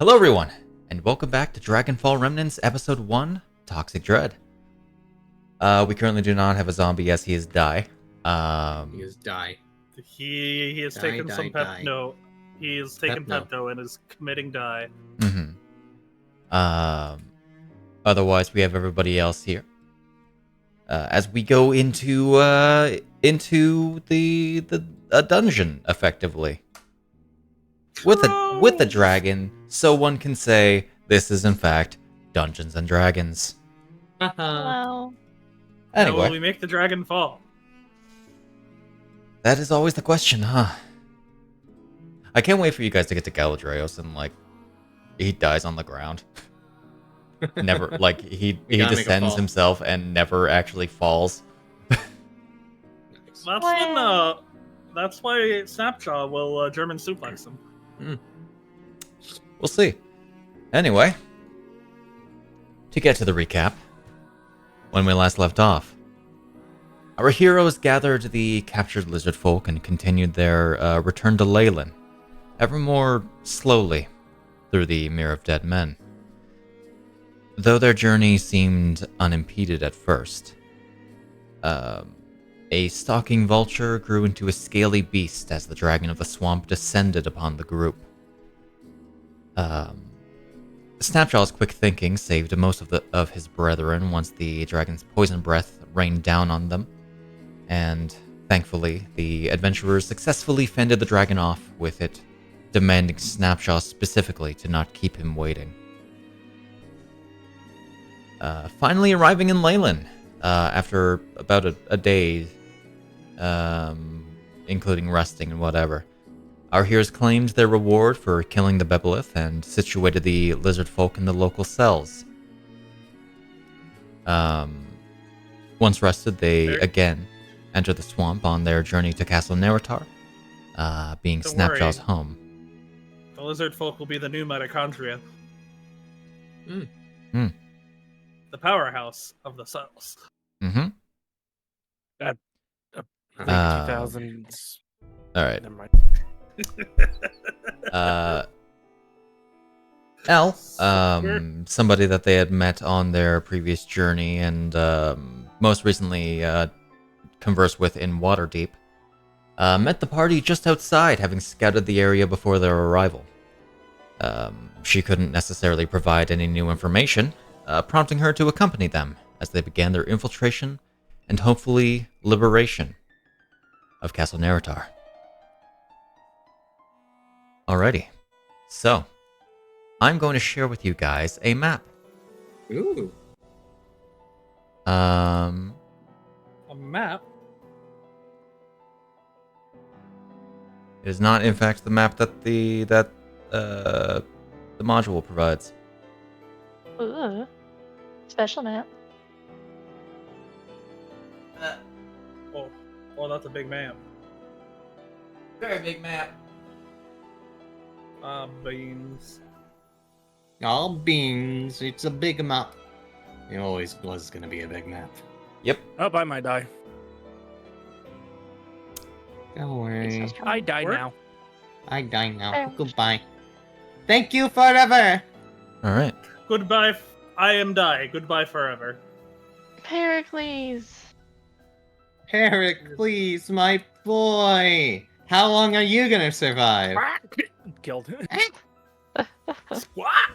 Hello everyone, and welcome back to Dragonfall Remnants Episode 1, Toxic Dread. We currently do not have a zombie as he is die. He is die. He has Die, taken die, some die. Pepno. He has taken Pepno. Pepno and is committing die. Otherwise, we have everybody else here. As we go into the dungeon, effectively. With a dragon, so one can say this is in fact Dungeons and Dragons. Hello. How will we Anyway, make the dragon fall? that is always the question, huh? I can't wait for you guys to get to Galadrios and he dies on the ground. Never he gotta make a descends fall. himself and never actually falls. That's when that's why Snapjaw will German suplex him. We'll see. Anyway, to get to the recap, when we last left off, our heroes gathered the captured lizard folk and continued their return to Leyland, ever more slowly through the Mirror of Dead Men. Though their journey seemed unimpeded at first, a stalking vulture grew into a scaly beast as the dragon of the swamp descended upon the group. Snapjaw's quick thinking saved most of his brethren once the dragon's poison breath rained down on them, and thankfully the adventurers successfully fended the dragon off, with it demanding Snapjaw specifically to not keep him waiting. Finally arriving in Leyland, after about a day, including resting and whatever, our heroes claimed their reward for killing the Bebelith and situated the lizard folk in the local cells. Once rested, they again entered the swamp on their journey to Castle Naerytar, being Don't Snapjaw's worry. home. The lizard folk will be the new mitochondria. Hmm. The powerhouse of the cells. Mm-hmm. I think Um, 2000s. All right. Never mind. L, somebody that they had met on their previous journey and most recently conversed with in Waterdeep, met the party just outside, having scouted the area before their arrival. She couldn't necessarily provide any new information, prompting her to accompany them as they began their infiltration and hopefully liberation of Castle Naerytar. Alrighty, so I'm going to share with you guys a map. Ooh. A map. It is not, in fact, the map that the module provides. Ooh. Special map. Oh, that's a big map. Very big map. Beans. All beans. It's a big map. It always was gonna be a big map. Yep. Oh, I might die. Don't worry. I die Where? now. I die now. Fair. Goodbye. Thank you forever. All right. Goodbye. I am die. Goodbye forever. Pericles. Eric, please, my boy. How long are you gonna survive? Killed. What?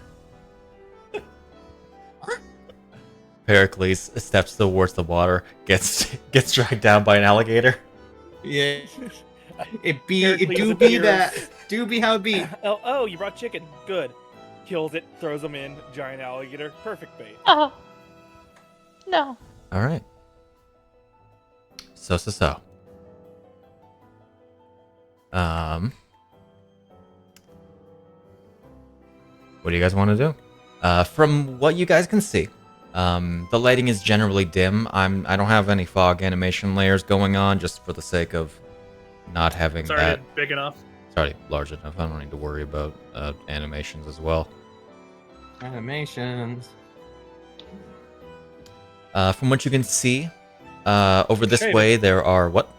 Pericles steps towards the water, gets dragged down by an alligator. Yeah. It Pericles do be appears. that. Do be how it be. Oh, you brought chicken. Good. Kills it, throws them in. Giant alligator. Perfect bait. Oh. No. All right. So. What do you guys want to do? From what you guys can see, the lighting is generally dim. I don't have any fog animation layers going on, just for the sake of not having It's that. already big enough. It's already large enough. I don't need to worry about animations as well. Animations. From what you can see, over this Shade. way there are what?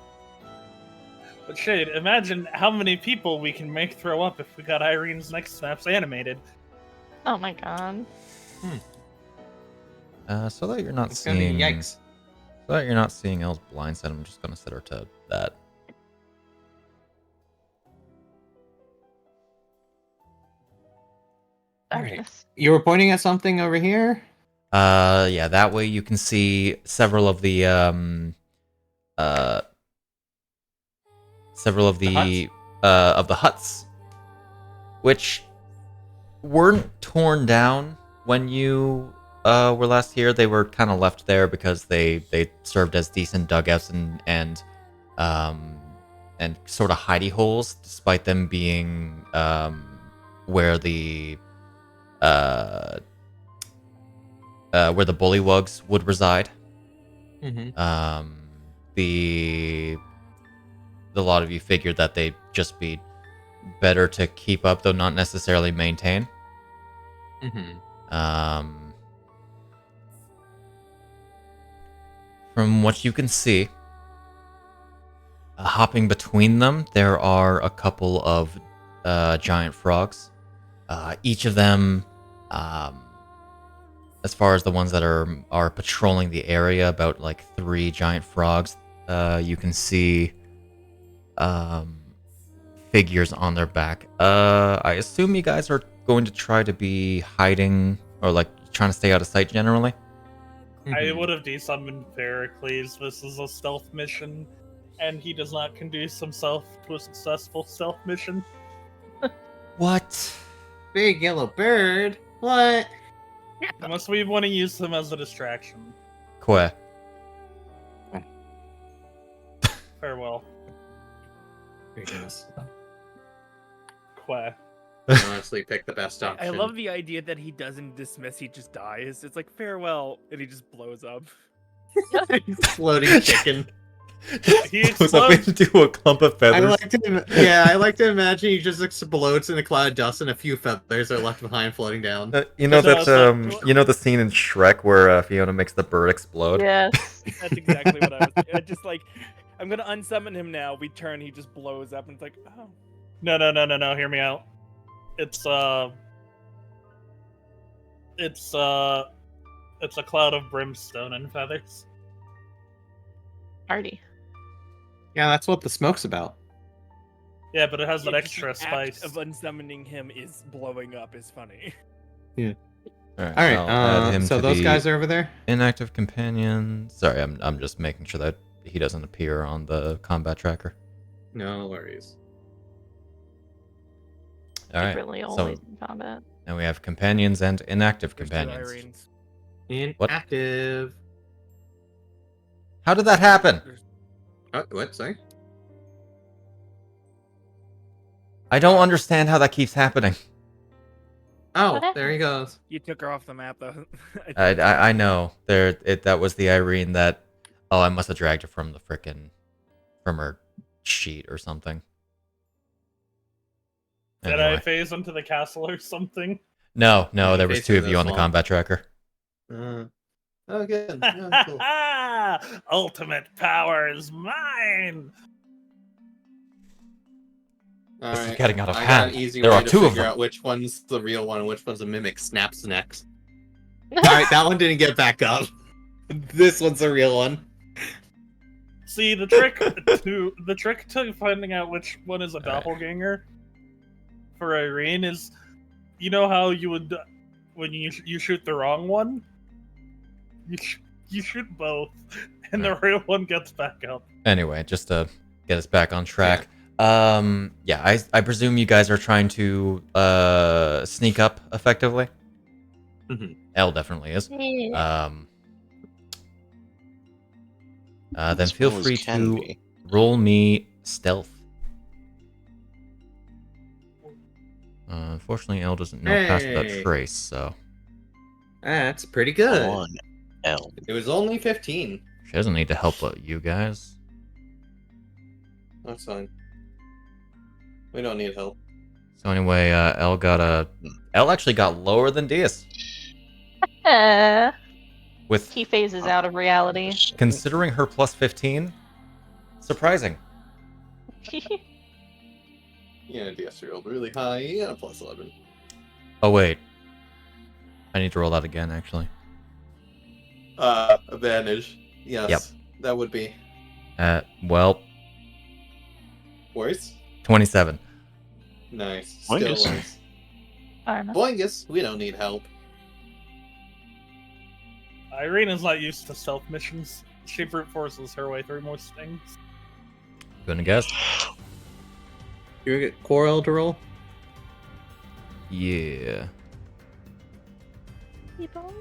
But Shade, imagine how many people we can make throw up if we got Irene's next snaps animated. Oh my god. So that you're not It's gonna be seeing. yikes. So that you're not seeing Elle's blind side, I'm just gonna set her to that. Alright. Darkness. You were pointing at something over here? Yeah, that way you can see several of the huts, which weren't torn down when you were last here. They were kind of left there because they served as decent dugouts and sort of hidey holes, despite them being where the bullywugs would reside. Mm-hmm. A lot of you figured that they'd just be better to keep up, though not necessarily maintain. Mm-hmm. From what you can see, hopping between them, there are a couple of giant frogs. Each of them, as far as the ones that are patrolling the area, about like 3 giant frogs. You can see figures on their back. I assume you guys are going to try to be hiding or like trying to stay out of sight generally. I would have desummoned Pericles. This is a stealth mission, and he does not conduce himself to a successful stealth mission. What? Big yellow bird? What? Unless we want to use him as a distraction. Queh. Farewell. Goodness. Queh. Honestly, pick the best option. I love the idea that he doesn't dismiss, he just dies. It's like farewell, and he just blows up. Floating chicken. He Goes up explodes. into a clump of I feathers. like to imagine he just explodes in a cloud of dust and a few feathers are left behind floating down. You know But, that you know the scene in Shrek where Fiona makes the bird explode. Yes. That's exactly what I was. I just like, I'm gonna unsummon him now. We turn, he just blows up, and it's like, oh. No. Hear me out. It's a cloud of brimstone and feathers. Party. Yeah, that's what the smoke's about. Yeah, but it has that Yeah, extra just the act spice. of unsummoning him is blowing up is funny. All All right, so those guys are over there. inactive companion. Sorry, I'm just making sure that he doesn't appear on the combat tracker. No worries. All right. Secretly So always in combat. now we have companions and inactive There's 2 companions. Irynes. What? Inactive. How did that happen? Oh, what? Sorry. I don't understand how that keeps happening. Oh, What there he goes. You took her off the map, though. I know that was the Iryne that. Oh, I must have dragged her from her sheet or something. Did Anyway. I phase into the castle or something? No, Yeah, there was basically 2 of you this on the one. combat tracker. Oh, good. Yeah, cool. Ultimate power is mine. All This is right. getting out of I got hand. an easy There way are to 2 of figure them. out which one's the real one and which one's a mimic. Snaps next. All right, that one didn't get back up. This one's the real one. See, the trick to finding out which one is a right. doppelganger for Iryne is, you know how you would when you shoot the wrong one, you shoot both, and the real one gets back up. Anyway, just to get us back on track. I presume you guys are trying to sneak up effectively. Mhm. Elle definitely is. Yeah. Then As feel well as free can to be. roll me stealth. Unfortunately, Elle doesn't know past that Hey. trace, so That's pretty good. Come on, L. It was only 15. she doesn't need to help you guys. That's fine. We don't need help. So anyway, Elle actually got lower than Deas. With He phases out of reality. considering her plus 15, surprising. Yeah, DS rolled really high. Yeah, plus 11. Oh wait, I need to roll that again, actually. Advantage. Yes. Yep. That would be Well, worse. 27. Nice. Boingus. Still worse. Arma. Boingus, we don't need help. Iryne is not used to stealth missions. She brute forces her way through most things. Couldn't have guessed. You get Quarrel to roll? Yeah. People?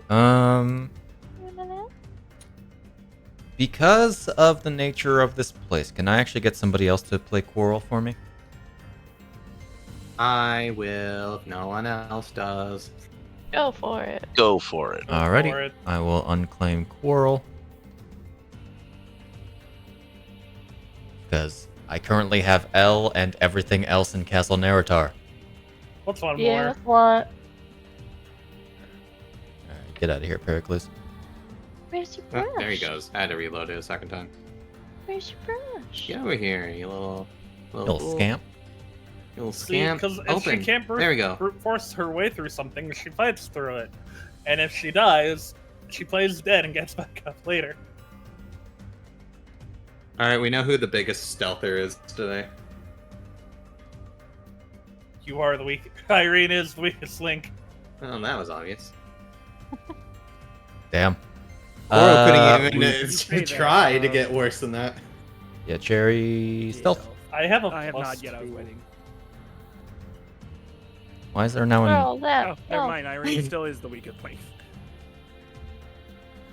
Because of the nature of this place, can I actually get somebody else to play Quarrel for me? I will if no one else does. Go for it. Go for it. For Alrighty. it. I will unclaim Quarrel. Because I currently have L and everything else in Castle Naerytar. What's one Yeah, more? what? Alright, get out of here, Pericles. Where's your brush? Oh, there he goes. I had to reload it a second time. Where's your brush? Get over here, you little Little fool. scamp. You little See, scamp. because if Open. she can't There we go. brute force her way through something, she fights through it. And if she dies, she plays dead and gets back up later. Alright, we know who the biggest stealther is today. You are the weak. Iryne is the weakest link. Oh, that was obvious. Damn. Quarrel couldn't we- even say that, try to get worse than that. Yeah, Cherry stealth. I have a I have plus not yet. I was 2. waiting. Why is there now Well, an... that. Oh, never mind. Iryne still is the weakest link.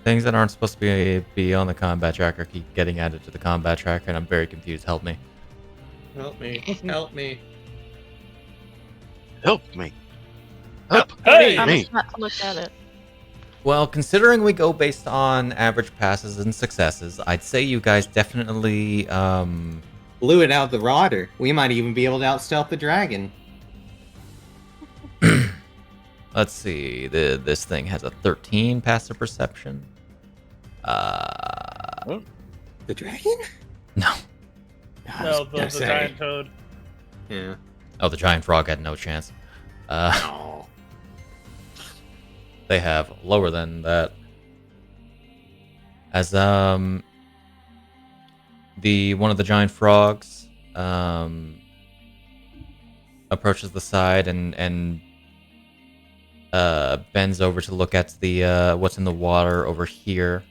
Things that aren't supposed to be on the combat tracker keep getting added to the combat tracker, and I'm very confused. Help me. Help me. Help me. Help me. Help. Hey! I'm Me. just not to look at it. Well, considering we go based on average passes and successes, I'd say you guys definitely, Blew it out the water. We might even be able to outstealth the dragon. let's see, this thing has a 13 passive perception. The dragon? No. No, the giant toad. Yeah. Oh, the giant frog had no chance. Oh. They have lower than that. As one of the giant frogs approaches the side and bends over to look at the what's in the water over here.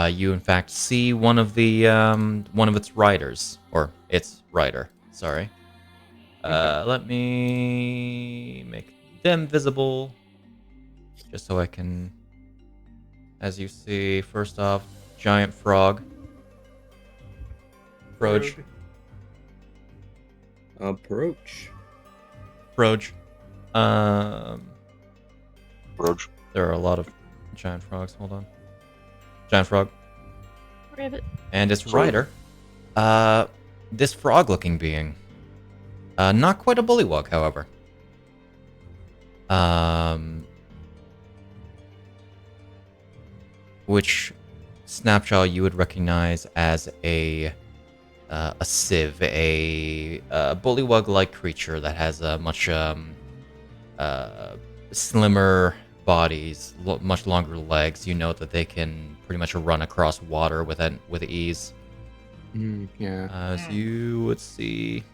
You in fact see one of its riders, or its rider. Sorry. Let me make them visible, just so I can. As you see, first off, giant frog. Approach. Approach. Approach. Roach. There are a lot of giant frogs. Hold on. Giant frog. Ribbit. And its rider. This frog-looking being. Not quite a bullywug, however. Which Snapjaw you would recognize as a sieve, a bullywug-like creature that has a much slimmer bodies, much longer legs. You know that they can pretty much run across water with ease. Yeah. As you would see.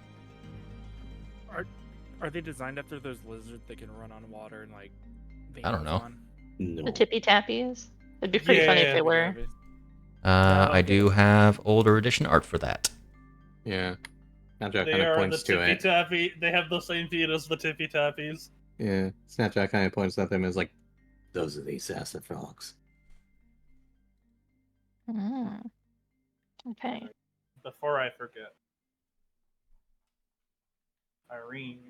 Are they designed after those lizards that can run on water and like? I don't know. on? No. The tippy tappies. It'd be pretty funny if they were. I okay. do have older edition art for that. Yeah. Snapjaw They kind of are the points to tippy it. tappy. They have the same feet as the tippy tappies. Yeah. Snapjaw kind of points at them as like, those are the assassin frogs. Mm. Okay. Before I forget, Iryne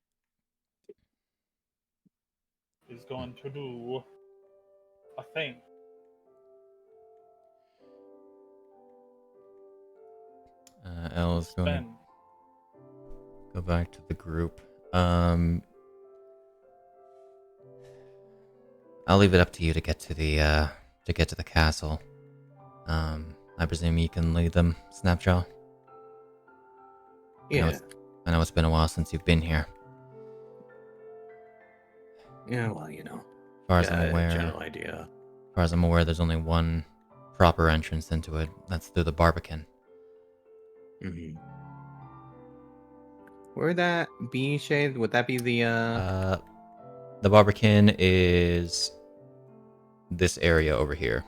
is going to do a thing. Elle is going to Spin. go back to the group. I'll leave it up to you to get to the castle. I presume you can lead them, Snapjaw. Yeah. I know it's been a while since you've been here. Yeah, well, you know. far as get I'm a aware, general idea. as far as I'm aware, there's only one proper entrance into it. That's through the Barbican. Mm-hmm. Where would that be, Shade? Would that be the The Barbican is this area over here.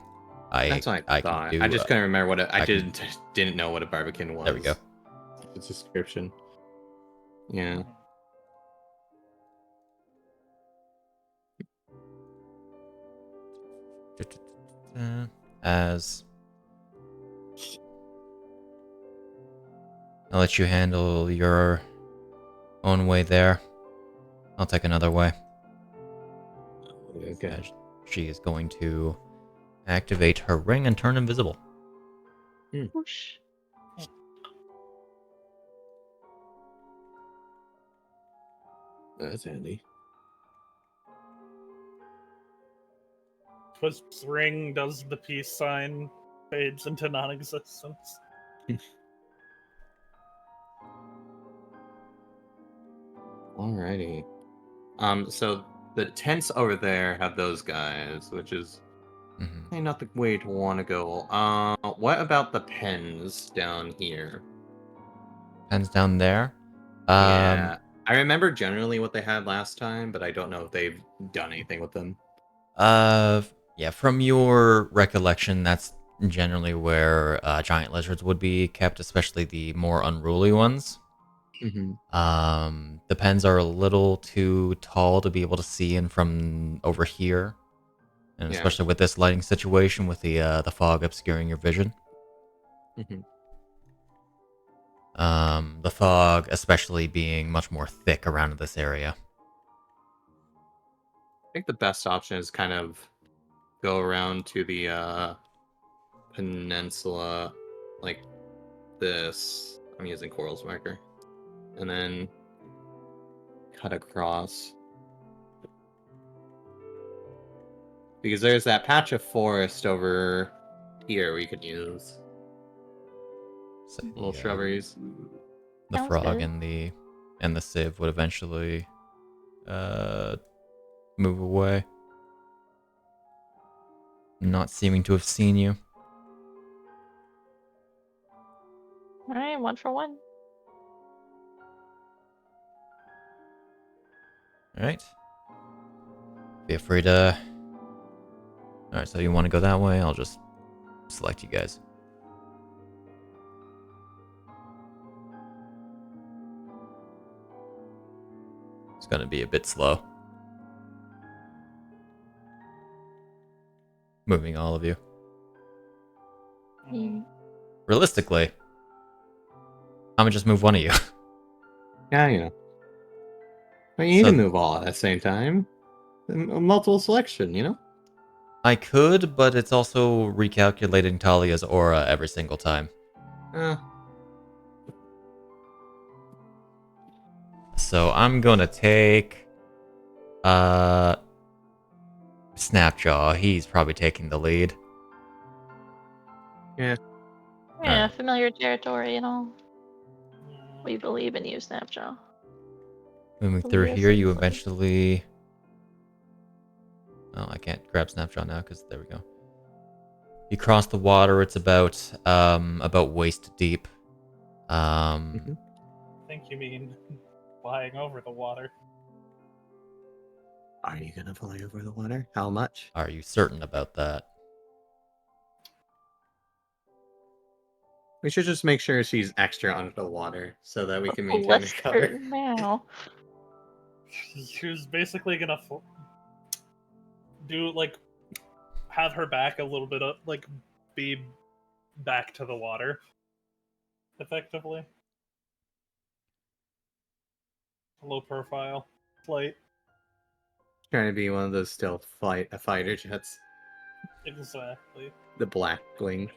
That's what I thought. I just couldn't remember what I didn't know what a barbican was. There we go. The description. Yeah. As I'll let you handle your own way there. I'll take another way. Okay. As she is going to activate her ring and turn invisible. Whoosh. That's handy. Twists ring does the peace sign, fades into non-existence. Alrighty. So the tents over there have those guys, which is not the way to want to go. What about the pens down here? Pens down there. Yeah, I remember generally what they had last time, but I don't know if they've done anything with them. Yeah, from your recollection, that's generally where giant lizards would be kept, especially the more unruly ones. The pens are a little too tall to be able to see in from over here, and especially with this lighting situation, with the fog obscuring your vision. The fog, especially being much more thick around this area. I think the best option is kind of go around to the peninsula like this. I'm using Quarrel's marker. And then cut across. Because there's that patch of forest over here we could use. So Little shrubberies. The Sounds frog good. and the sieve would eventually move away. Not seeming to have seen you. Alright, 1 for 1. Alright. Feel free to... Alright, so you want to go that way? I'll just select you guys. It's gonna be a bit slow. Moving all of you. Realistically, I'm gonna just move one of you. Yeah, you know. But you need to move all at the same time. A multiple selection, you know? I could, but it's also recalculating Talia's aura every single time. So I'm gonna take Snapjaw. He's probably taking the lead. Yeah. Yeah, familiar territory and all. We believe in you, Snapjaw. Moving through here, you eventually... Oh, I can't grab Snapjaw now because there we go. You cross the water. It's about waist deep. I think you mean flying over the water. Are you gonna fly over the water? How much? Are you certain about that? We should just make sure she's extra under the water so that we can maintain her cover. Now. She was basically gonna do like have her back a little bit up, like be back to the water, effectively. Low profile flight. Trying to be one of those stealth fighter jets. Exactly. The black wing.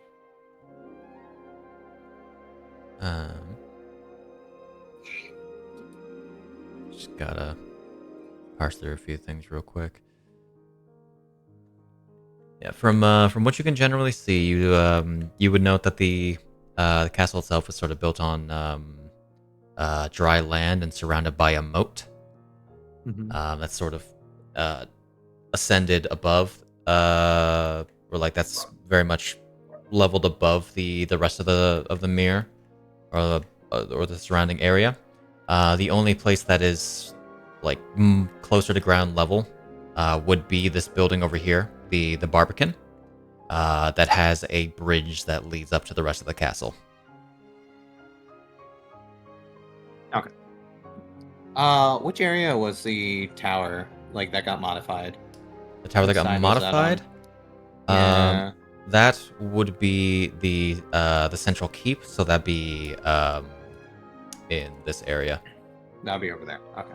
Just gotta parse through a few things real quick. Yeah, from what you can generally see, you would note that the castle itself is sort of built on dry land and surrounded by a moat. That's sort of ascended above, or like that's very much leveled above the rest of the mirror, or the surrounding area. The only place that is like closer to ground level would be this building over here, the Barbican, that has a bridge that leads up to the rest of the castle. Okay. Which area was the tower like that got modified? The tower that What got side was that modified. Yeah. That would be the central keep, so that'd be in this area. That'll be over there. Okay.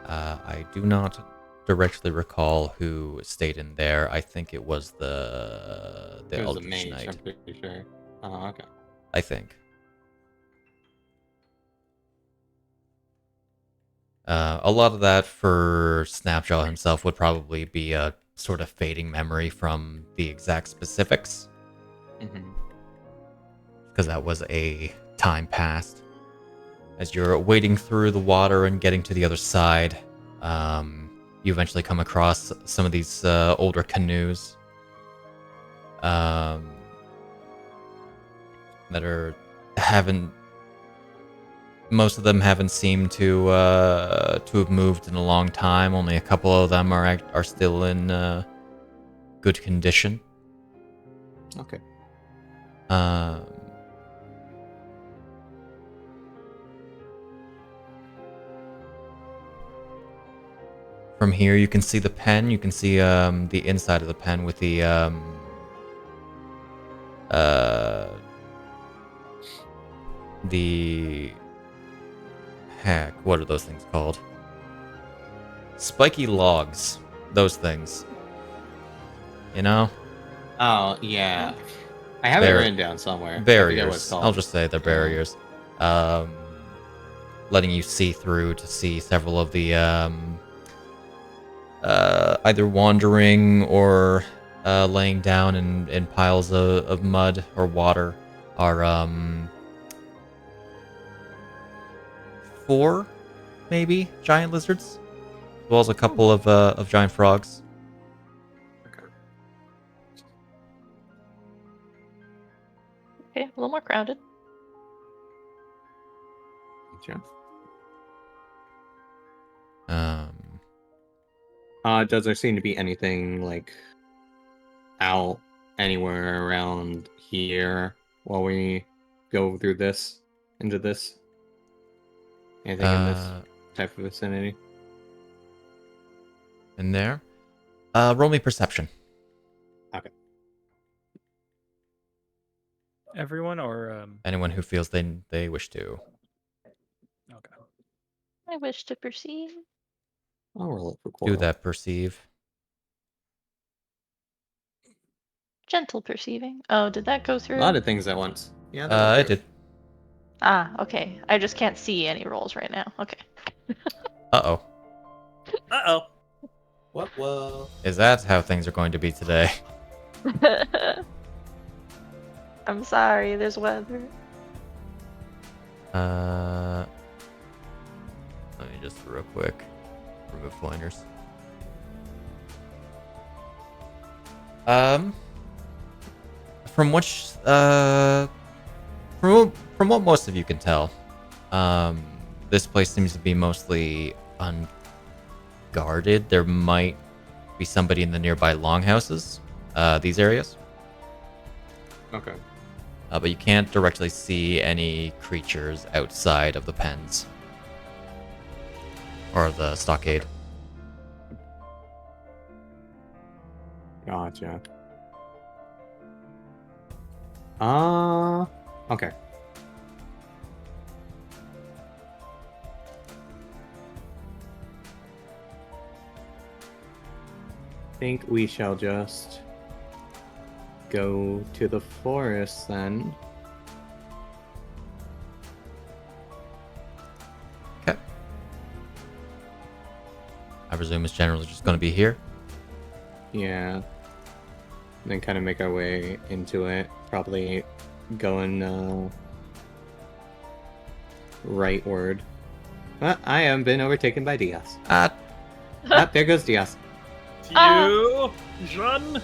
I do not directly recall who stayed in there. I think it was the It was the Eldritch mage, Knight. I'm pretty sure. Oh, okay. I think. A lot of that for Snapjaw himself would probably be a sort of fading memory from the exact specifics, because that was a time past. As you're wading through the water and getting to the other side, you eventually come across some of these older canoes that haven't. Most of them haven't seemed to have moved in a long time. Only a couple of them are still in good condition. Okay. From here, you can see the pen. You can see the inside of the pen with the heck, what are those things called? Spiky logs. Those things. You know? Oh, yeah. I have it written down somewhere. I forget what it's Barriers. called. I'll just say they're barriers. Letting you see through to see several of the either wandering or laying down in piles of mud or water are 4 maybe giant lizards, as well as a couple of giant frogs. Okay, a little more crowded. Gotcha. Does there seem to be anything like out anywhere around here while we go through this into this? Anything in this type of vicinity? In there. Roll me perception. Okay. Everyone or Anyone who feels they wish to. okay. I wish to perceive. I'll roll it for Do Quarrel. that perceive. Gentle perceiving. Oh, did that go A through? lot of things at once. Yeah, that It did. Ah, okay. I just can't see any rolls right now. Okay. Uh-oh. Uh-oh. What? Is that how things are going to be today? I'm sorry, there's weather. Let me just real quick remove pointers. From which from what most of you can tell, this place seems to be mostly unguarded. There might be somebody in the nearby longhouses, these areas. Okay. But you can't directly see any creatures outside of the pens or the stockade. Gotcha. Okay. Think we shall just go to the forest then. Okay. I presume it's generally just going to be here. Yeah. Then kind of make our way into it. Probably going rightward. Well, I am been overtaken by Deas. Ah, There goes Deas. You run.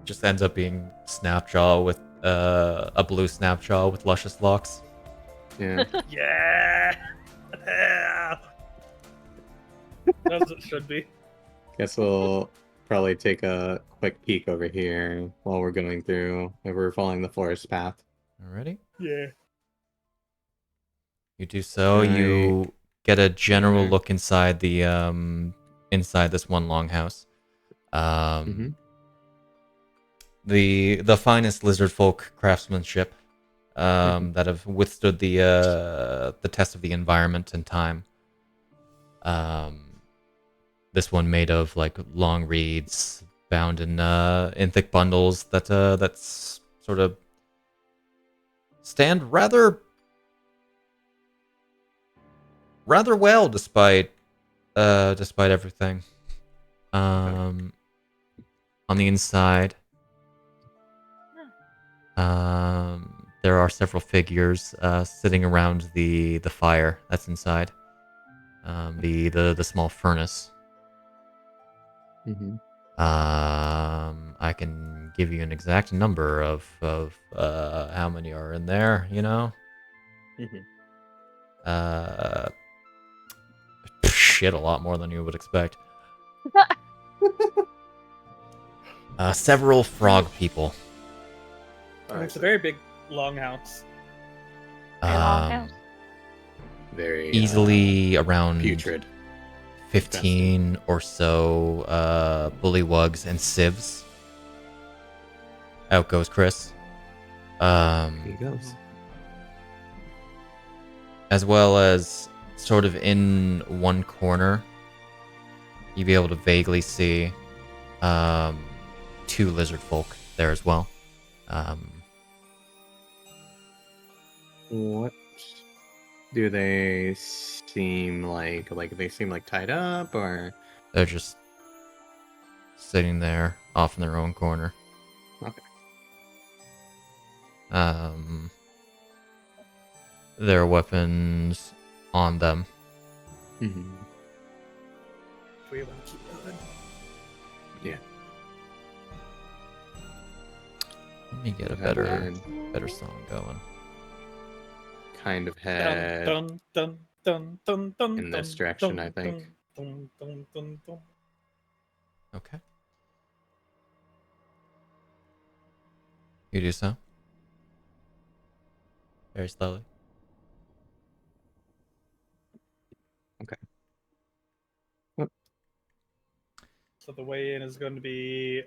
just ends up being Snapjaw with a blue Snapjaw with luscious locks. Yeah. Yeah. As it should be. Guess we'll probably take a quick peek over here while we're going through, if we're following the forest path. Alrighty. Yeah. You do so. Right. You get a general Mhm. look inside the inside this one longhouse. Mhm. The finest lizard folk craftsmanship Mhm. that have withstood the test of the environment and time. This one made of like long reeds bound in thick bundles that's sort of stand rather well despite everything. On the inside, there are several figures sitting around the fire that's inside. The small furnace. Mhm. I can give you an exact number of how many are in there. You know. Mhm. Shit, a lot more than you would expect. Several frog people. It's a very big longhouse. Very long house. Very Easily around putrid. 15 or so bullywugs and civs. Out goes Chris. Here he goes. As well as sort of in one corner, you'd be able to vaguely see two lizard folk there as well. What do they seem like? Like they seem like tied up, or They're just sitting there off in their own corner. okay. There are weapons on them. Mhm. Do we want to keep moving? Yeah. Let me get a Go ahead better and song going. kind of head Dun, dun, dun, dun, dun, in this dun, direction, dun, I think. dun, dun, dun, dun. Okay. You do so. Very slowly. Okay. So the way in is going to be.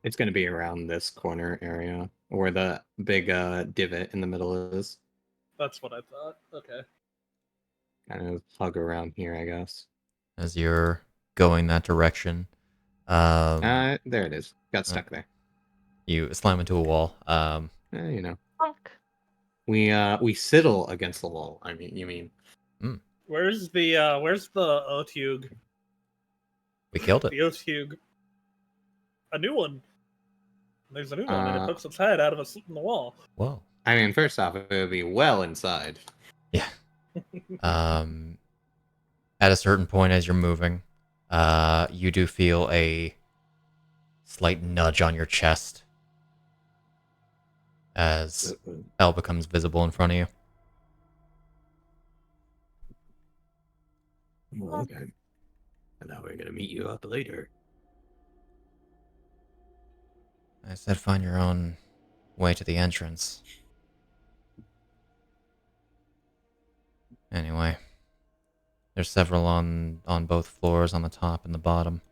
It's going to be around this corner area where the big divot in the middle is. That's what I thought. Okay. Kind of hug around here, I guess. As you're going that direction, There it is. Got stuck there. you slam into a wall. You know, Fuck. we sidle against the wall. I mean, you mean? Where's the Otug? We killed it. The Otug. A new one. There's a new one, and it Uh, pokes its head out of a slit in the wall. Whoa. I mean, first off, it would be well inside. Yeah. At a certain point as you're moving, you do feel a slight nudge on your chest as L becomes visible in front of you. Well, okay. And now we're gonna meet you up later. I said find your own way to the entrance. Anyway, there's several on both floors, on the top and the bottom.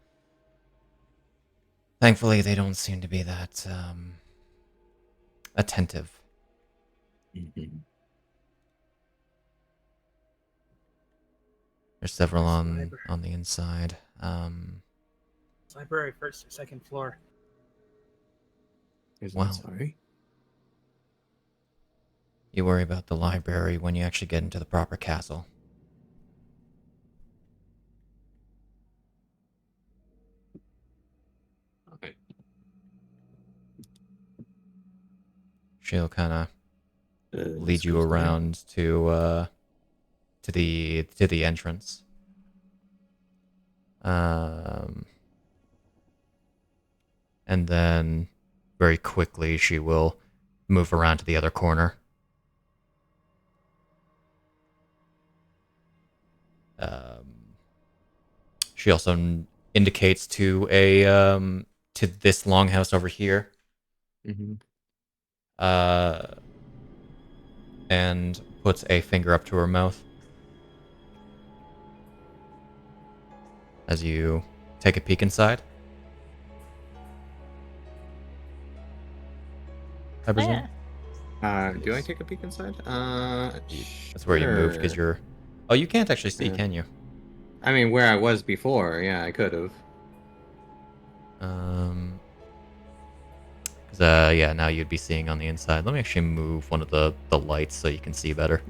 Thankfully, they don't seem to be that attentive. Mm-hmm. There's several Where's the on library? the inside. Library, first or second floor. Wow. Sorry. You worry about the library when you actually get into the proper castle. Okay. She'll kind of lead you around to the entrance. And then very quickly she will move around to the other corner. She also indicates to to this longhouse over here. And puts a finger up to her mouth. As you take a peek inside. I presume. Do I take a peek inside? That's where you moved because you're. Oh, you can't actually see, can you? I mean, where I was before, yeah, I could have. Yeah, now you'd be seeing on the inside. Let me actually move one of the lights so you can see better.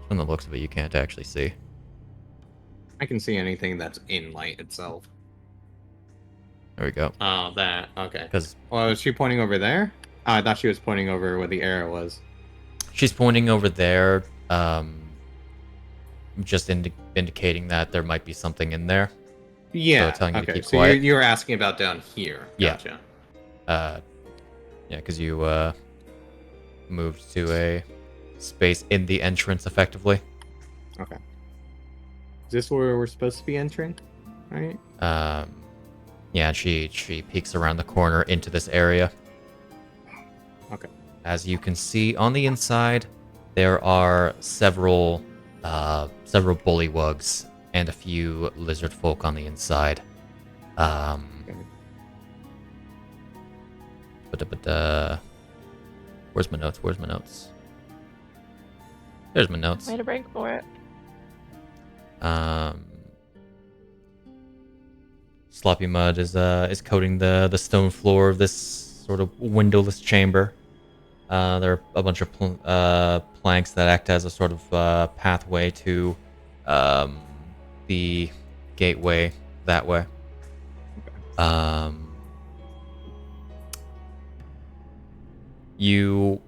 From the looks of it, you can't actually see. I can see anything that's in light itself. There we go. Oh, that. Okay. Because Well, was she pointing over there? Oh, I thought she was pointing over where the arrow was. she's pointing over there, just indicating that there might be something in there. Yeah. So telling you to Okay. keep So quiet. you were asking about down here. Yeah. Gotcha. Yeah, because you moved to a space in the entrance effectively. Okay. Is this where we're supposed to be entering? Right. Yeah, she peeks around the corner into this area. Okay. As you can see on the inside, there are several bullywugs and a few lizard folk on the inside. Where's my notes? There's my notes. Way to break for it. Sloppy Mud is coating the stone floor of this sort of windowless chamber. There are a bunch of planks that act as a sort of pathway to the gateway that way. You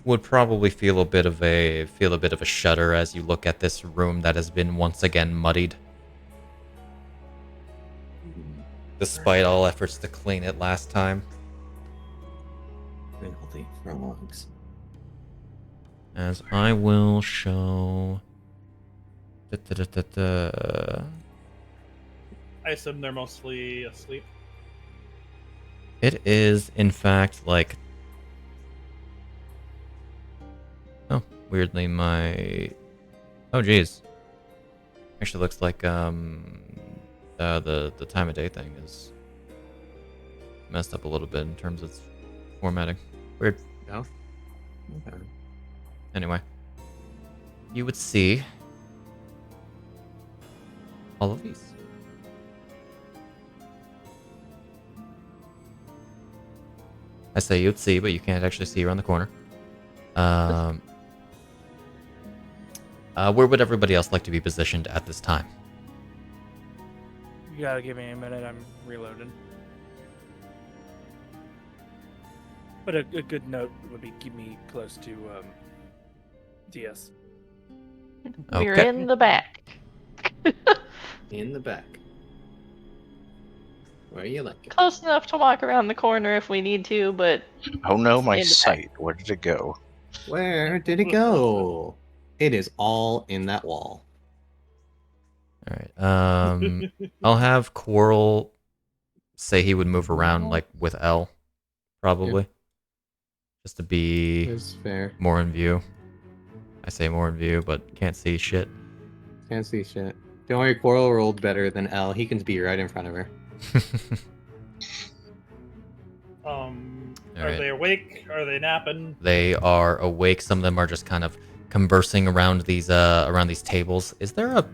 would probably feel a bit of a shudder as you look at this room that has been once again muddied. Despite all efforts to clean it last time. Filthy frogs. As I will show. I assume they're mostly asleep. It is, in fact, like. Oh, weirdly, my. Oh, geez. Actually, looks like the time of day thing is messed up a little bit in terms of its formatting. Weird. No. Okay. Anyway, you would see all of these. I say you'd see, but you can't actually see around the corner. Where would everybody else like to be positioned at this time? You gotta give me a minute, I'm reloading. But a good note would be keep me close to DS. We're Okay. in the back. In the back. Where you like it? Close enough to walk around the corner if we need to, but Oh no, my In the back. sight. Where did it go? Where did it go? It is all in that wall. All right. I'll have Quarrel say he would move around like with L, probably, just to be It's fair. more in view. I say more in view, but can't see shit. Can't see shit. Don't worry, Quarrel rolled better than L. He can be right in front of her. Are Alright. they awake? Are they napping? They are awake. Some of them are just kind of conversing around these tables. Is there a?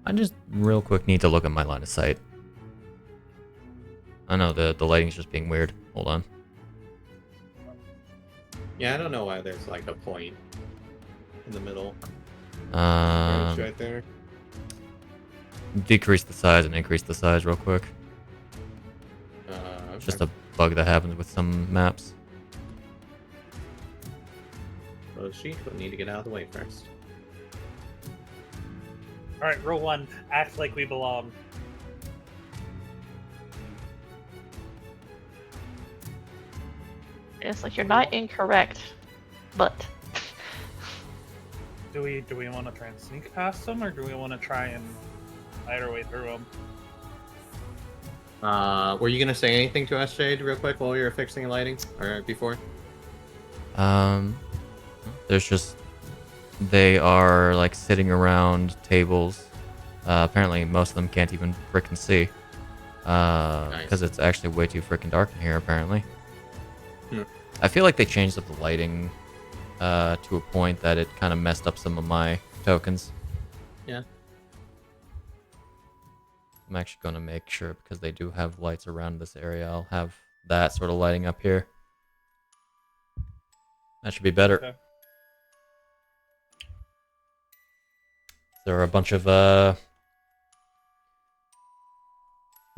I just real quick need to look at my line of sight. I know the lighting's just being weird. Hold on. Yeah, I don't know why there's like a point in the middle. It's right there. Decrease the size and increase the size real quick. It's just a bug that happens with some maps. Well, she will need to get out of the way first. All right, roll 1. Act like we belong. It's like you're not incorrect, but Do we want to try and sneak past them, or do we want to try and fight our way through them? Were you gonna say anything to us, Jade, real quick, while we were fixing lighting, or before? There's just they are like sitting around tables. Apparently, most of them can't even frickin' see, because it's actually way too frickin' dark in here. Apparently, I feel like they changed up the lighting to a point that it kind of messed up some of my tokens. Yeah. I'm actually going to make sure, because they do have lights around this area, I'll have that sort of lighting up here. That should be better. Okay. There are a bunch of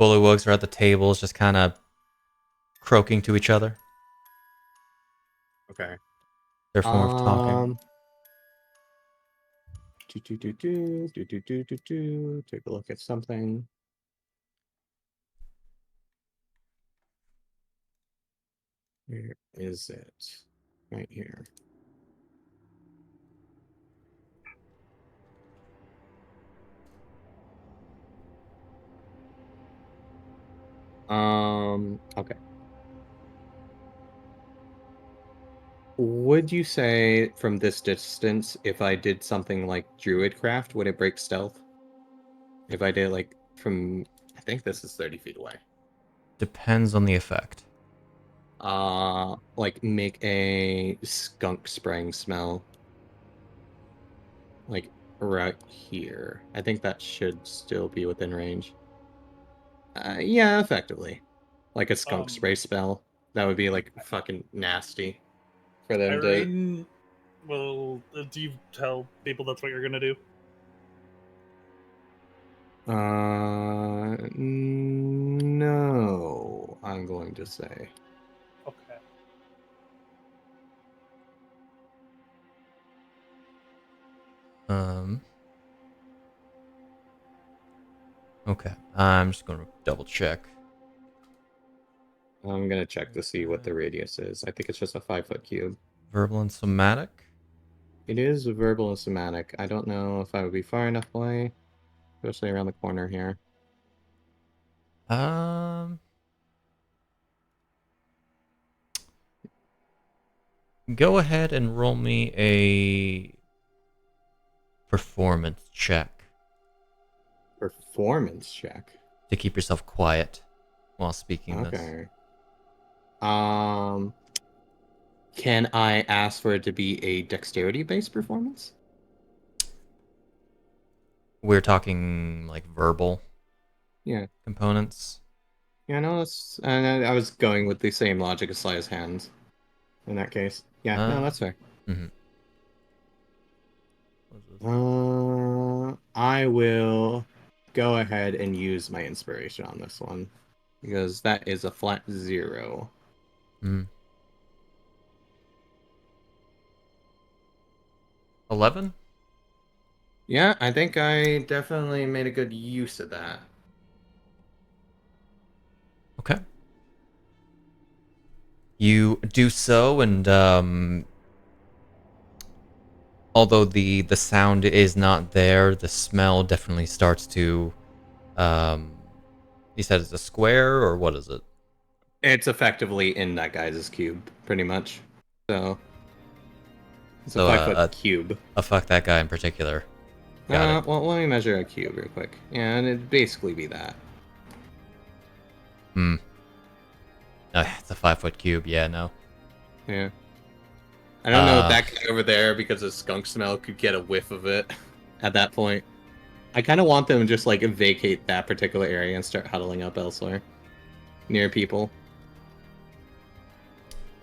bullywugs are at the tables, just kind of croaking to each other. Okay. Their form of talking. Take a look at something. Where is it? Right here. Okay. Would you say from this distance, if I did something like Druidcraft, would it break stealth? If I did like from, I think this is 30 feet away. Depends on the effect. Like make a skunk spraying smell. Like right here. I think that should still be within range. Yeah, effectively. Like a skunk spray spell. That would be like fucking nasty for them to. Iryne, well, do you tell people that's what you're gonna do? No, I'm going to say. Okay. Okay, I'm just gonna double check. I'm gonna check to see what the radius is. I think it's just a 5-foot cube. Verbal and somatic. It is verbal and somatic. I don't know if I would be far enough away, especially around the corner here. Go ahead and roll me a performance check Performance check. to keep yourself quiet while speaking this. Okay. Can I ask for it to be a dexterity-based performance? We're talking like verbal Yeah. components. Yeah, no, that's. And I was going with the same logic as Slaya's hands. In that case, yeah, no, that's fair. I will go ahead and use my inspiration on this one because that is a flat 0. 11? Yeah, I think I definitely made a good use of that. Okay. You do so, and although the sound is not there, the smell definitely starts to. You said it's a square, or what is it? It's effectively in that guy's cube, pretty much. So it's So, a 5-foot cube. Fuck that guy in particular. Got it. Well, let me measure a cube real quick. Yeah, and it'd basically be that. It's a 5-foot cube. Yeah, no. Yeah. I don't know if that guy over there, because of skunk smell, could get a whiff of it at that point. I kind of want them to just, like, vacate that particular area and start huddling up elsewhere. Near people.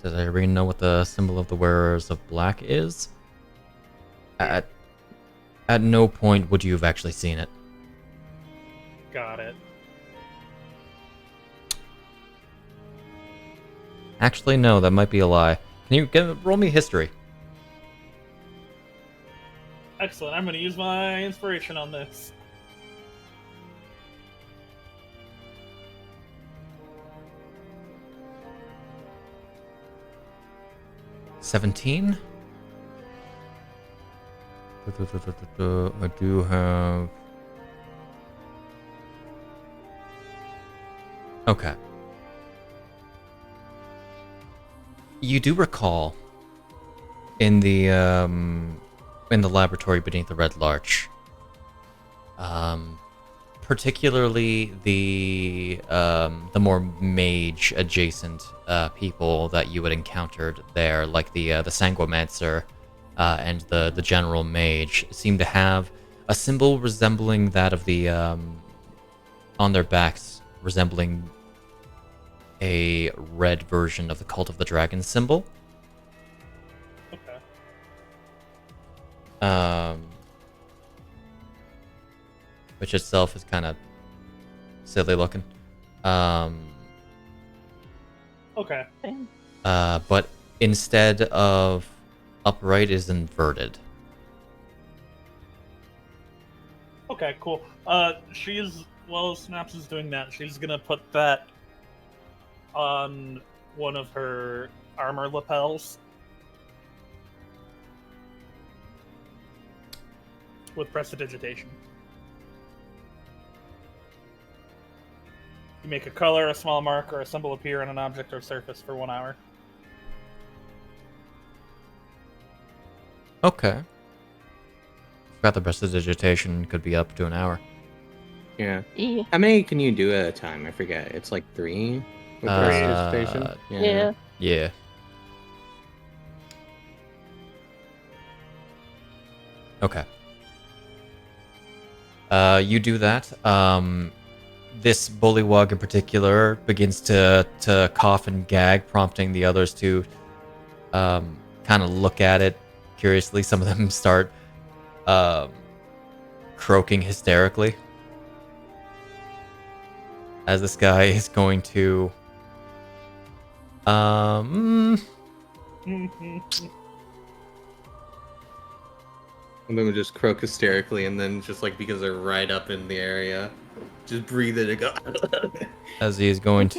Does everybody know what the symbol of the wearers of black is? At no point would you have actually seen it. Got it. Actually, no, that might be a lie. Can you roll me history? Excellent. I'm going to use my inspiration on this. $17? I do have... Okay. You do recall in the laboratory beneath the Red Larch, particularly the more mage adjacent people that you had encountered there, like the Sanguimancer and the general mage, seem to have a symbol resembling that of the on their backs, resembling a red version of the Cult of the Dragon symbol. Okay. Which itself is kind of silly looking. Okay. But instead of upright is inverted. Okay, cool. While Snaps is doing that, she's gonna put that on one of her armor lapels. With prestidigitation. You make a color, a small mark, or a symbol appear on an object or surface for 1 hour. Okay. Forgot the prestidigitation could be up to an hour. Yeah. Yeah. How many can you do at a time? I forget. It's like 3 with prestidigitation? Yeah. Yeah. Okay. You do that. This bullywug in particular begins to cough and gag, prompting the others to kind of look at it curiously. Some of them start croaking hysterically as this guy is going to And then we just croak hysterically, and then just like because they're right up in the area, just breathe it and go. as he is going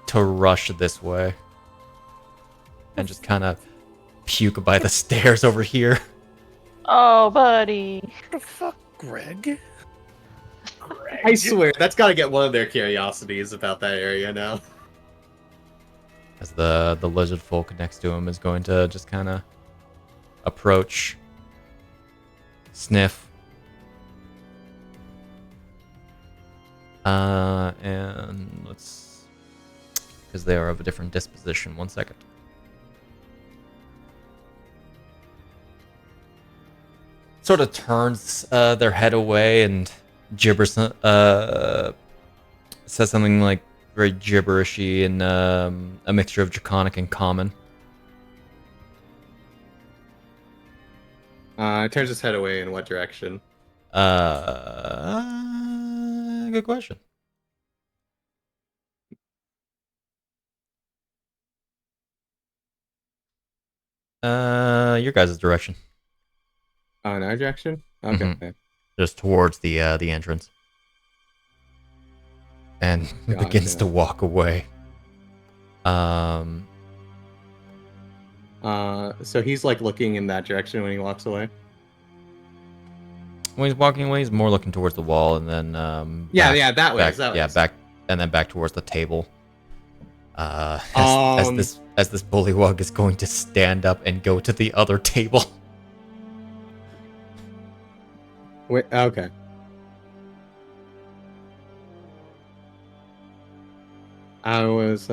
to rush this way and just kind of puke by the stairs over here. Oh, buddy. What the fuck, Greg? I swear, that's got to get one of their curiosities about that area now. As the lizard folk next to him is going to just kind of approach, sniff, and let's, because they are of a different disposition. 1 second. Sort of turns their head away and gibbers, says something like very gibberishy and a mixture of Draconic and Common. Turns his head away in what direction? Good question. Your guys' direction. Oh, in our direction? Okay. Mhm. Just towards the entrance. And begins to walk away. So he's like looking in that direction when he walks away. When he's walking away, he's more looking towards the wall, and then that way. back, and then back towards the table. As this bullywug is going to stand up and go to the other table. Wait, okay. I was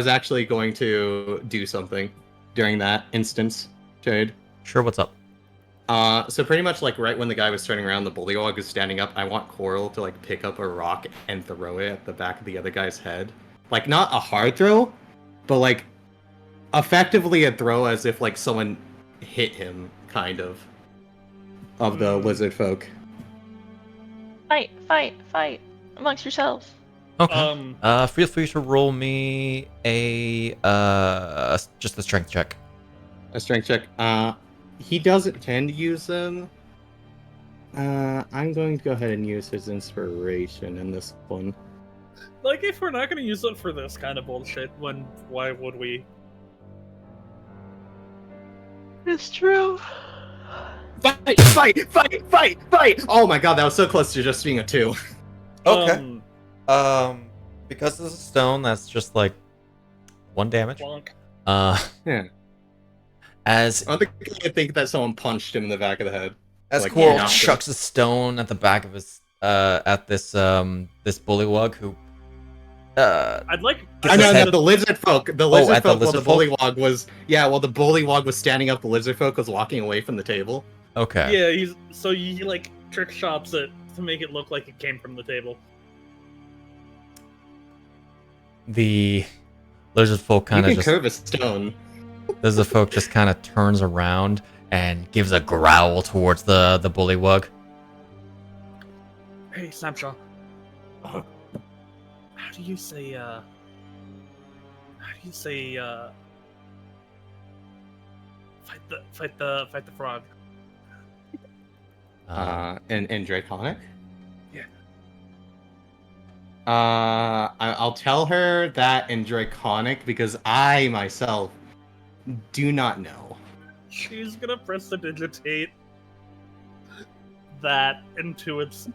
actually going to do something during that instance, Jade. Sure, what's up? So pretty much like right when the guy was turning around, the bullywug is standing up. I want Quarrel to like pick up a rock and throw it at the back of the other guy's head. Like not a hard throw, but like effectively a throw as if like someone hit him, kind of the lizard folk. Fight amongst yourselves. Okay. Feel free to roll me a just a strength check. A strength check. He doesn't tend to use them. I'm going to go ahead and use his inspiration in this one. Like, if we're not going to use it for this kind of bullshit, why would we? It's true. Fight! Oh my god, that was so close to just being a 2. Okay. Because this is stone, that's just like 1 damage. Bonk. Yeah. As I think that someone punched him in the back of the head. Like, Quarrel knocked him. chucks a stone at the back of his at this bullywug who I'd like. Gets I his know head- the lizard folk. The Oh, lizard at the folk. While the lizard folk? bullywog was while the bullywog was standing up, the lizard folk was walking away from the table. okay. Yeah, he like trick shots it to make it look like it came from the table. The lizard folk kind You of can just curve a stone. lizard folk just kind of turns around and gives a growl towards the bullywug. Hey, Snapjaw. How do you say fight the frog? In Draconic. Yeah. I'll tell her that in Draconic because I myself do not know. She's gonna prestidigitate that into its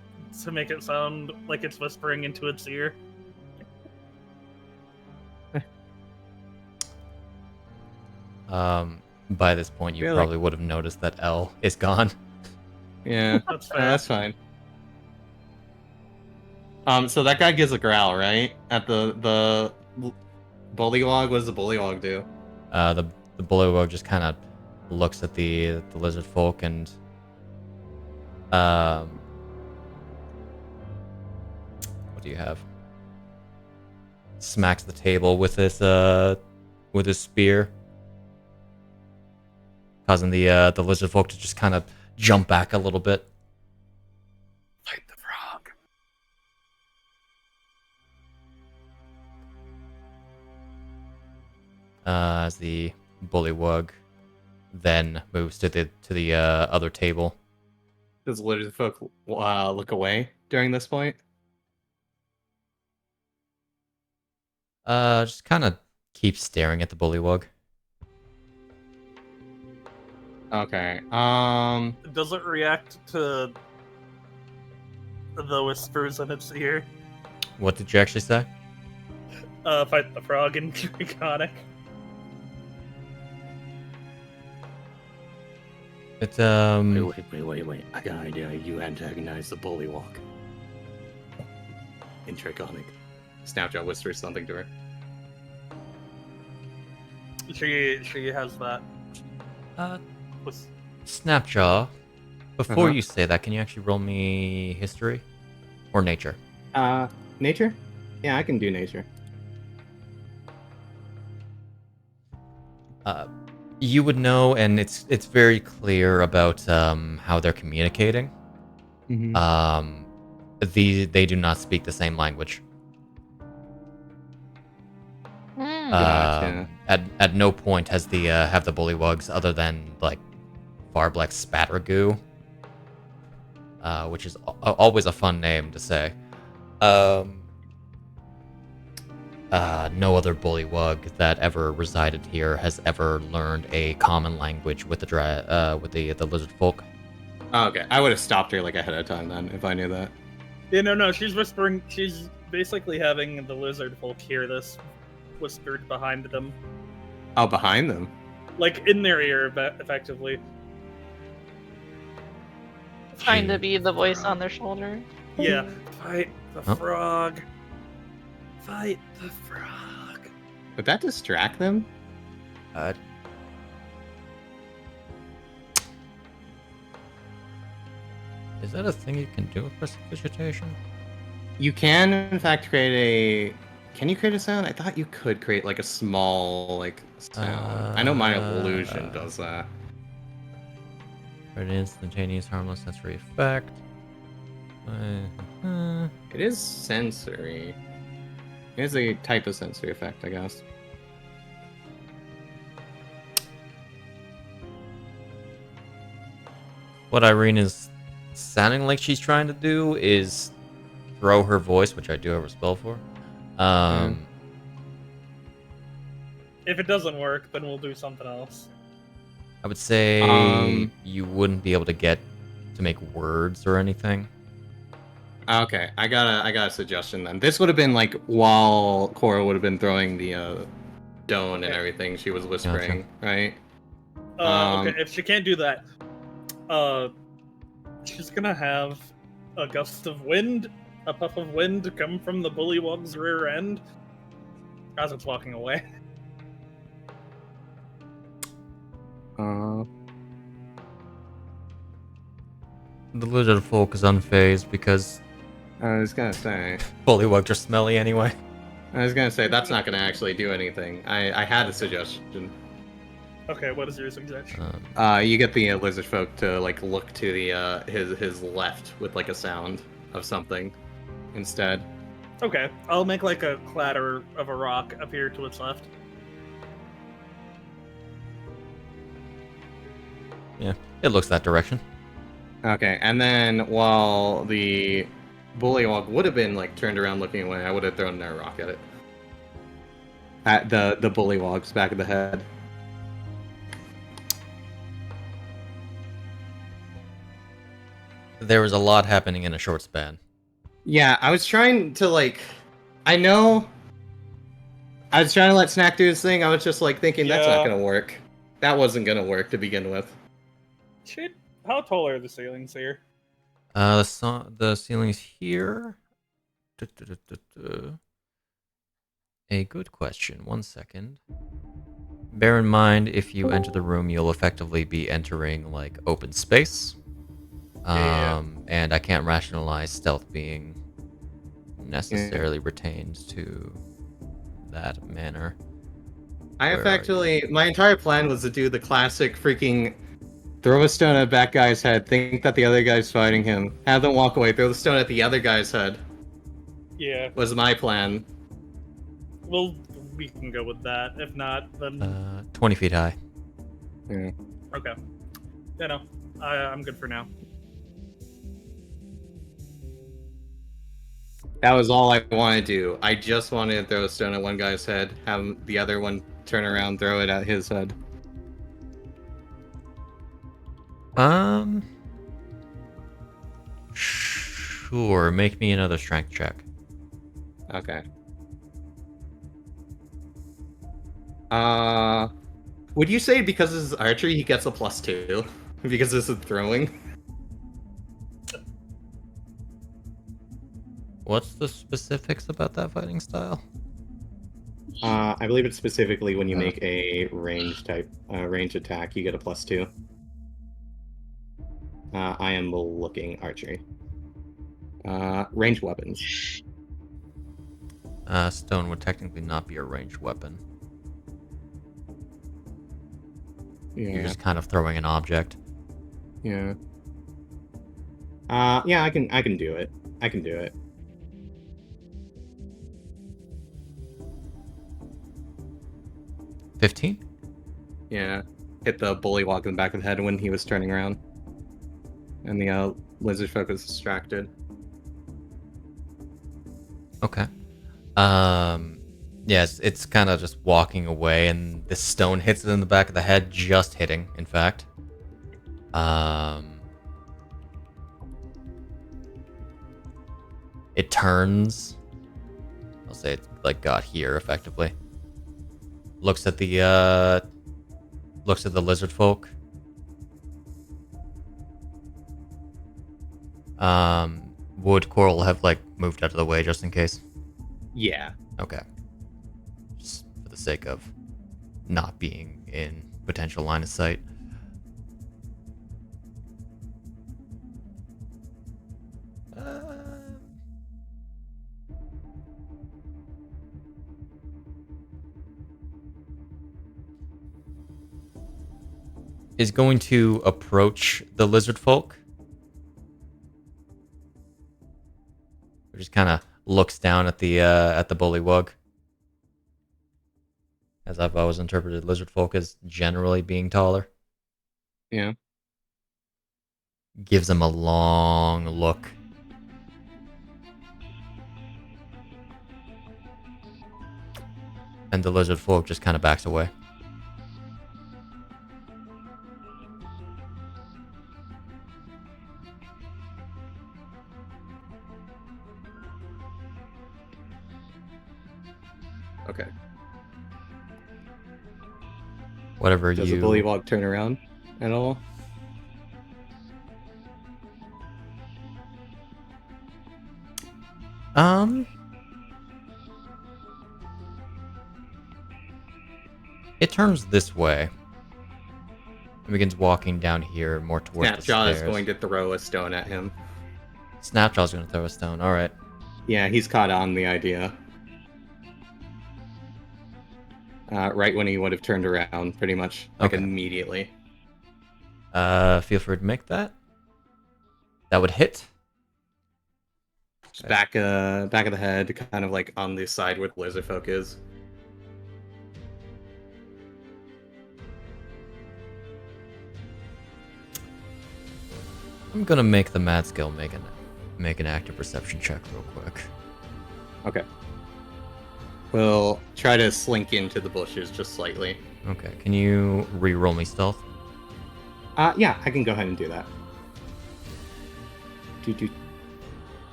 to make it sound like it's whispering into its ear. By this point, you Really? probably would have noticed that L is gone. Yeah, That's fair. that's fine. So that guy gives a growl, right? At the bullywog. What does the bullywog do? The bullywug just kind of looks at the lizard folk and what do you have? Smacks the table with his spear, causing the lizard folk to just kind of jump back a little bit. Fight the frog. As the bullywug then moves to the other table. Does the lizard folk look away during this point? Just kind of keeps staring at the bullywug. Okay. Does it react to the whispers in its ear? What did you actually say? Fight the frog in Draconic. It's Wait. I got an idea. You antagonize the bullywog. In Draconic. Snapjaw whispers something to her. She has that. Snapjaw. Before Uh-huh. you say that, can you actually roll me history or nature? Nature? Yeah, I can do nature. You would know, and it's very clear about how they're communicating. Mm-hmm. They do not speak the same language. Gotcha. At no point has have the bullywugs, other than like Farbleck Spatter Goo, which is always a fun name to say. No other bullywug that ever resided here has ever learned a common language with the lizard folk. Oh, okay. I would have stopped her like ahead of time then if I knew that. Yeah, no, she's whispering. She's basically having the lizard folk hear this whispered behind them. Oh, behind them. Like, in their ear, effectively. Trying to be the voice on their shoulder. Yeah. Fight the Oh. frog. Fight the frog. Would that distract them? Is that a thing you can do with prestidigitation? You can, in fact, create a... Can you create a sound? I thought you could create, like, a small, like, sound. I know my illusion does that. For an instantaneous harmless sensory effect. It is sensory. It is a type of sensory effect, I guess. What Iryne is sounding like she's trying to do is throw her voice, which I do have a spell for. If it doesn't work, then we'll do something else. I would say you wouldn't be able to get to make words or anything. Okay, I got a suggestion then. This would have been like while Cora would have been throwing the stone and everything. She was whispering, right? Okay, if she can't do that, she's gonna have a gust of wind, a puff of wind come from the bullywug's rear end as it's walking away. The lizard folk is unfazed because I was gonna say. bullywugs are smelly anyway. I was gonna say that's not gonna actually do anything. I had a suggestion. Okay, what is your suggestion? You get the lizard folk to like look to the his left with like a sound of something instead. Okay, I'll make like a clatter of a rock appear to its left. Yeah, it looks that direction. Okay, and then while the bullywug would have been like turned around looking away, I would have thrown a rock at it. At the bullywug's back of the head. There was a lot happening in a short span. Yeah, I was trying to like, I know. I was trying to let Snak do his thing. I was just like thinking that's not gonna work. That wasn't gonna work to begin with. Shit, how tall are the ceilings here? The ceilings here. A good question. 1 second. Bear in mind, if you enter the room, you'll effectively be entering like open space. And I can't rationalize stealth being necessarily retained to that manner. My entire plan was to do the classic freaking throw a stone at that guy's head, think that the other guy's fighting him, have them walk away, throw the stone at the other guy's head. Yeah. Was my plan. Well, we can go with that. If not, then 20 feet high. Yeah. okay. Yeah, no, I'm good for now. That was all I wanted to do. I just wanted to throw a stone at one guy's head, have the other one turn around, throw it at his head. Sure. Make me another strength check. Okay. Would you say because this is archery, he gets a +2? Because this is throwing? What's the specifics about that fighting style? I believe it's specifically when you make a range attack, you get a +2. I am looking archery. Ranged weapons. Stone would technically not be a ranged weapon. Yeah. You're just kind of throwing an object. Yeah. Yeah, I can do it. I can do it. $15? Yeah. Hit the bullywug in the back of the head when he was turning around. And the lizard folk was distracted. Okay. Yes, it's kind of just walking away, and the stone hits it in the back of the head, just hitting, in fact. It turns. I'll say it like got here effectively. Looks at the lizard folk. Would Quarrel have like moved out of the way just in case? Yeah. Okay. Just for the sake of not being in potential line of sight. Is going to approach the lizard folk. We're just kind of looks down at the bullywug. As I've always interpreted lizard folk as generally being taller. Yeah. Gives him a long look. And the lizard folk just kind of backs away. Okay. Whatever Does you... the bullywog turn around at all? It turns this way. It begins walking down here more towards the Snapjaw stairs. is going to throw a stone at him. Snapjaw's going to throw a stone. All right. Yeah, he's caught on the idea. Right when he would have turned around, pretty much, like Okay. immediately. Feel free to make that. That would hit. Just back of the head, kind of like on the side where the lizard folk is. I'm gonna make the mad skill make an active perception check real quick. Okay. We'll try to slink into the bushes just slightly. Okay, can you re-roll me stealth? Yeah, I can go ahead and do that.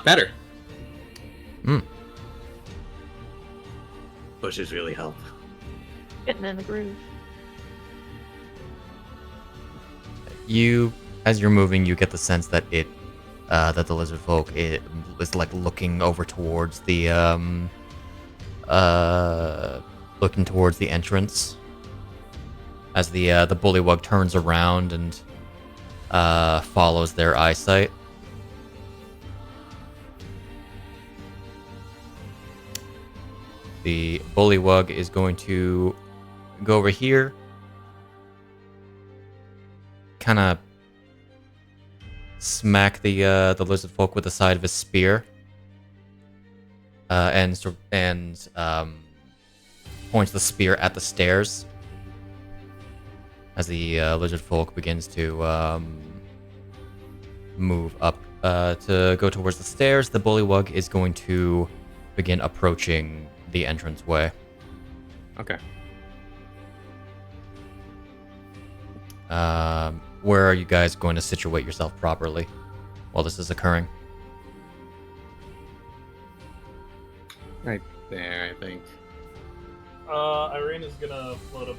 Better. Hmm. Bushes really help. Getting in the groove. As you're moving, you get the sense that that the lizard folk is like looking over towards the entrance. As the bullywug turns around and follows their eyesight. The bullywug is going to go over here. Kind of smack the lizard folk with the side of his spear, and points the spear at the stairs. As the lizard folk begins to move up to go towards the stairs, the bullywug is going to begin approaching the entranceway. Okay. Where are you guys going to situate yourself properly while this is occurring? Right there, I think. Iryne is gonna float up.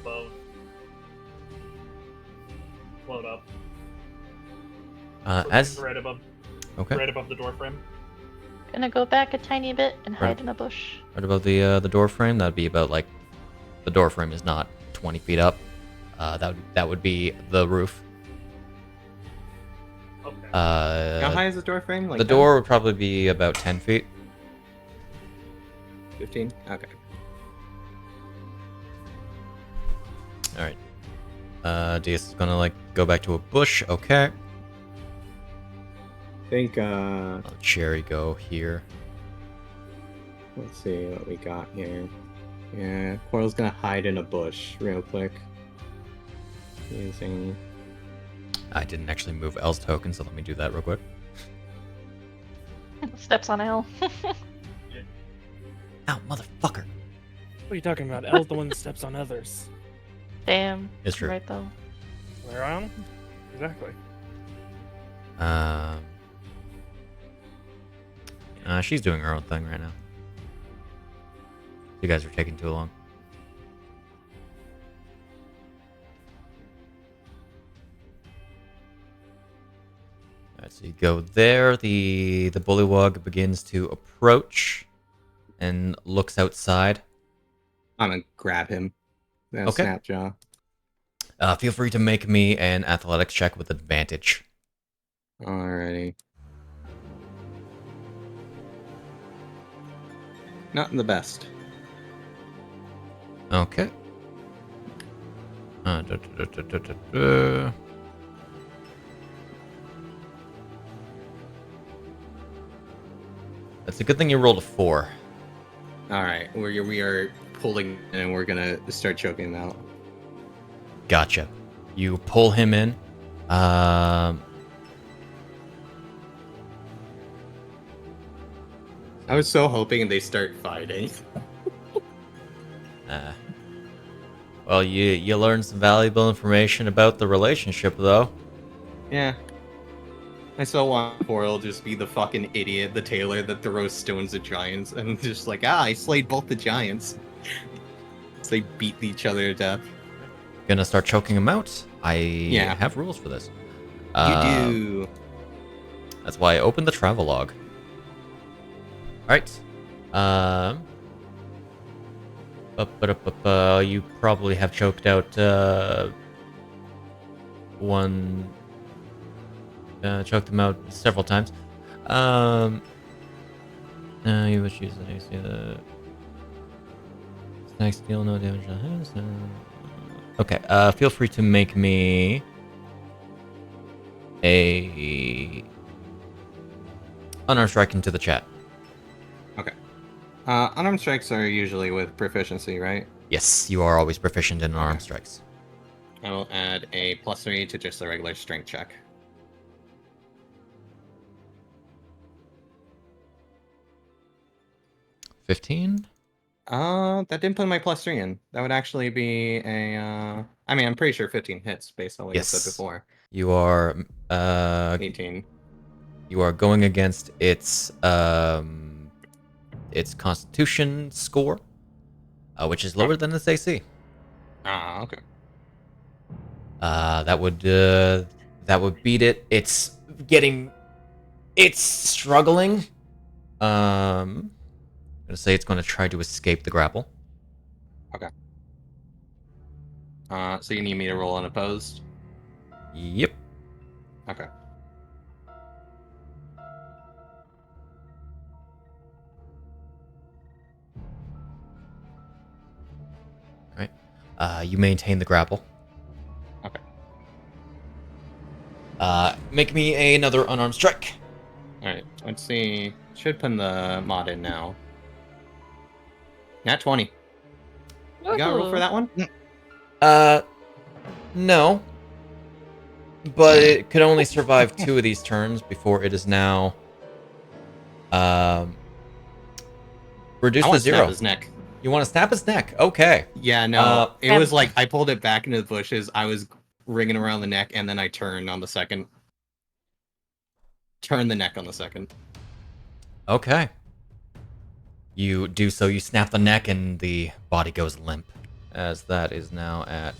Right above the door frame. Gonna go back a tiny bit and hide in a bush. Right above the door frame. That'd be about like the door frame is not 20 feet up. That would be the roof. Okay. How high is the door frame? Like the 10? door would probably be about 10 feet. 15? Okay. All right. Deas is gonna like go back to a bush. Okay. I think, I'll Cherry go here. let's see what we got here. Yeah, Quarrel's gonna hide in a bush real quick. Using... I didn't actually move L's token, so let me do that real quick. Steps on L. Ow, motherfucker! What are you talking about? L's the one that steps on others. Damn. It's true. Right though. Where on? Exactly. She's doing her own thing right now. You guys are taking too long. Alright, so you go there. The bullywug begins to approach and looks outside. I'm gonna grab him. That's Okay. Snapjaw. Feel free to make me an athletics check with advantage. Alrighty. Not the best. Okay. Da, da, da, da, da, da, da. It's a good thing you rolled a 4. All right, we are pulling and we're gonna start choking him out. Gotcha. You pull him in. I was so hoping they start fighting. Well, you learned some valuable information about the relationship, though. Yeah. I still want Quarrel just be the fucking idiot, the tailor that throws stones at giants, and just like, I slayed both the giants. So they beat each other to death. Gonna start choking him out. I Yeah. have rules for this. You do. That's why I opened the travel log. Alright. You probably have choked out one. Choked him out several times. You wish use the Snack steal, no damage. Okay. Feel free to make me a unarmed strike into the chat. Okay. Unarmed strikes are usually with proficiency, right? Yes, you are always proficient in unarmed strikes. I will add a +3 to just the regular strength check. 15? That didn't put my +3 in. That would actually be a, I mean, I'm pretty sure 15 hits based on what you said before. You are, 18. You are going against its Constitution score, which is lower than its AC. Ah, okay. That would beat it. It's struggling. I'm gonna say it's gonna try to escape the grapple. Okay. So you need me to roll unopposed? Yep. Okay. Right. You maintain the grapple. Okay. Make me another unarmed strike. Alright, let's see. Should put the mod in now. Nat 20. You got a roll for that one? No. But it could only survive 2 of these turns before it is now reduced I to want to 0. snap his neck. You want to snap his neck? Okay. Yeah, no. It was like I pulled it back into the bushes. I was ringing around the neck, and then I turned on the second. Turn the neck on the second. Okay. You do so. You snap the neck, and the body goes limp, as that is now at.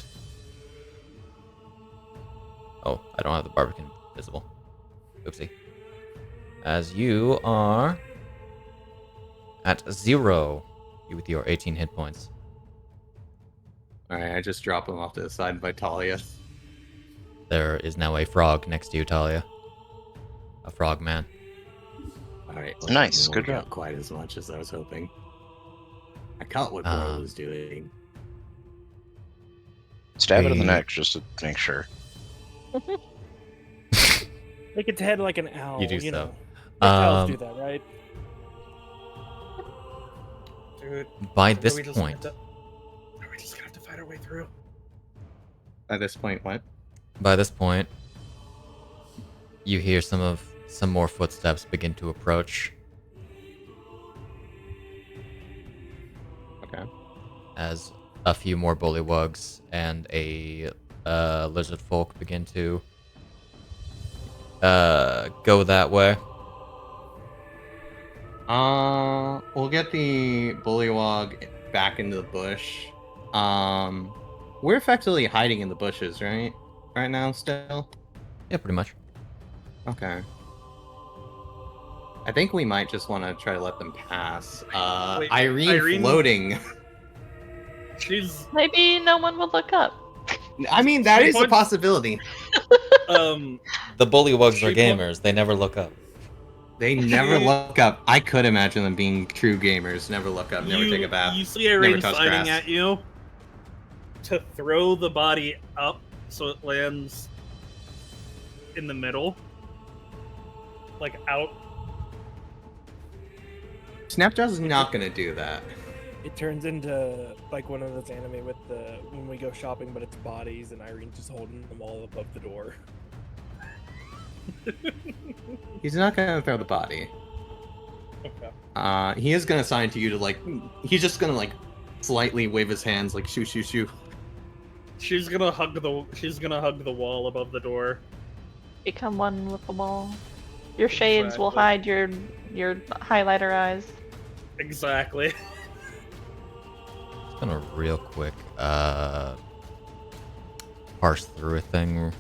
Oh, I don't have the barbican visible. Oopsie. As you are at 0, you with your 18 hit points. Alright, I just drop him off to the side by Talia. There is now a frog next to you, Talia. A frog man. Alright. Nice, good job. Not quite as much as I was hoping. I caught what Bro was doing. Stab it in the neck just to make sure. Make its head like an owl. You do so. Know. Owls do that, right? Dude, By are this we just point, Are we just gonna have to fight our way through? At this point, what? You hear some more footsteps begin to approach. Okay. As a few more bullywugs and a lizard folk begin to go that way. We'll get the bullywog back into the bush. We're effectively hiding in the bushes, right? Right now, still? Yeah, pretty much. Okay. I think we might just want to try to let them pass. Wait, Iryne floating. Maybe no one will look up. I mean, that is a possibility. Um, The bullywugs are She- gamers. They never look up. They never look up. I could imagine them being true gamers. Never look up, never take a bath. You see never Iryne touch fighting grass. at you to throw the body up so it lands in the middle, like out. Snapjaw's not gonna do that. It turns into like one of those anime with the when we go shopping, but it's bodies, and Iryne's just holding them all above the door. He's not gonna throw the body. Okay. He is gonna sign to you to like. He's just gonna like slightly wave his hands like shoo shoo shoo. She's gonna hug the wall above the door. Become one with the wall. Your shades will hide your highlighter eyes. Exactly. Just gonna real quick parse through a thing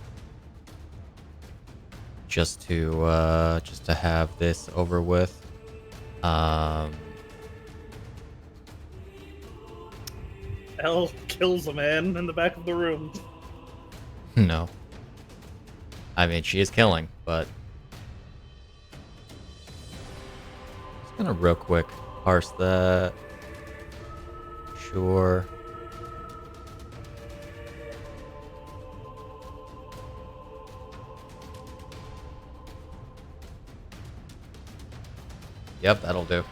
just to have this over with. Elle kills a man in the back of the room. No. I mean, she is killing, but just gonna real quick parse that. Sure. Yep, that'll do.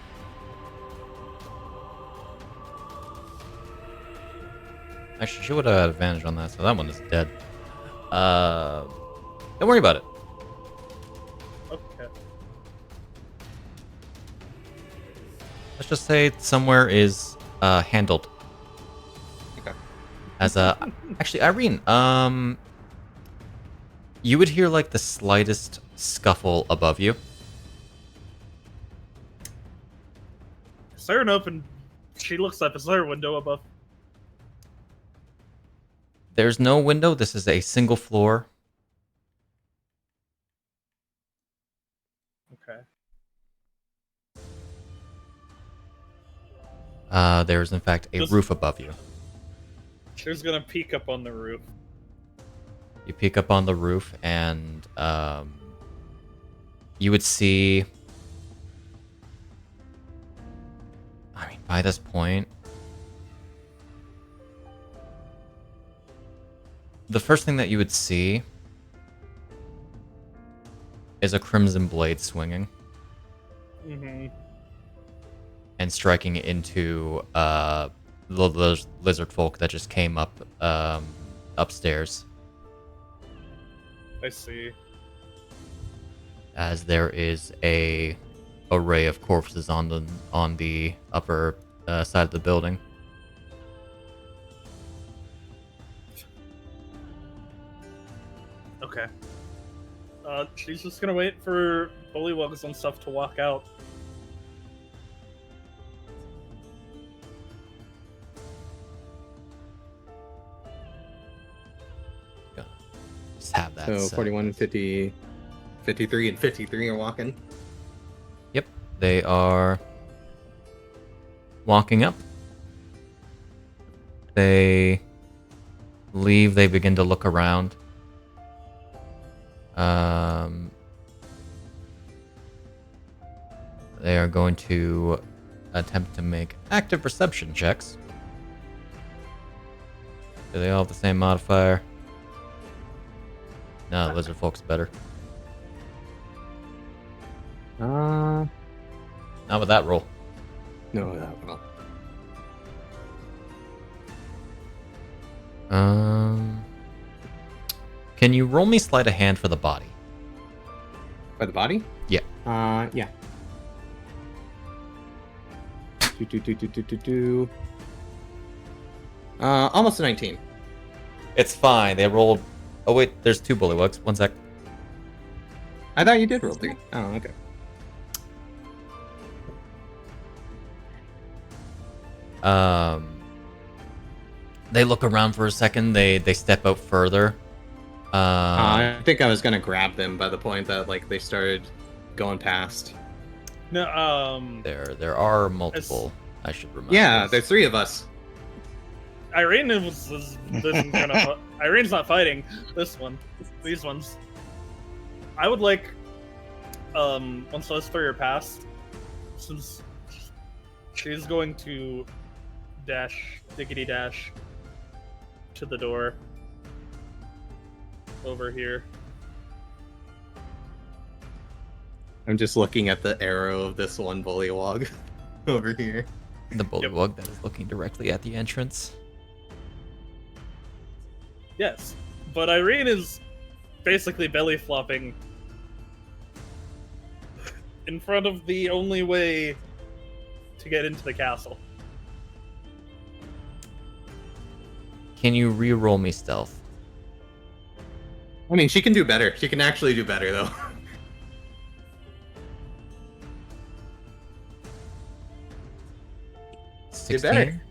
Actually, she would have had advantage on that, so that one is dead. Don't worry about it. Okay. Let's just say somewhere is handled. Okay. As a actually, Iryne, you would hear like the slightest scuffle above you. Is there an open? She looks up. Is there a window above? There's no window. This is a single floor. Okay. There's in fact a roof above you. She's gonna peek up on the roof. You peek up on the roof, and you would see. I mean, by this point, the first thing that you would see is a crimson blade swinging Mm-hmm. and striking into the lizard folk that just came up upstairs. I see. As there is a array of corpses on the upper side of the building. Okay. She's just gonna wait for bullywugs and stuff to walk out. Just have that. So set. 41, 50, 53, and 53 are walking. Yep, they are walking up. They leave. They begin to look around. They are going to attempt to make active perception checks. Do they all have the same modifier? No, lizard folk's better. No, Not with that roll. that well. Can you roll me sleight of hand for the body? By the body? Yeah. Yeah. Do. Almost a 19. It's fine. They rolled. Oh wait, there's two bullywugs. One sec. I thought you did roll 3. Oh, okay. They look around for a second. They step out further. I think I was gonna grab them by the point that like they started going past. No, There are multiple. I should remember. Yeah, this. there's 3 of us. Iryne isn't gonna. Irene's not fighting this one. These ones. I would like, once those 3 are passed, since she's going to diggity dash to the door over here. I'm just looking at the arrow of this one bullywog. over here. The bullywug that is looking directly at the entrance. Yes, but Iryne is basically belly flopping in front of the only way to get into the castle. Can you re-roll me stealth? I mean, she can do better. She can actually do better, though. Do better. 16?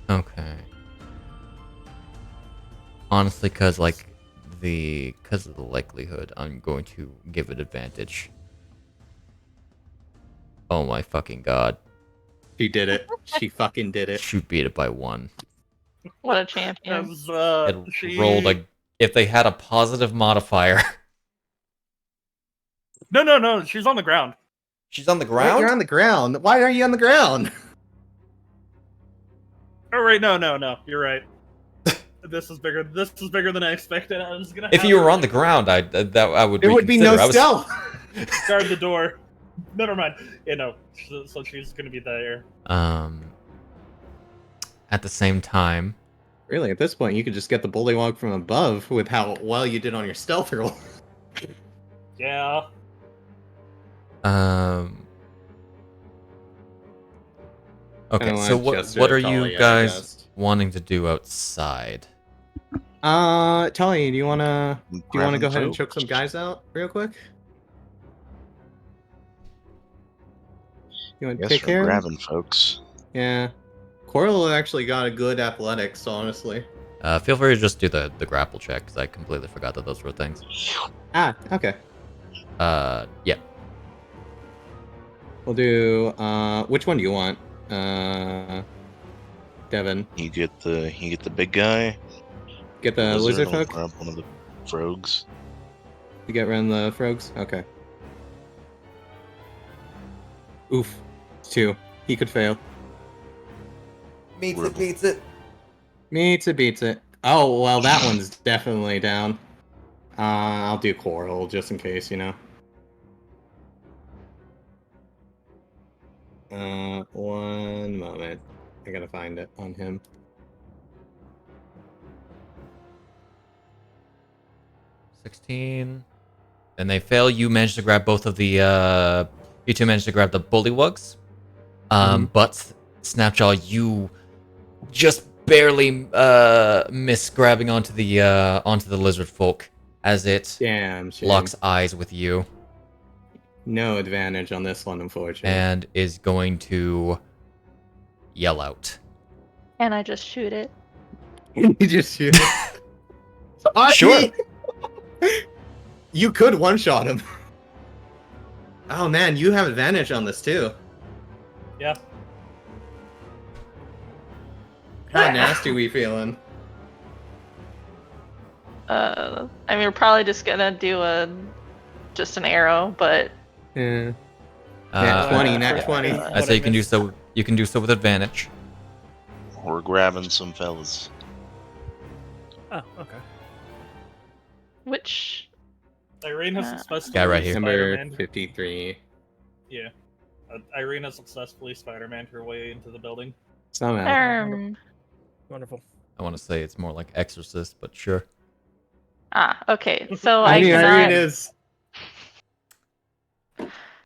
Okay. Honestly, because of the likelihood, I'm going to give it advantage. Oh my fucking god. She did it. She fucking did it. She beat it by 1. What a champion. As, It rolled if they had a positive modifier. No, she's on the ground. She's on the Wait, ground? you're on the ground. Why are you on the ground? Oh, right, no, you're right. This is bigger than I expected. I was gonna If have you her were on the ground, I would There would be no reconsider. stealth. guard the door. Never mind. Yeah, no. So she's gonna be there. At the same time, Really, at this point, you could just get the bullywog from above with how well you did on your stealth roll. Yeah. Okay, Kinda so like Chester what are Talia, you I guys guess. wanting to do outside? Talia, do you wanna go Grabbing ahead and choke folks. some guys out real quick? You want to Yes, take we're care of them? grabbing folks. Yeah. Quarrel actually got a good athletics, honestly. Feel free to just do the grapple check, because I completely forgot that those were things. Ah, okay. Yeah. We'll do, which one do you want? Devon. You get the big guy. Get the lizard I'll hook? grab one of the frogs. You get rid of the frogs? Okay. Oof. 2. He could fail. Beats it, beats it. Beats it. Oh, well, that one's definitely down. I'll do Quarrel, just in case, you know. 1 moment. I gotta find it on him. $16. And they fail. You manage to grab both of the, you two manage to grab the bullywugs. But Snapjaw, you just barely miss grabbing onto the lizard folk as it Damn, shame. locks eyes with you No advantage on this one, unfortunately. and is going to yell out. And I just shoot it. You just shoot it. Sure. You could one-shot him. Oh man, you have advantage on this too. Yeah. How nasty we feeling? I mean, we're probably just gonna do just an arrow, but Yeah. Nat 20, nat 20. I say you can do so. You can do so with advantage. We're grabbing some fellas. Oh, okay. which Iryne has successfully Guy right here. Number Spider-Man. 53. Yeah. Iryne has successfully Spider-Man her way into the building. Somehow. Wonderful. I want to say it's more like Exorcist, but sure. okay. So I I mean, cannot. Iryne is.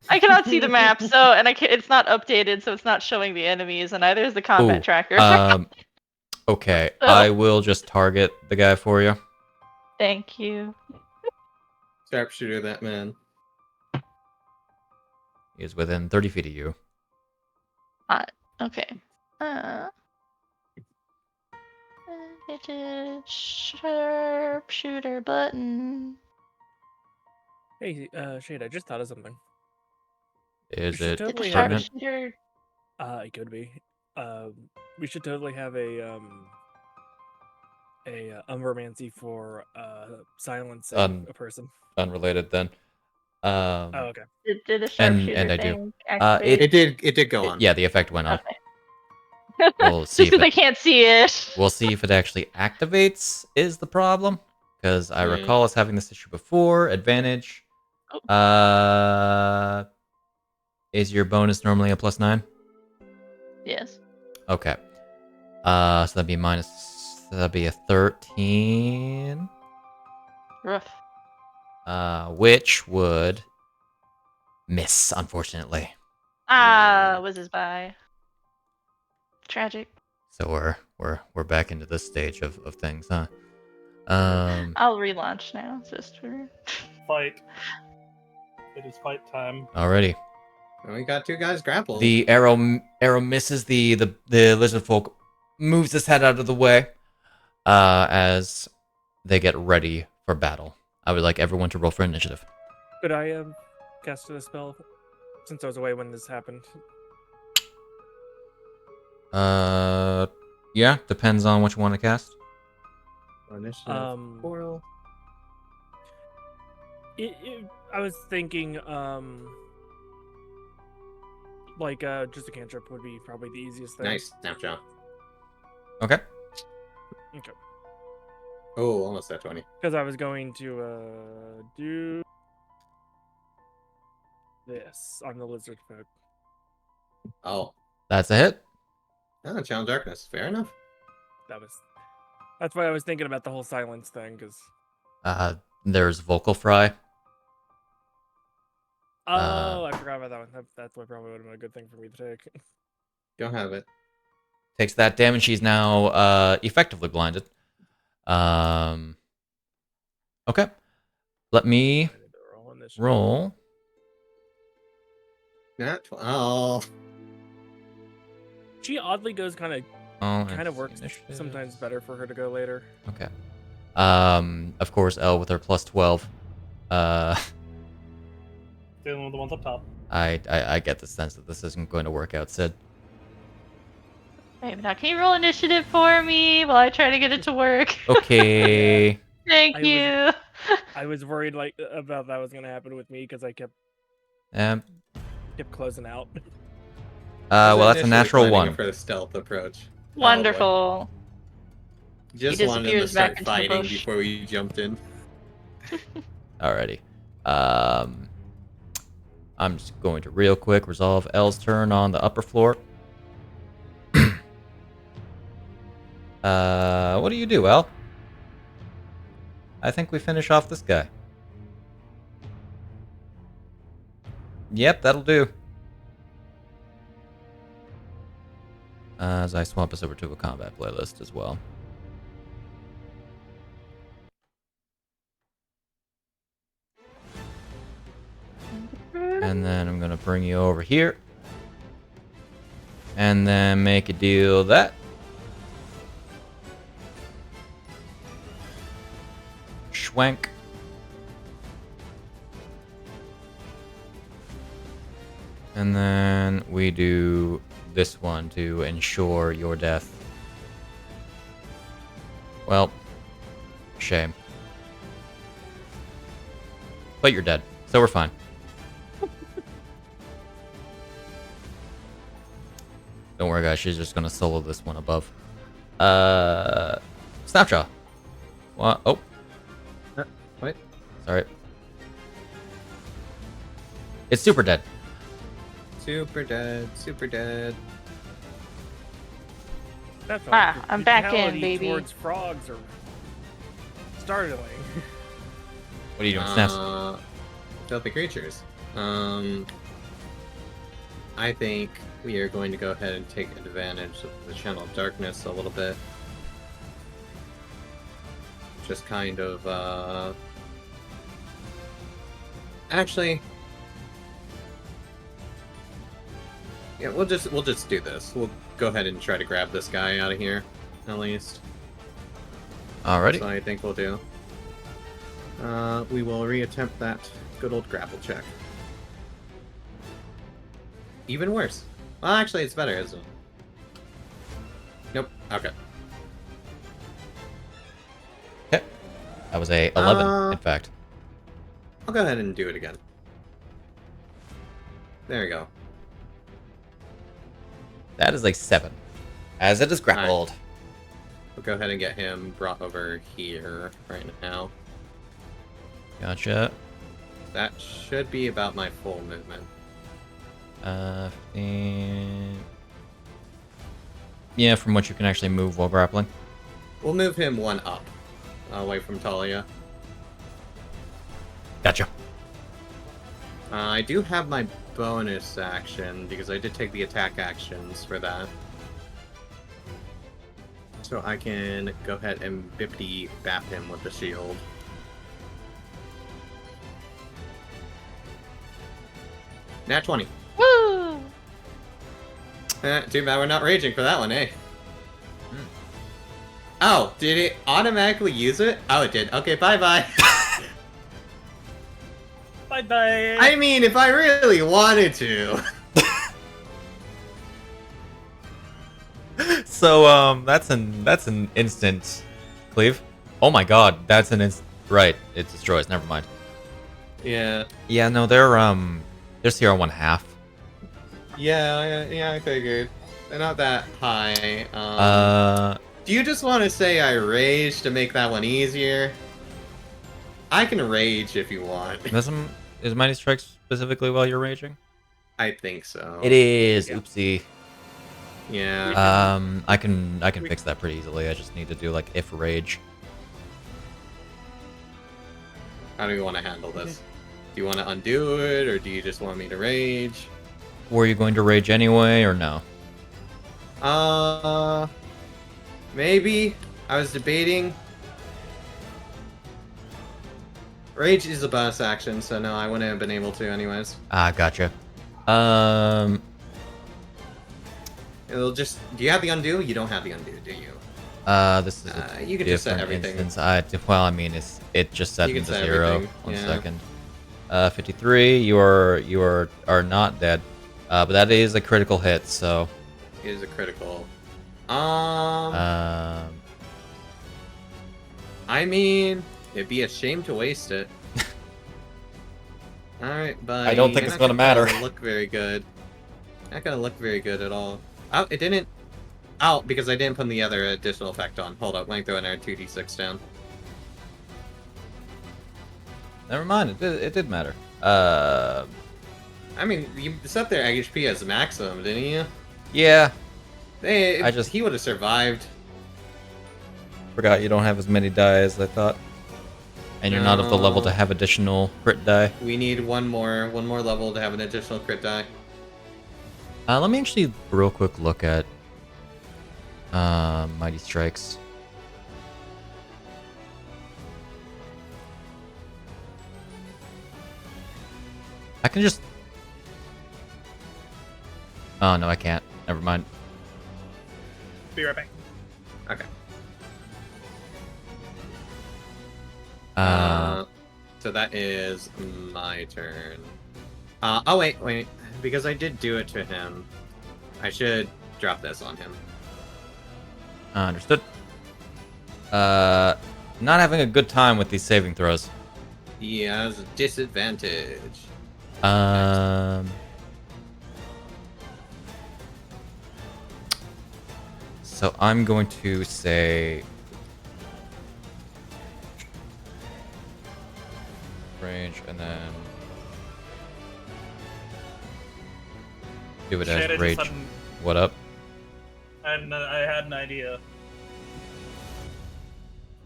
I cannot see the map, so it's not updated, so it's not showing the enemies, and neither is the combat Ooh, tracker. Okay, So- I will just target the guy for you. Thank you. Sharpshooter, that man. He is within 30 feet of you. Okay. It is sharpshooter button. Hey, Shade, I just thought of something. Is should it totally It's have pertinent? sharpshooter. It could be. We should totally have a umbermancy for silencing a person. Unrelated then. Oh, okay. Did the And sharpshooter I do. thing activate? It did go on. Yeah, the effect went on. Okay. We'll see Just if because I it, can't see it. we'll see if it actually activates is the problem. Because I Hmm. recall us having this issue before. Advantage. Oh. Is your bonus normally a +9? Yes. Okay. So that'd be that'd be a 13. Rough. Which would miss, unfortunately. Was his bye. Tragic. So we're back into this stage of things, huh? I'll relaunch now, sister. Fight. It is fight time. Alrighty. And we got two guys grappled. The arrow misses the lizard folk, moves his head out of the way, as they get ready for battle. I would like everyone to roll for initiative. Could I have casted a spell since I was away when this happened? Yeah, depends on what you want to cast. Initiative. Quarrel. I was thinking, like, just a cantrip would be probably the easiest thing. Nice, Snapjaw. Okay. Okay. Oh, almost at 20. Because I was going to do this on the lizard folk. Oh. That's a hit. Oh, Channel Darkness. Fair enough. That's why I was thinking about the whole silence thing, because... There's vocal fry. I forgot about that one. That's what probably would have been a good thing for me to take. Don't have it. Takes that damage. She's now effectively blinded. Okay. Let me roll. Not 12. She oddly goes kind of works initiative. sometimes better for her to go later. Okay. Of course, Elle with her +12. Dealing with the ones up top. I get the sense that this isn't going to work out, Sid. Maybe not. Can you roll initiative for me while I try to get it to work? Okay. Thank you. I was worried about that was gonna happen with me because I kept closing out. Well, that's a Initially natural planning one. For the stealth approach. Wonderful. Just He wanted to disappears back start into the fighting bush. before we jumped in. Alrighty. I'm just going to real quick resolve Elle's turn on the upper floor. What do you do, Elle? I think we finish off this guy. Yep, that'll do. As I swap us over to a combat playlist as well. And then I'm going to bring you over here. And then make a deal that. Schwank. And then we do this one to ensure your death. Well, shame. But you're dead, so we're fine. Don't worry, guys. She's just gonna solo this one above. Snapjaw. What? Oh. Wait. Sorry. It's super dead. Super dead. Super dead. That's Ah, all. I'm back in, Brutality baby. Towards frogs are startling. What are you doing, Snaps? Filthy creatures. I think we are going to go ahead and take advantage of the Channel of Darkness a little bit. Just kind of, actually, yeah, we'll just do this. We'll go ahead and try to grab this guy out of here, at least. Alrighty. That's what I think we'll do. We will reattempt that good old grapple check. Even worse. Well, actually, it's better, isn't it? Nope. Okay. Okay. That was a 11, in fact. I'll go ahead and do it again. There we go. That is a 7. As it is grappled. We'll go ahead and get him brought over here right now. Gotcha. That should be about my full movement. 15. Yeah, from which you can actually move while grappling. We'll move him 1 up, away from Talia. Gotcha. I do have my bonus action, because I did take the attack actions for that. So I can go ahead and bippity bap him with the shield. Nat 20. Woo! Too bad we're not raging for that one, eh? Oh, did it automatically use it? Oh, it did. Okay, bye-bye. Bye bye. I mean, if I really wanted to. So that's an instant cleave. Oh my god, that's an instant. Right, it destroys. Never mind. Yeah. Yeah, no, they're CR1 half. Yeah, I figured. They're not that high. Do you just want to say I rage to make that one easier? I can rage if you want. Is Mighty Strike specifically while you're raging? I think so. It is. Yeah. Oopsie. Yeah. I can fix that pretty easily. I just need to do like if rage. How do you want to handle this? Do you want to undo it, or do you just want me to rage? Were you going to rage anyway, or no? Maybe. I was debating. Rage is a bonus action, so no, I wouldn't have been able to anyways. Ah, gotcha. It'll just... Do you have the undo? You don't have the undo, do you? This is a you can just set different everything. instance. Well, I mean, it just set You can into set 0. everything, One yeah. second. 53. You are not dead. But that is a critical hit. So. It is a critical. Um. I mean, it'd be a shame to waste it. Alright, but I don't think it's gonna matter. Look very good. Not gonna look very good at all. Oh, it didn't. Oh, because I didn't put the other additional effect on. Hold up, let me throw another 2d6 down. Never mind. It did matter. I mean, you set their HP as maximum, didn't you? Yeah. He would have survived. Forgot you don't have as many die as I thought. And you're not of the level to have additional crit die. We need one more level to have an additional crit die. Let me actually real quick look at Mighty Strikes. I can just... Oh, no, I can't. Never mind. Be right back. Okay. Uh, So that is my turn. Oh, wait. Because I did do it to him, I should drop this on him. Understood. Not having a good time with these saving throws. He has a disadvantage. So I'm going to say range and then do it Shit, I as just rage. had What up? I had an idea.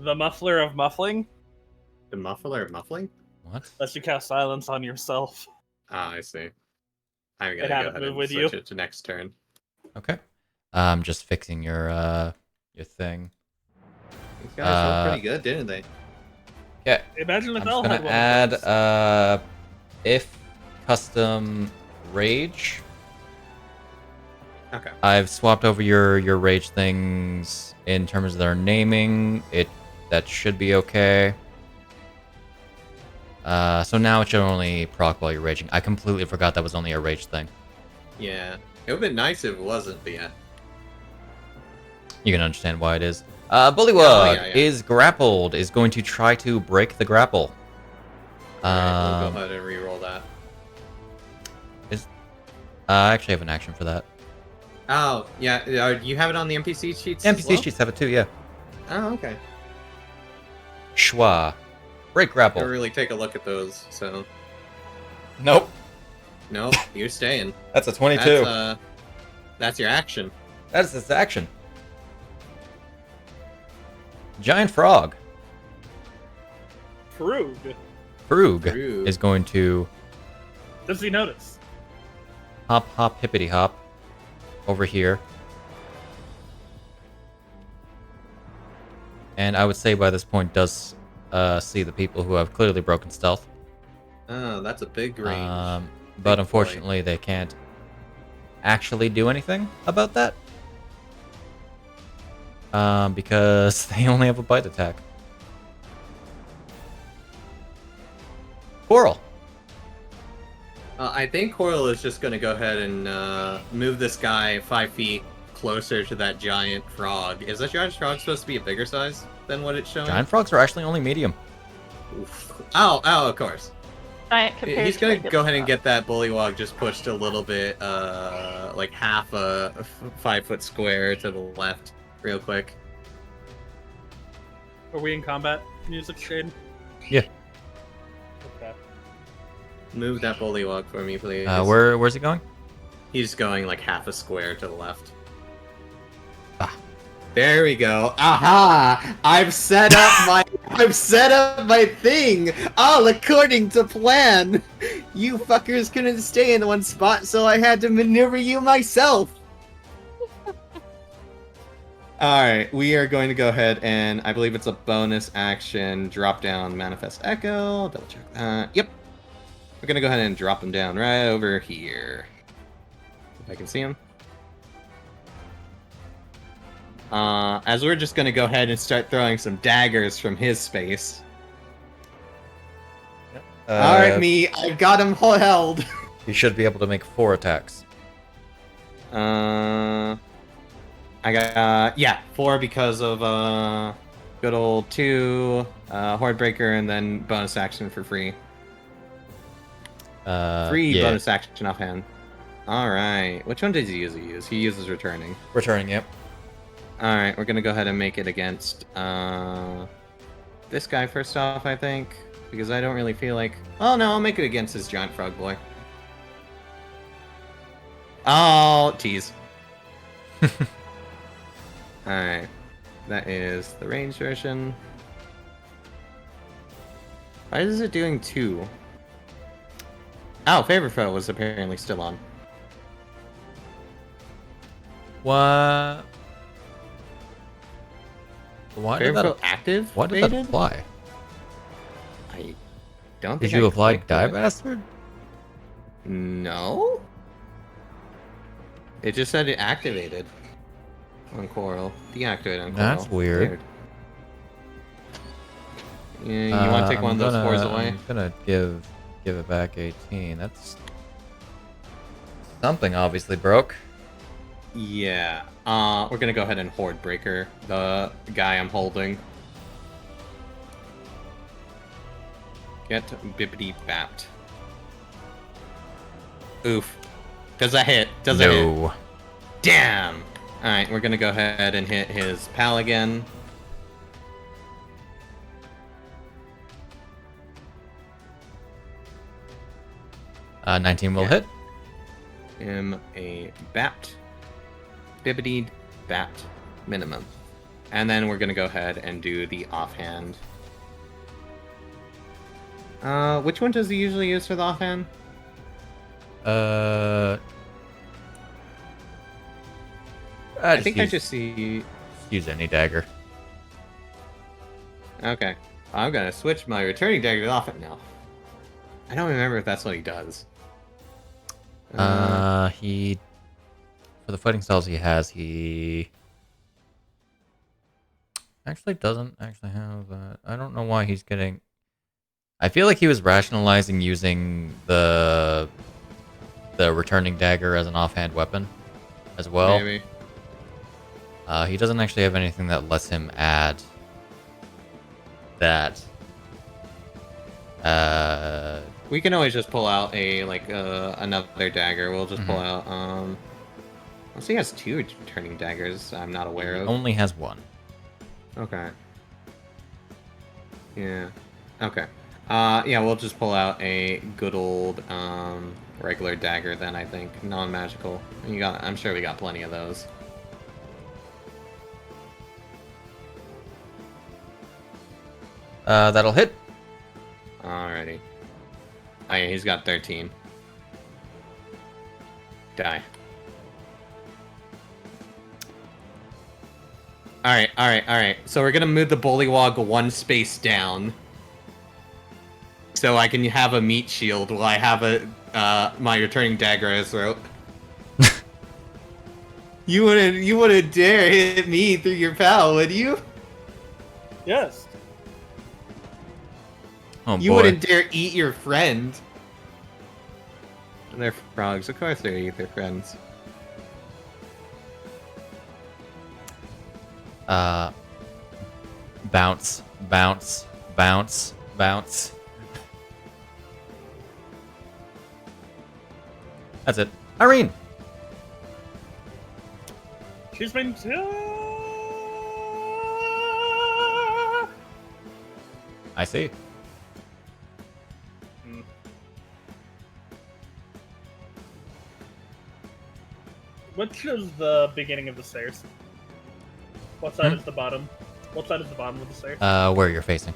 The muffler of muffling The muffler of muffling? What? lets you cast silence on yourself. Ah, I see. I'm It gonna had go to ahead move and with switch you. it to next turn. Okay. I'm just fixing your thing. These guys look pretty good, didn't they? Okay. Imagine if I'm L just had gonna one add of those. if custom rage. Okay. I've swapped over your rage things in terms of their naming. That should be okay. So now it should only proc while you're raging. I completely forgot that was only a rage thing. Yeah. It would've been nice if it wasn't, but yeah. You can understand why it is. Bullywug yeah. is grappled, is going to try to break the grapple. Alright, we'll go ahead and re-roll that. I actually have an action for that. Oh, yeah. You have it on the NPC sheets? NPC as well? sheets have it too, yeah. Oh, okay. Schwa. Break Don't grapple. really take a look at those, so... Nope. No, you're staying. That's a 22. That's your action. That is his action. Giant frog. Frug. Frug is going to Does he notice? hop, hop, hippity hop over here. And I would say by this point does see the people who have clearly broken stealth. Oh, that's a big range. But Big unfortunately, they can't actually do anything about that. Because they only have a bite attack. Quarrel. I think Quarrel is just going to go ahead and move this guy 5 feet closer to that giant frog. Is that giant frog supposed to be a bigger size than what it's showing? Giant frogs are actually only medium. Oof. Oh, of course. Giant compared He's to gonna regular go ahead and frog. get that bullywog just pushed a little bit, like half a 5 foot square to the left, real quick. Are we in combat music, Shane? Yeah. Okay. Move that bullywog for me, please. Where's he going? He's going like half a square to the left. Ah. There we go. Aha! I've set up my thing, all according to plan. You fuckers couldn't stay in one spot, so I had to maneuver you myself. Alright, we are going to go ahead and I believe it's a bonus action. Drop down Manifest Echo. Double check that. Yep. We're gonna go ahead and drop him down right over here. If I can see him. As we're just gonna go ahead and start throwing some daggers from his space. Alright, me, I've got him held. You should be able to make 4 attacks. I got, yeah, 4 because of, good old 2, Hordebreaker, and then bonus action for free. Free yeah. bonus action offhand. Alright, which one does he use? He uses returning. Returning, yep. Alright, we're gonna go ahead and make it against, this guy first off, I think. Because I don't really feel like... Oh, no, I'll make it against this giant frog boy. Oh, tease. Alright. That is the range version. Why is it doing 2? Oh, favorite foe was apparently still on. What? Why did Favorite that foe active? Why did that apply? I don't Did think you I apply clicked Die it. Bastard? No? It just said it activated on Quarrel. Deactivated on Quarrel. That's weird. Yeah, you want to take one of those 4s away? I'm gonna give it back 18. That's something obviously broke. Yeah. We're gonna go ahead and Horde Breaker the guy I'm holding. Get bippity bapped. Oof. Does that hit? Does it hit? No. Damn! Alright, we're gonna go ahead and hit his pal again. 19 will Yeah. hit. Him a bapped. Bibbitied bapped minimum. And then we're gonna go ahead and do the offhand. Which one does he usually use for the offhand? I think I just see... use any dagger. Okay. I'm gonna switch my returning dagger to the offhand now. I don't remember if that's what he does. He... For the fighting styles he has, he... actually doesn't actually have that. I don't know why he's getting... I feel like he was rationalizing using the returning dagger as an offhand weapon as well. Maybe. He doesn't actually have anything that lets him add that. We can always just pull out a another dagger. We'll just pull out unless he has 2 returning daggers I'm not aware of. Only has 1. Okay. Yeah. Okay. Yeah, we'll just pull out a good old regular dagger then, I think. Non-magical. I'm sure we got plenty of those. That'll hit. Alrighty. Oh yeah, he's got 13. Die. Alright. So we're gonna move the bullywog one space down. So I can have a meat shield while I have my returning dagger at his throat. You wouldn't dare hit me through your pal, would you? Yes. Oh You boy. wouldn't dare eat your friend. They're frogs, of course they eat their friends. Bounce, bounce, bounce, bounce. That's it. Iryne! She's been. I see. Which is the beginning of the stairs? What side is the bottom? What side is the bottom of the stairs? Where you're facing.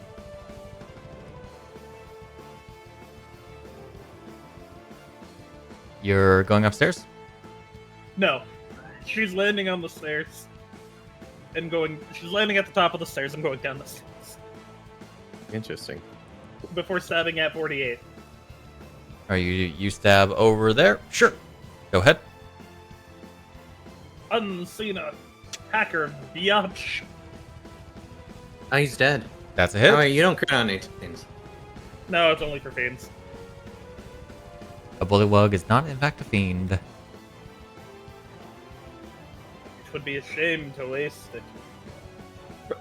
You're going upstairs? No. She's landing on the stairs. And going. She's landing at the top of the stairs and going down the stairs. Interesting. Before stabbing at 48. Are you stab over there? Sure. Go ahead. Unseen hacker biatch. Oh, he's dead. That's a hit. Oh, wait, you don't crit on 18s. No, it's only for fiends. A bullywug is not in fact a fiend. It would be a shame to waste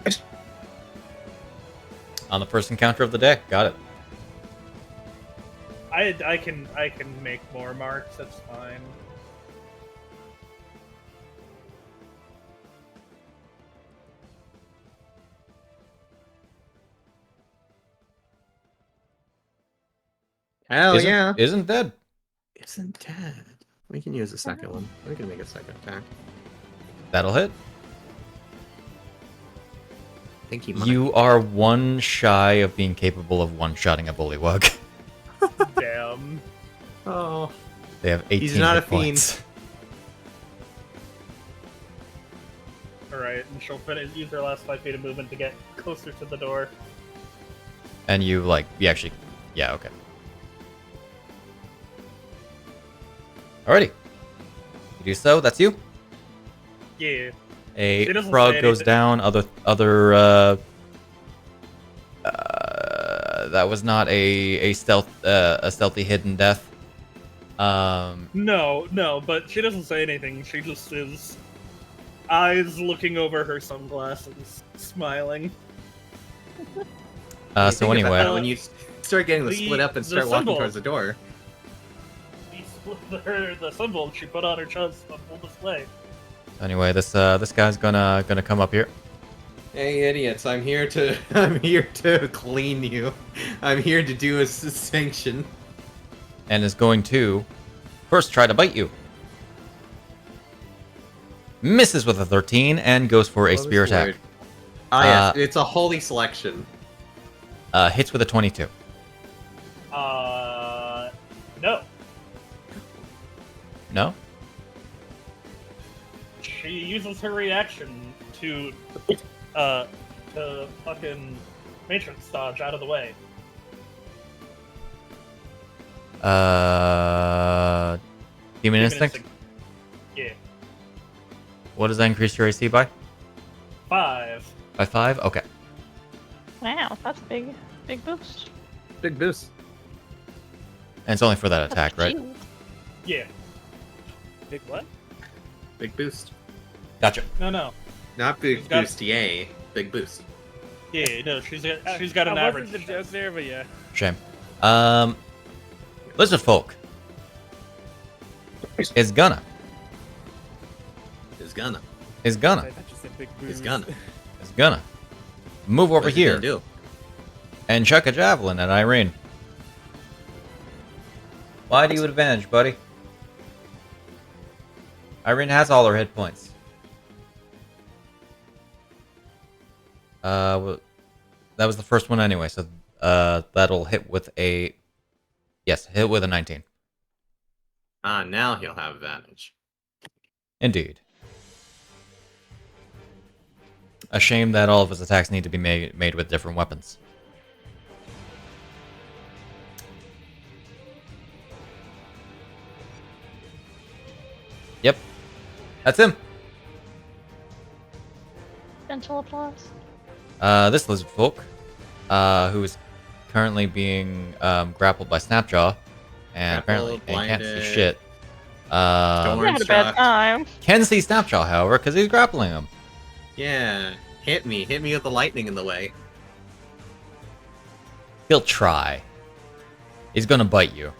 it. On the first encounter of the day. Got it. I can make more marks, that's fine. Hell yeah. Isn't dead. Isn't dead. We can use a second one. We can make a second attack. That'll hit. I think he might. You are one shy of being capable of one-shotting a bullywug. Damn. Oh. They have 18 He's not hit a fiend. points. Alright, and she'll use her last 5 feet of movement to get closer to the door. And you, you actually... Yeah, okay. Alrighty. You do so, that's you. Yeah. A She doesn't frog say goes anything. down, that was not a stealthy hidden death. No, but she doesn't say anything. She just is eyes looking over her sunglasses, smiling. You So think about anyway, that when you start getting the split up and the start walking symbol. towards the door. The symbol she put on her chest on full display. this guy's gonna come up here. Hey idiots, I'm here to clean you. I'm here to do a sanction. And is going to first try to bite you. Misses with a 13 and goes for a Oh, spear this attack. word. Ah yes, it's a holy selection. Hits with a 22. No. No? She uses her reaction to fucking Matrix dodge out of the way. Demon Instinct? Yeah. What does that increase your AC by? 5. By 5? Okay. Wow, that's big boost. Big boost. And it's only for that attack, That's right? shield. Yeah. Big what? Big boost. Gotcha. No. Not big He's got- boost, yay. Big boost. Yeah, no, she's got an I average. wasn't the joke there, but yeah. Shame. Lizard folk is gonna Is gonna. I thought you said big boost. Is gonna. move over What's he here gonna do? and chuck a javelin at Iryne. Why do you advantage, buddy? Iryne has all her hit points. Well, that was the first one anyway, so that'll hit with a... Yes, hit with a 19. Now he'll have advantage. Indeed. A shame that all of his attacks need to be made with different weapons. Yep. That's him. Gentle applause. This lizard folk, who is currently being grappled by Snapjaw, and apparently can't see shit. You had a bad time. Can see Snapjaw, however, because he's grappling him. Yeah, hit me with the lightning in the way. He'll try. He's gonna bite you.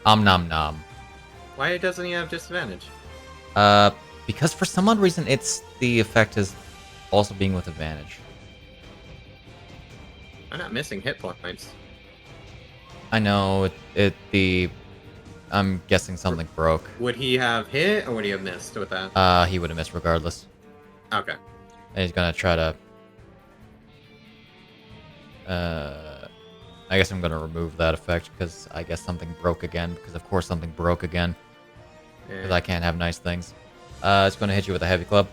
Nom nom. Why doesn't he have disadvantage? Because for some odd reason, it's the effect is also being with advantage. I'm not missing hit points. I know I'm guessing something broke. Would he have hit or would he have missed with that? He would have missed regardless. Okay. And he's gonna try to. I guess I'm gonna remove that effect because I guess something broke again. Because of course something broke again. Because I can't have nice things. It's gonna hit you with a heavy club.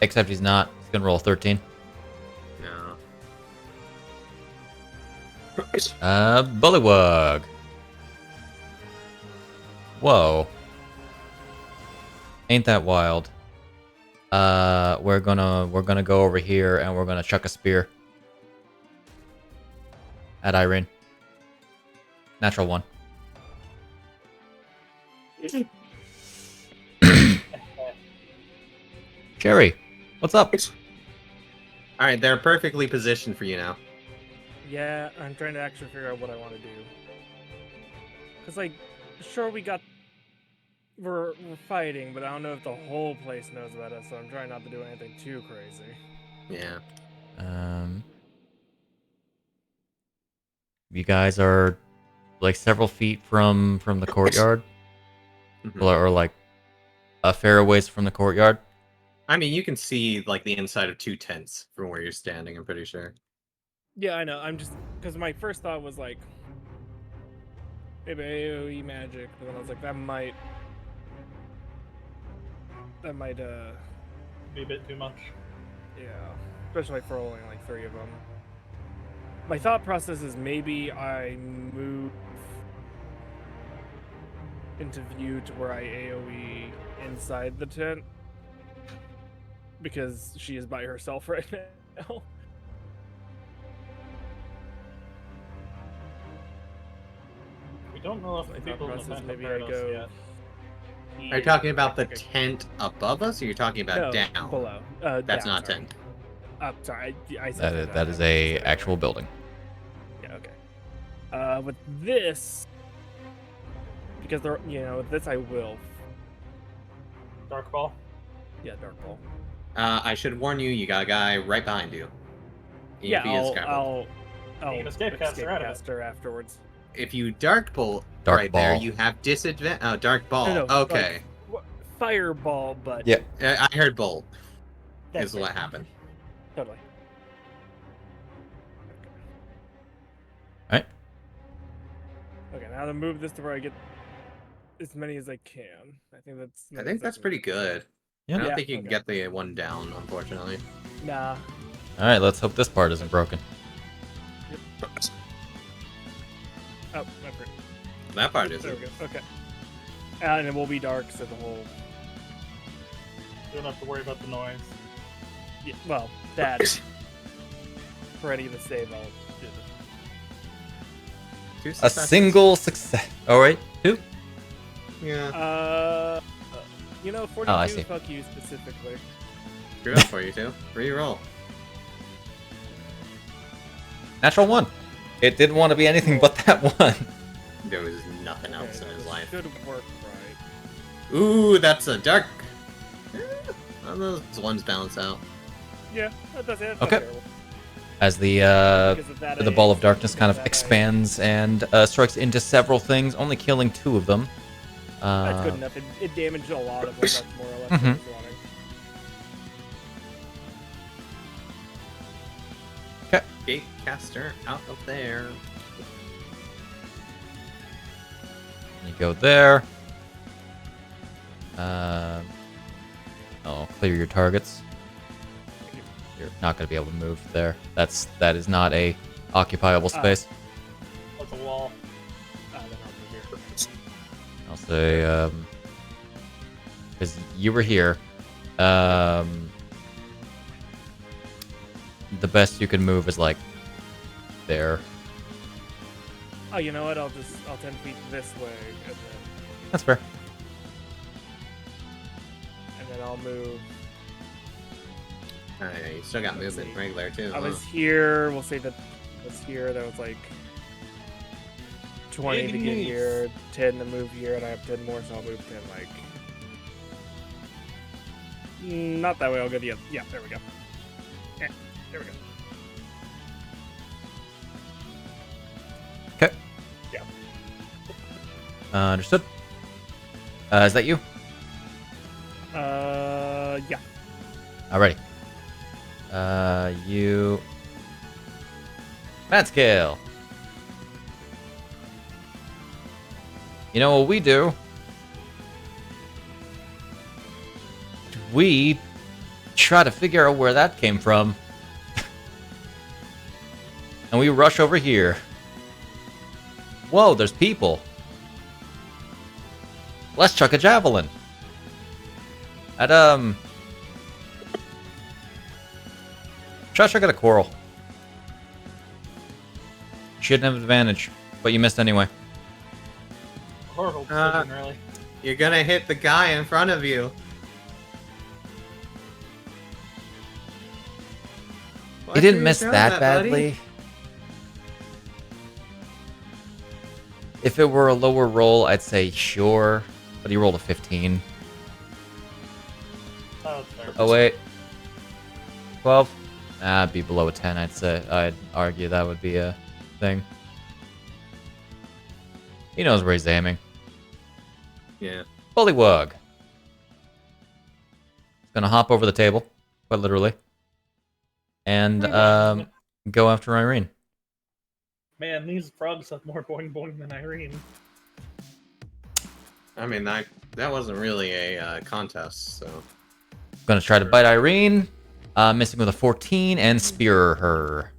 Except he's not. He's gonna roll a 13. No. Bullywug. Whoa. Ain't that wild. We're gonna go over here and we're gonna chuck a spear at Iryne. Natural 1. Jerry, what's up? Alright, they're perfectly positioned for you now. Yeah, I'm trying to actually figure out what I want to do. Cause like, sure we're fighting, but I don't know if the whole place knows about us, so I'm trying not to do anything too crazy. Yeah. You guys are like several feet from the courtyard, or like a fair ways from the courtyard. I mean, you can see like the inside of 2 tents from where you're standing, I'm pretty sure. Yeah, I know. I'm just because my first thought was like maybe AoE magic, but then I was like that might Be a bit too much. yeah, especially for only like 3 of them. My thought process is maybe I move into view to where I AoE inside the tent because she is by herself right now. We don't know if I the think people in the process tent maybe have I heard us go. yet. Are you talking about the tent above us, or you're talking about No, down? below. That's down, not sorry. tent. Up, sorry. I said That is a actual building. Yeah, okay. With this, because they're, this I will. Dark Ball. Yeah, Dark Ball. I should warn you, you got a guy right behind you. Yeah, If he is grappled. I'll can escape caster out of it. caster afterwards. If you dark bolt Dark right there, ball. you have disadvantage. Oh, dark ball. No, okay. Fireball, but Yeah. I heard bolt. that's Is what it. happened. Totally. Alright. Okay, now to move this to where I get as many as I can. I think that's pretty good. Yeah. I don't Yeah, think you can okay. get the one down, unfortunately. Nah. Alright, let's hope this part isn't broken. Oh, I forgot. That part There isn't. we go. Okay. And it will be dark, so the whole. You don't have to worry about the noise. Yeah, well, that. For any of the save, I'll do it. 2 A successes. single success. Oh wait, 2. Yeah. 42, I see. fuck you specifically. Screw up for you too. Reroll. Natural 1. It didn't want to be anything but that one. There was nothing else Okay, in his that life. should work right. Ooh, that's a dark. Those ones balance out. Yeah, that does it. Okay. as the Because of that, the ball of darkness kind of because of that, expands and strikes into several things, only killing 2 of them. That's good enough. It damaged a lot of them. That's more or less what I was wanting. Gatecaster out of there. You go there. Clear your targets. You're not going to be able to move there. That is not a occupiable space. That's a wall. Then I'll be here. I'll say, because you were here. The best you can move is like there. Oh, you know what? I'll 10 feet this way, and That's fair. then I'll move. Alright, you still got movement regular too. I was here. We'll say that was here. That was like 20 to get here, 10 to move here, and I have 10 more, so I'll move 10 like. Not that way. I'll go the other. Yeah, there we go. Yeah, there we go. Okay. Yeah. Understood. Is that you? Yeah. Alrighty. You. Mad scale. You know what we do? We try to figure out where that came from. And we rush over here. Whoa, there's people. Let's chuck a javelin. Try to chuck at a Quarrel. Shouldn't have advantage, but you missed anyway. Horrible decision, really. You're gonna hit the guy in front of you. He didn't miss that badly. Buddy? If it were a lower roll, I'd say sure, but he rolled a 15. Oh, fair. Oh wait, 12. It'd be below a 10. I'd say. I'd argue that would be a thing. He knows where he's aiming. Yeah. Bullywug. He's gonna hop over the table, quite literally, and go after Iryne. Man, these frogs have more boing boing than Iryne. I mean, that wasn't really a contest, so. Gonna try to bite Iryne, missing with a 14, and spear her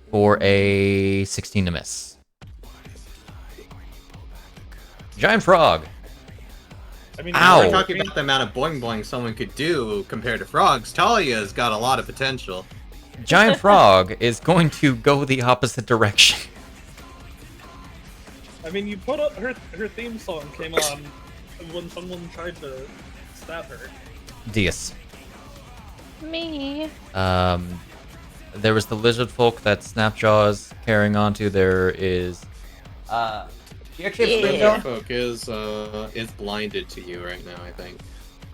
for a 16 to miss. Giant frog. I mean, Ow. We're talking about the amount of boing boing someone could do compared to frogs. Talia's got a lot of potential. Giant frog is going to go the opposite direction. I mean, you put up her theme song came on when someone tried to stab her. Deas. Me. There was the lizard folk that Snapjaw is carrying onto. There is you actually have Yeah. Folk is blinded to you right now, I think.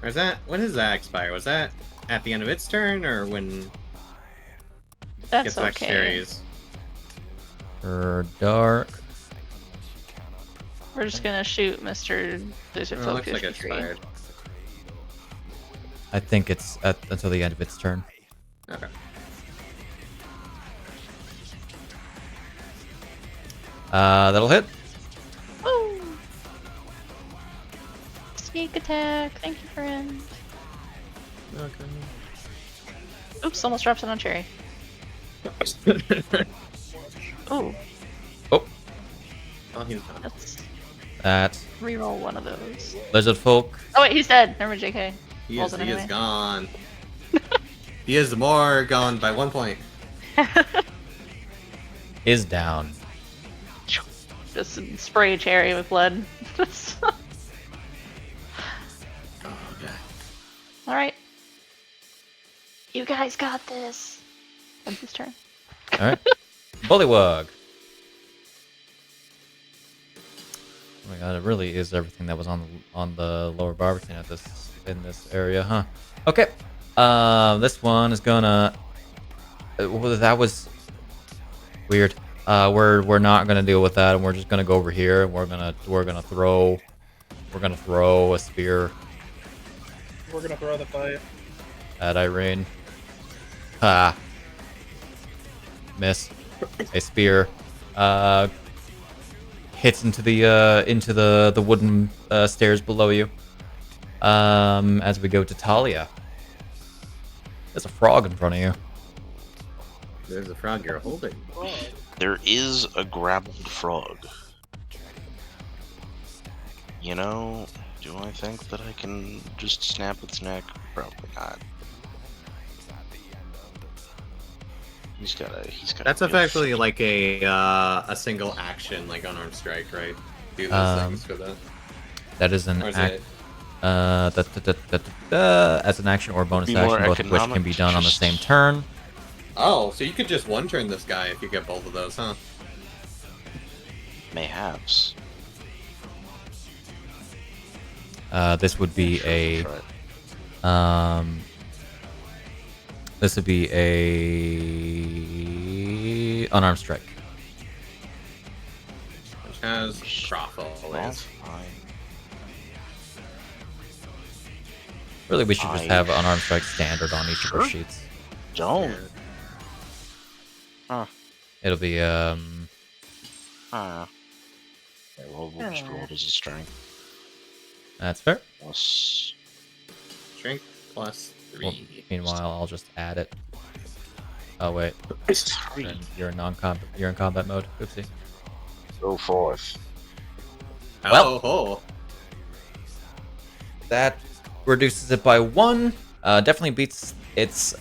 Or is that, when does that expire? Was that at the end of its turn, or when it That's gets back to okay. Sherry's? for dark. We're just gonna shoot Mr. Lizard Oh, it Folk looks like it 53. expired. I think it's until the end of its turn. Okay. That'll hit. Woo! Sneak attack. Thank you, friend. Oops, almost drops it on Cherry. Ooh, Oh, he's done. let's That reroll one of those. lizard folk Oh wait, he's dead. Never mind, JK. He Rolls is it anyway. gone. He is more gone by 1 point. is down. Just spray Cherry with blood. Oh, okay. Alright. You guys got this. That's his turn. All right, Bullywug. Oh my god, it really is everything that was on the lower Barberton in this area, huh? Okay. This one is gonna. Well, that was Weird. We're not gonna deal with that, and we're just gonna go over here, and we're gonna throw a spear We're gonna throw the fight. at Iryne. Ah, miss. A spear hits into the wooden stairs below you. As we go to Talia, there's a frog in front of you. There's a frog you're holding. There is a grappled frog. You know, do I think that I can just snap its neck? Probably not. He's got. That's effectively like a single action, like unarmed strike, right? Do those things for that. That is an Or is act. it? As an action or bonus Be more action, both of which can be done on the economic, same just- turn. Oh, so you could just one turn this guy if you get both of those, huh? Mayhaps. This would be Sure, a try it. this would be a unarmed strike. Which has crossbow. That's fine. Really, we should just I have unarmed strike standard on each of our sure sheets. Don't. It'll be Yeah, we'll just roll it as a strength. that's fair. Plus, Strength plus 3. Well, meanwhile, I'll just add it. Oh wait, then you're in non-combat. You're in combat mode. Oopsie. go forth. Oh, ho. That reduces it by 1. Definitely beats its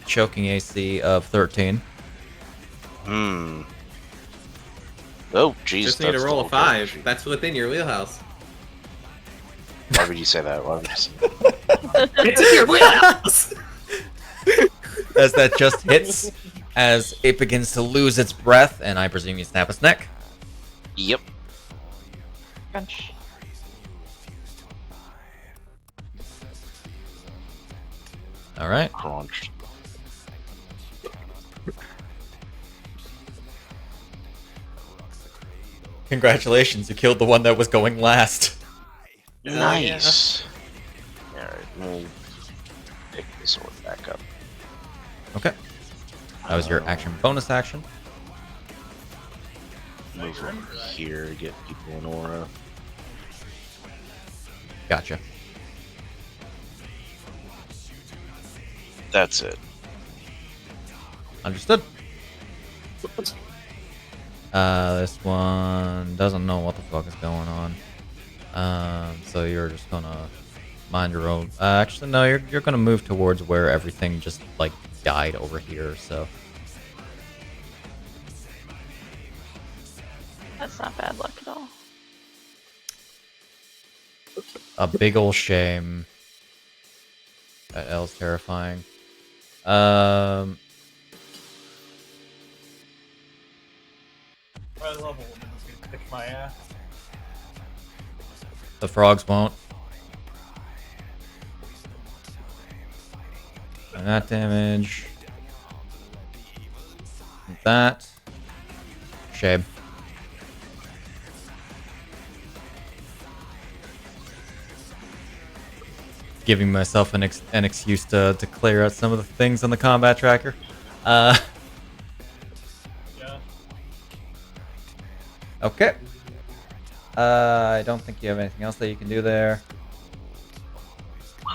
choking AC of 13. Hmm. Oh, jeez. Just need to that's roll a the 5. whole That's within your wheelhouse. Why would you say that? Why would you say that? It's in your wheelhouse! As that just hits, as it begins to lose its breath, and I presume you snap its neck. Yep. Crunch. All right. Crunched. Congratulations, you killed the one that was going last. Nice. Alright, we'll pick the sword back up. Okay. That was your action bonus action. Move over here, get people in aura. Gotcha. That's it. Understood. This one doesn't know what the fuck is going on. So you're just gonna mind your own. Actually, no, you're gonna move towards where everything just like died over here. So That's not bad luck at all. a big ol' shame. That L's terrifying. I love a woman who's gonna kick my ass. The frogs won't. And that damage. And that. Shame. Giving myself an excuse to clear out some of the things on the combat tracker. Yeah. Okay. I don't think you have anything else that you can do there.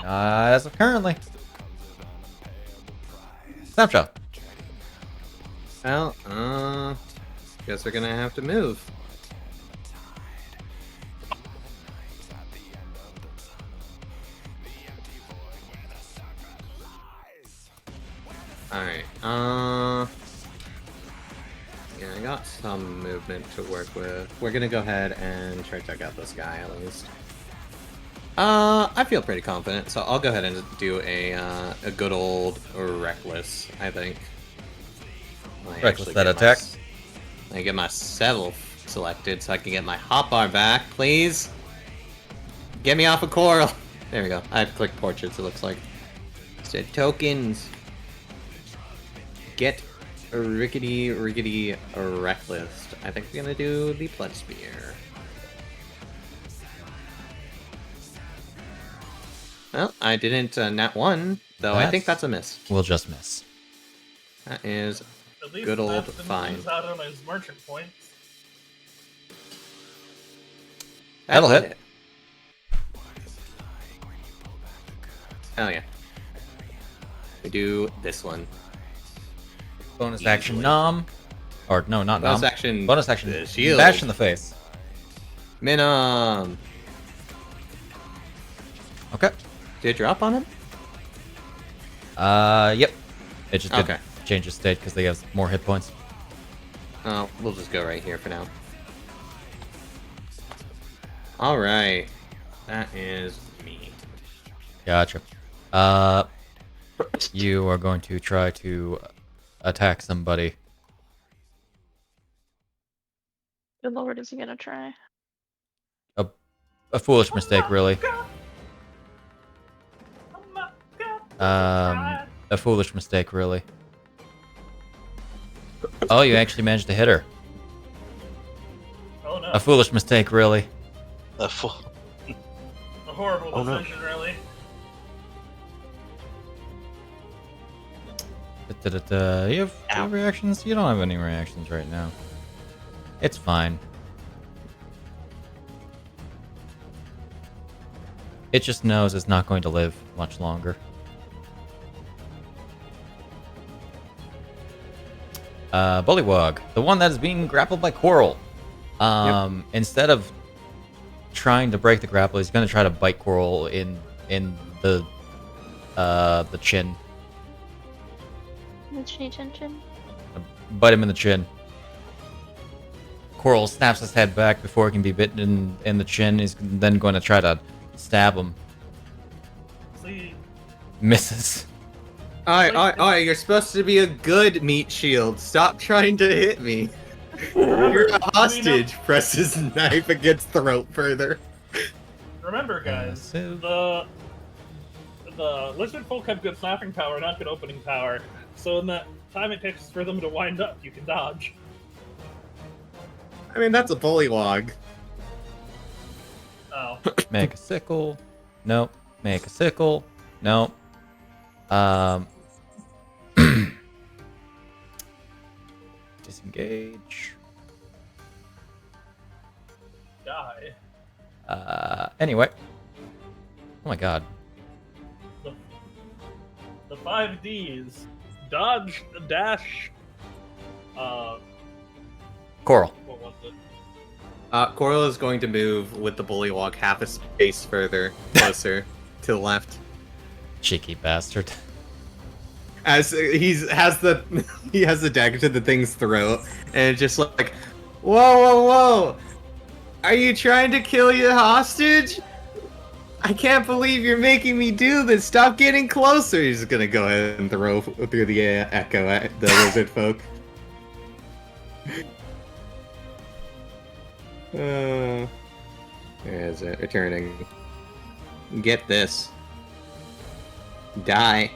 As of currently. Snapjaw. Well, guess we're gonna have to move. Alright, yeah, I got some movement to work with. We're gonna go ahead and try to check out this guy at least. I feel pretty confident, so I'll go ahead and do a good old reckless, I think. I Reckless actually that get attack. I get myself selected so I can get my hotbar back, please. Get me off of Quarrel. There we go. I've clicked portraits, it looks like. Said tokens. Get rickety reckless. I think we're gonna do the Blood Spear. Well, I didn't nat 1, though I think that's a miss. We'll just miss. That is At least good old Matt didn't fine. lose out on his merchant points. That'll hit. Hell yeah. We do this one. Bonus Easily. action nom. Or no, not Bonus nom. action. Bonus action. The shield. Bash in the face. Minom. Okay. Did it drop on him? Yep. It just did Okay. change his state because they have more hit points. Oh, we'll just go right here for now. Alright. That is me. Gotcha. You are going to try to attack somebody. Good lord, is he gonna try? A foolish mistake, really. A foolish mistake, really. Oh, you actually managed to hit her. Oh no. A foolish mistake, really. A full. A horrible Oh, no. decision, really. You have reactions? You don't have any reactions right now. It's fine. It just knows it's not going to live much longer. Bullywug, the one that is being grappled by Quarrel. Instead of trying to break the grapple, he's going to try to bite Quarrel in the chin. The chinny chin chin. Bite him in the chin. Quarrel snaps his head back before he can be bitten in the chin. He's then going to try to stab him. See, Misses. Alright, you're supposed to be a good meat shield. Stop trying to hit me. You're a hostage. Press his knife against throat further. remember, guys, the lizard folk have good snapping power, not good opening power. So in the time it takes for them to wind up, you can dodge. I mean, that's a bullywog. Oh. Make a sickle. Nope. Make a sickle. Nope. Disengage. Die. Anyway. Oh my god. The 5 Ds. Dodge, dash, Quarrel. what was it? Quarrel is going to move with the bullywog half a space further, closer to the left. Cheeky bastard. As he has the dagger to the thing's throat, and it's just like, whoa! Are you trying to kill your hostage? I can't believe you're making me do this. Stop getting closer. He's gonna go ahead and throw through the echo at the lizard folk. Where is it? Returning. Get this. Die.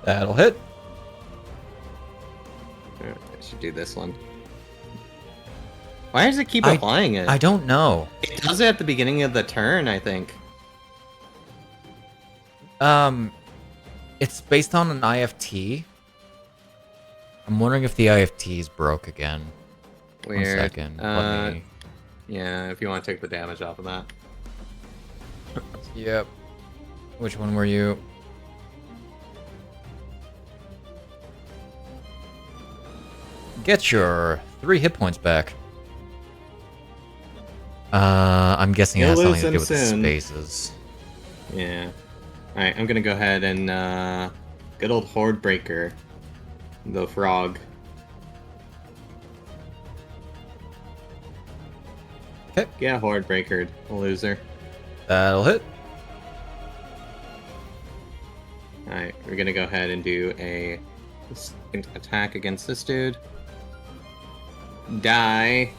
That'll hit. I should do this one. Why does it keep applying it? I don't know. It does it at the beginning of the turn, I think. It's based on an IFT. I'm wondering if the IFT is broke again. Weird. 1 second. Let me... Yeah, if you want to take the damage off of that. Yep. Which one were you? Get your 3 hit points back. I'm guessing it has something to do with the spaces. Yeah. Alright, I'm gonna go ahead and, good old Horde Breaker. The frog. Okay. Yeah, Horde Breaker, loser. That'll hit. Alright, we're gonna go ahead and do a second attack against this dude. Die.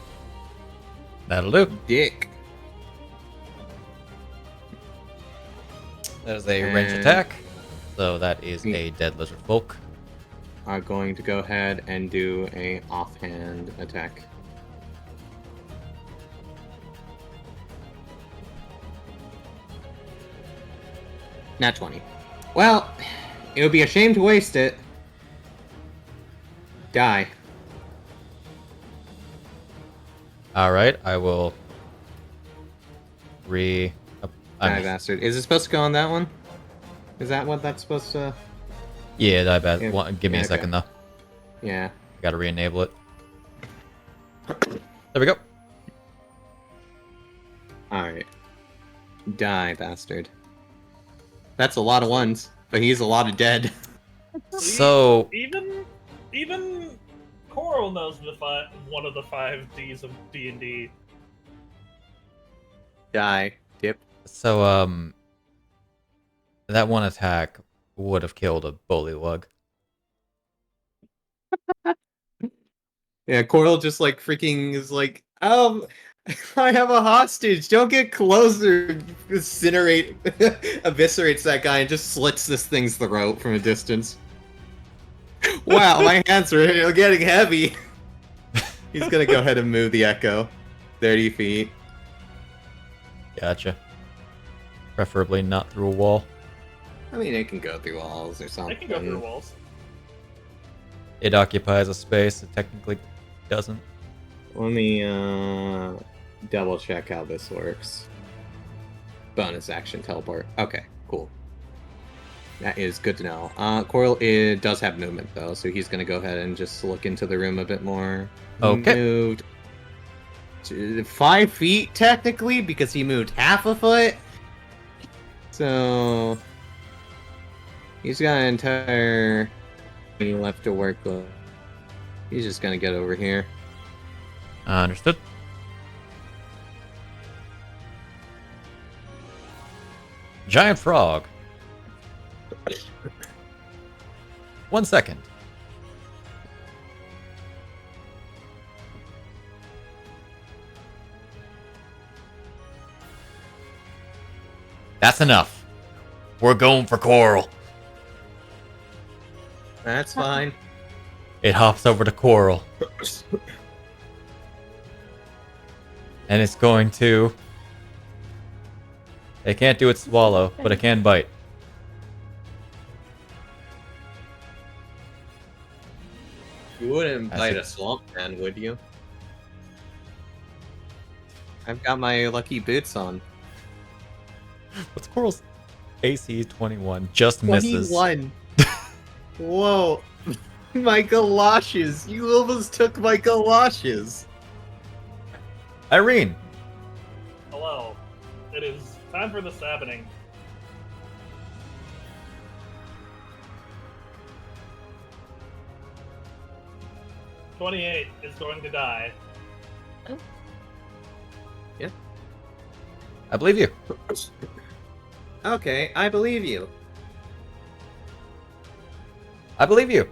That'll do. Dick. That is a range attack. So that is a dead lizard folk. are going to go ahead and do a offhand attack. Nat 20. Well, it would be a shame to waste it. Die. Alright, I will Die, bastard. Is it supposed to go on that one? Is that what that's supposed to... Yeah, die bad. Yeah. Give me Yeah, a second, though. Yeah. Gotta re-enable it. There we go. Alright. Die, bastard. That's a lot of ones, but he's a lot of dead. So... Even Quarrel knows one of the 5 Ds of D&D. Die. Dip. So, that one attack would have killed a bullywug. Yeah, Quarrel just like freaking is like, I have a hostage. Don't get closer. Eviscerates that guy and just slits this thing's throat from a distance. Wow, my hands are getting heavy. He's gonna go ahead and move the Echo 30 feet. Gotcha. Preferably not through a wall. I mean, it can go through walls or something. They can go through walls. It occupies a space it technically doesn't. Let me double check how this works. Bonus action teleport. Okay, cool. That is good to know. Quarrel does have movement though, so he's gonna go ahead and just look into the room a bit more. Okay. He moved to 5 feet technically because he moved half a foot. So he's got an entire left to work with. He's just gonna get over here. Understood. Giant frog. 1 second. That's enough. We're going for Quarrel. That's fine. It hops over to Quarrel. And it's going to... It can't do its swallow, but it can bite. You wouldn't I bite see. a swamp man, would you? I've got my lucky boots on. What's Quarrel's AC? 21. Just misses. 21. Whoa. My galoshes. You almost took my galoshes. Iryne. Hello. It is time for the sabbating. "28 is going to die." I believe you. Okay, I believe you. I believe you.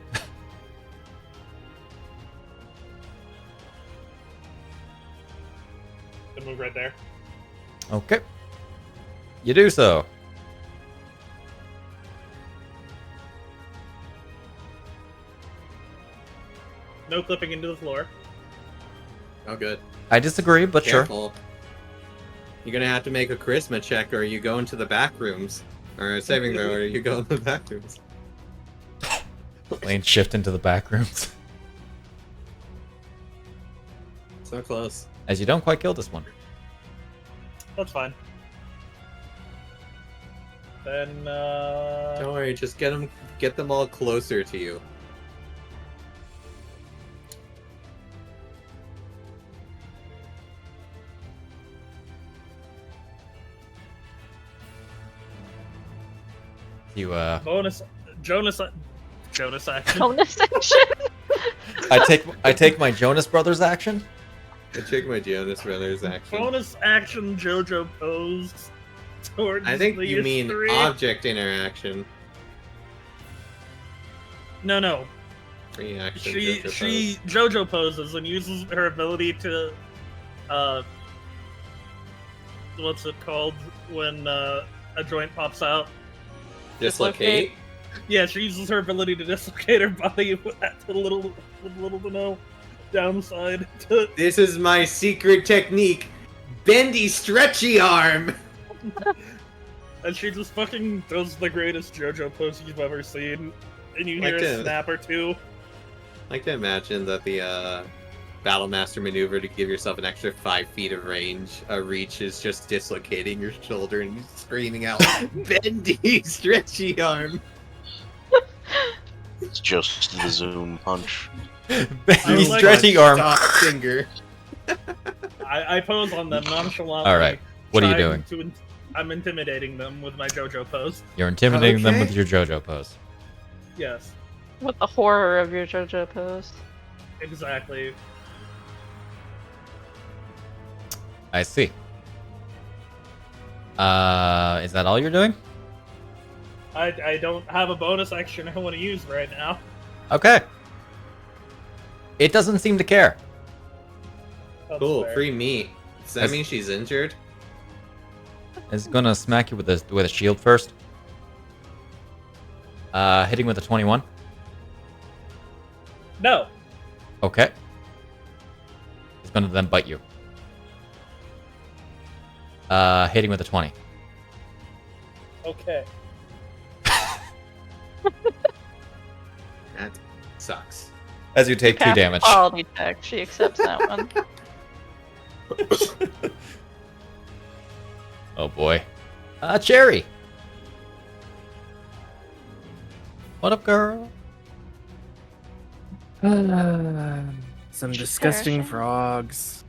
Good move right there. Okay. You do so. No clipping into the floor. Oh, good. I disagree, but Careful. You're gonna have to make a charisma check, or you go into the back rooms, or a saving throw, or you go into the back rooms. sure. Lane shift into the back rooms. So close. As you don't quite kill this one. That's fine. Then, Don't worry, just get them all closer to you. You bonus Jonas action. Bonus action. I take my Jonas Brothers action. I check my Jonas Brothers action. Bonus action JoJo pose towards I think the you mean three. object interaction. No. Free action. She JoJo poses and uses her ability to what's it called when a joint pops out? dislocate. Yeah, she uses her ability to dislocate her body with little to no downside. This is my secret technique. Bendy stretchy arm! And she just fucking does the greatest JoJo pose you've ever seen. And you hear a snap or two. I like to imagine that the Battle Master maneuver to give yourself an extra 5 feet of reach is just dislocating your shoulder and screaming out, Bendy stretchy arm! It's just the zoom punch. Bendy like stretchy arm. Stop finger. I pose on them nonchalantly. Alright, what are you doing? I'm intimidating them with my JoJo pose. You're intimidating them Okay. with your JoJo pose. Yes, With the horror of your JoJo pose. exactly. I see. Is that all you're doing? I don't have a bonus action I want to use right now. Okay. It doesn't seem to care. That's Cool, fair. free meat. Does that mean she's injured? It's gonna smack you with a shield first. Hitting with a 21. No. Okay. It's gonna then bite you. Hitting with a 20. Okay. That sucks. As you take 2 Cast damage. Quality check. She accepts that one. Oh boy. Cherry. What up, girl? Some disgusting perishing. frogs.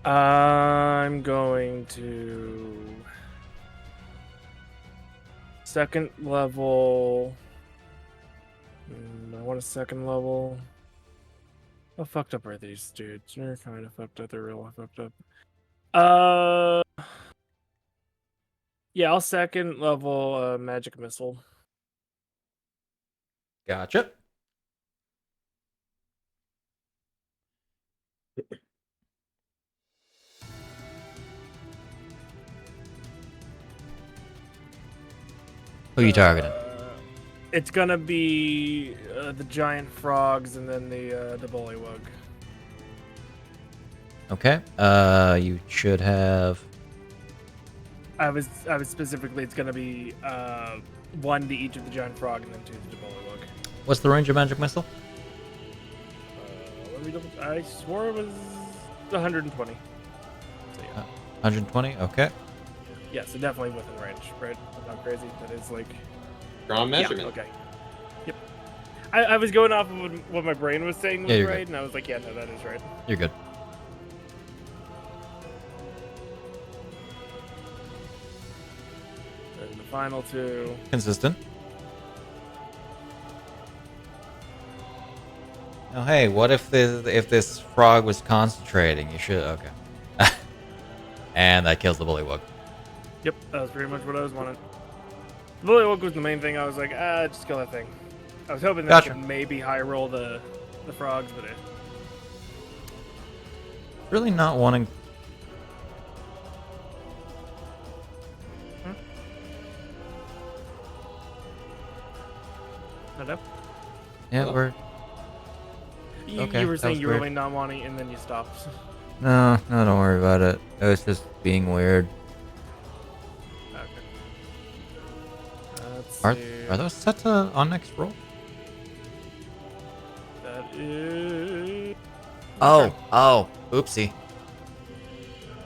I'm going to second level. I want a second level. How fucked up are these dudes? They're kind of fucked up. They're real fucked up. Yeah, I'll second level magic missile. Gotcha. Who are you targeting? It's gonna be the giant frogs and then the bullywug. Okay. You should have. I was specifically. It's gonna be 1 to each of the giant frog and then 2 to the bullywug. What's the range of magic missile? Let me double. I swore it was 120. So yeah, 120. Okay. yeah, so definitely within range, right? I'm not crazy. That is like. Draw measurement. Yeah, okay. Yep. I was going off of what my brain was saying was Yeah, you're right, good. and I was like, yeah, no, that is right. You're good. And the final 2. Consistent. Oh, hey, what if this frog was concentrating? You should. Okay. And that kills the bullywug. Yep, that was pretty much what I was wanting. The bullywug was the main thing. I was like, just kill that thing. I was hoping that I Gotcha. could maybe high roll the frogs, but Really not wanting. I know. Yeah, Oh. we're. You, Okay, you were that saying was you were weird. really not wanting, and then you stopped. No, don't worry about it. It was just being weird. Okay. Let's Are see. those set to on next roll? That is. Oh, oopsie.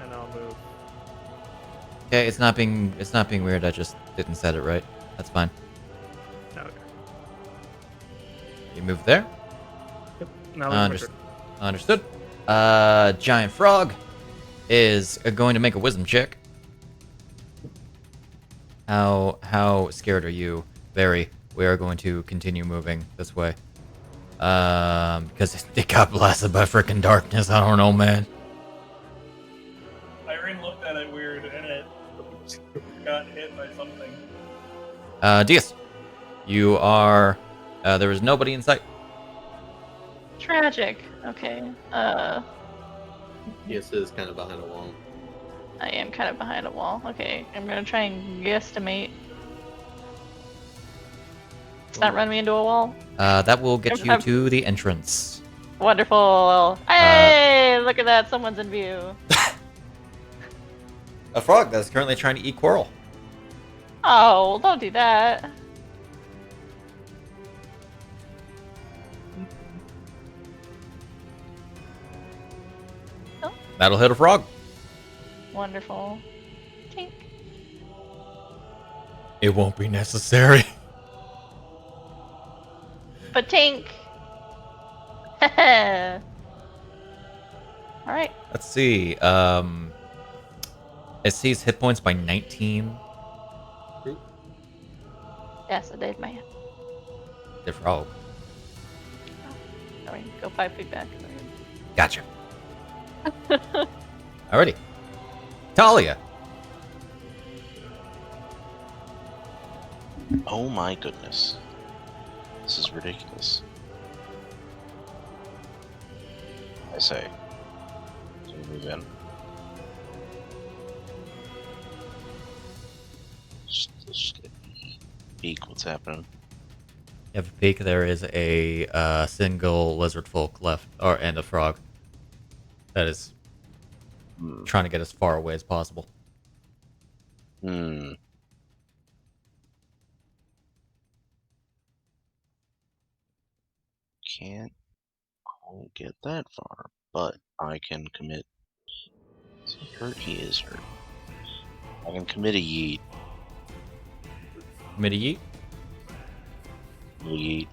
And I'll move. Okay, it's not being weird. I just didn't set it right. That's fine. Okay. You move there. Yep. Now that's my Understood. turn. Understood. Giant frog is going to make a wisdom check. How scared are you? Very. We are going to continue moving this way. Because it got blasted by frickin' darkness. I don't know, man. Iryne looked at it weird and it got hit by something. Deas, you are. There is nobody in sight. Tragic. Okay. Yes, it is kind of behind a wall. I am kind of behind a wall. Okay, I'm gonna try and guesstimate Does that run me into a wall? That will get you I'm- to the entrance. Wonderful. Hey, look at that. Someone's in view. A frog that's currently trying to eat Quarrel. Oh, don't do that. That'll hit a frog. Wonderful. Tink. It won't be necessary. But tink. Alright. Let's see. It sees hit points by 19. Yes, I did, man. The frog. Sorry, go 5 feet back. Gotcha. Alrighty. Talia. Oh my goodness. This is ridiculous. I say. So we move in. Just get peek what's happening. You have a peek. There is a single lizard folk left, and a frog. That is trying to get as far away as possible. Can't quite get that far, but I can commit. Is he hurt? He is hurt. I can commit a yeet. Midi Yeet.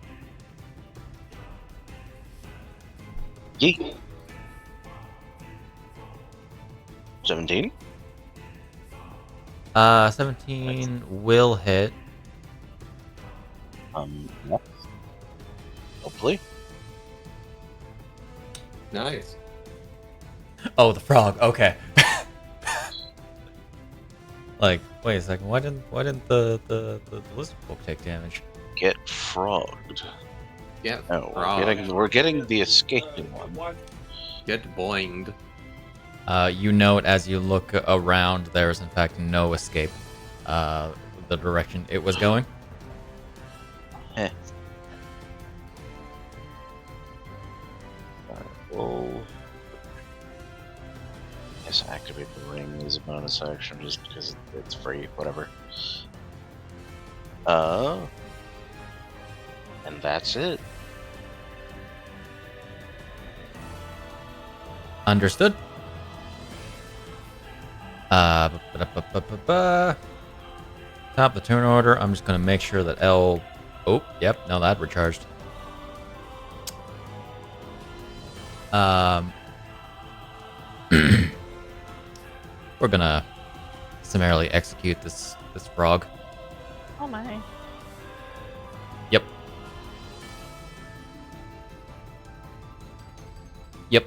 Yeet. 17? 17 will hit. Yeah. Hopefully. Nice. Oh, the frog. Okay. Like, wait a second. Why didn't the lizard folk take damage? Get frogged. Get No, frog. we're getting the escaping one. Get boinged. You note as you look around, there is in fact no escape. The direction it was going. Well, I guess activate the ring as a bonus action just because it's free, whatever. And that's it. Understood. Top of the turn order. I'm just gonna make sure that L. Oh, yep. No, that recharged. We're gonna summarily execute this frog. Oh my. Yep. Yep.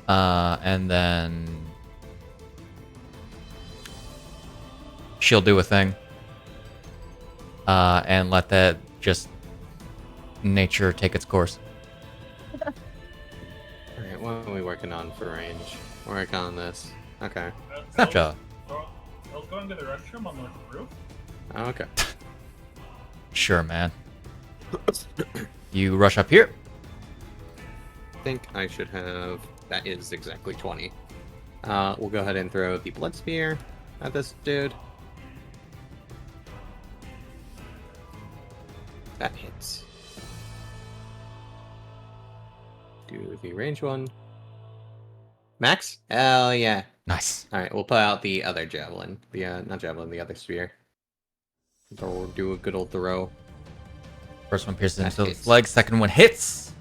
And then she'll do a thing. And let that just nature take its course. Alright, what are we working on for range? We're working on this. Okay. Snapjaw. I was going to the restroom on the roof. Oh, okay. Sure, man. You rush up here. I think I should have... That is exactly 20. We'll go ahead and throw the Blood Spear at this dude. That hits. Do the range one. Max? Hell yeah. Nice. Alright, we'll put out the other javelin. The, not javelin, the other spear. Or do a good old throw. First one pierces That into hits. its leg. Second one hits.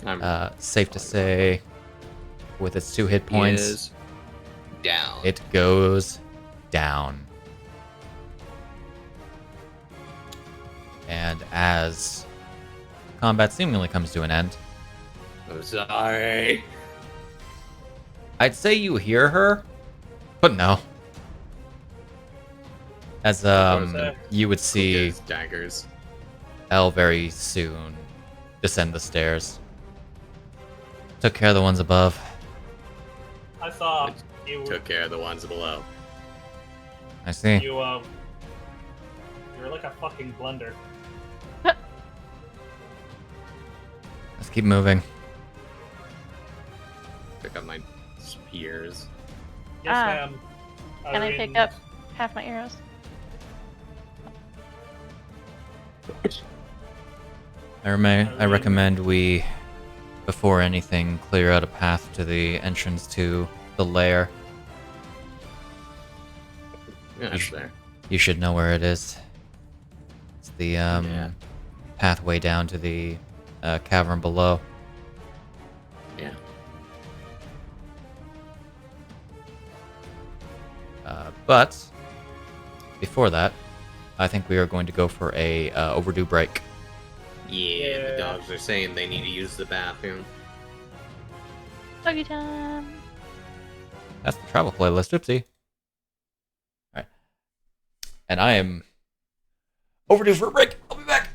I'm Safe to say, with its 2 hit points, is down. it goes down. And as combat seemingly comes to an end, I'm sorry. I'd say you hear her, but no. As you would see His daggers. Elle very soon descend the stairs. Took care of the ones above. I saw you. Took care of the ones below. I see. You're like a fucking blender. Let's keep moving. Pick up my spears. Yes, Ah. ma'am. Can I pick up half my arrows? I recommend we, before anything, clear out a path to the entrance to the lair. Yeah, that's there. You should know where it is. It's the pathway down to the cavern below. Yeah. But before that, I think we are going to go for a overdue break. Yeah, the dogs are saying they need to use the bathroom. Doggy time. That's the travel playlist. Oopsie. Alright. And I am overdue for a break. I'll be back.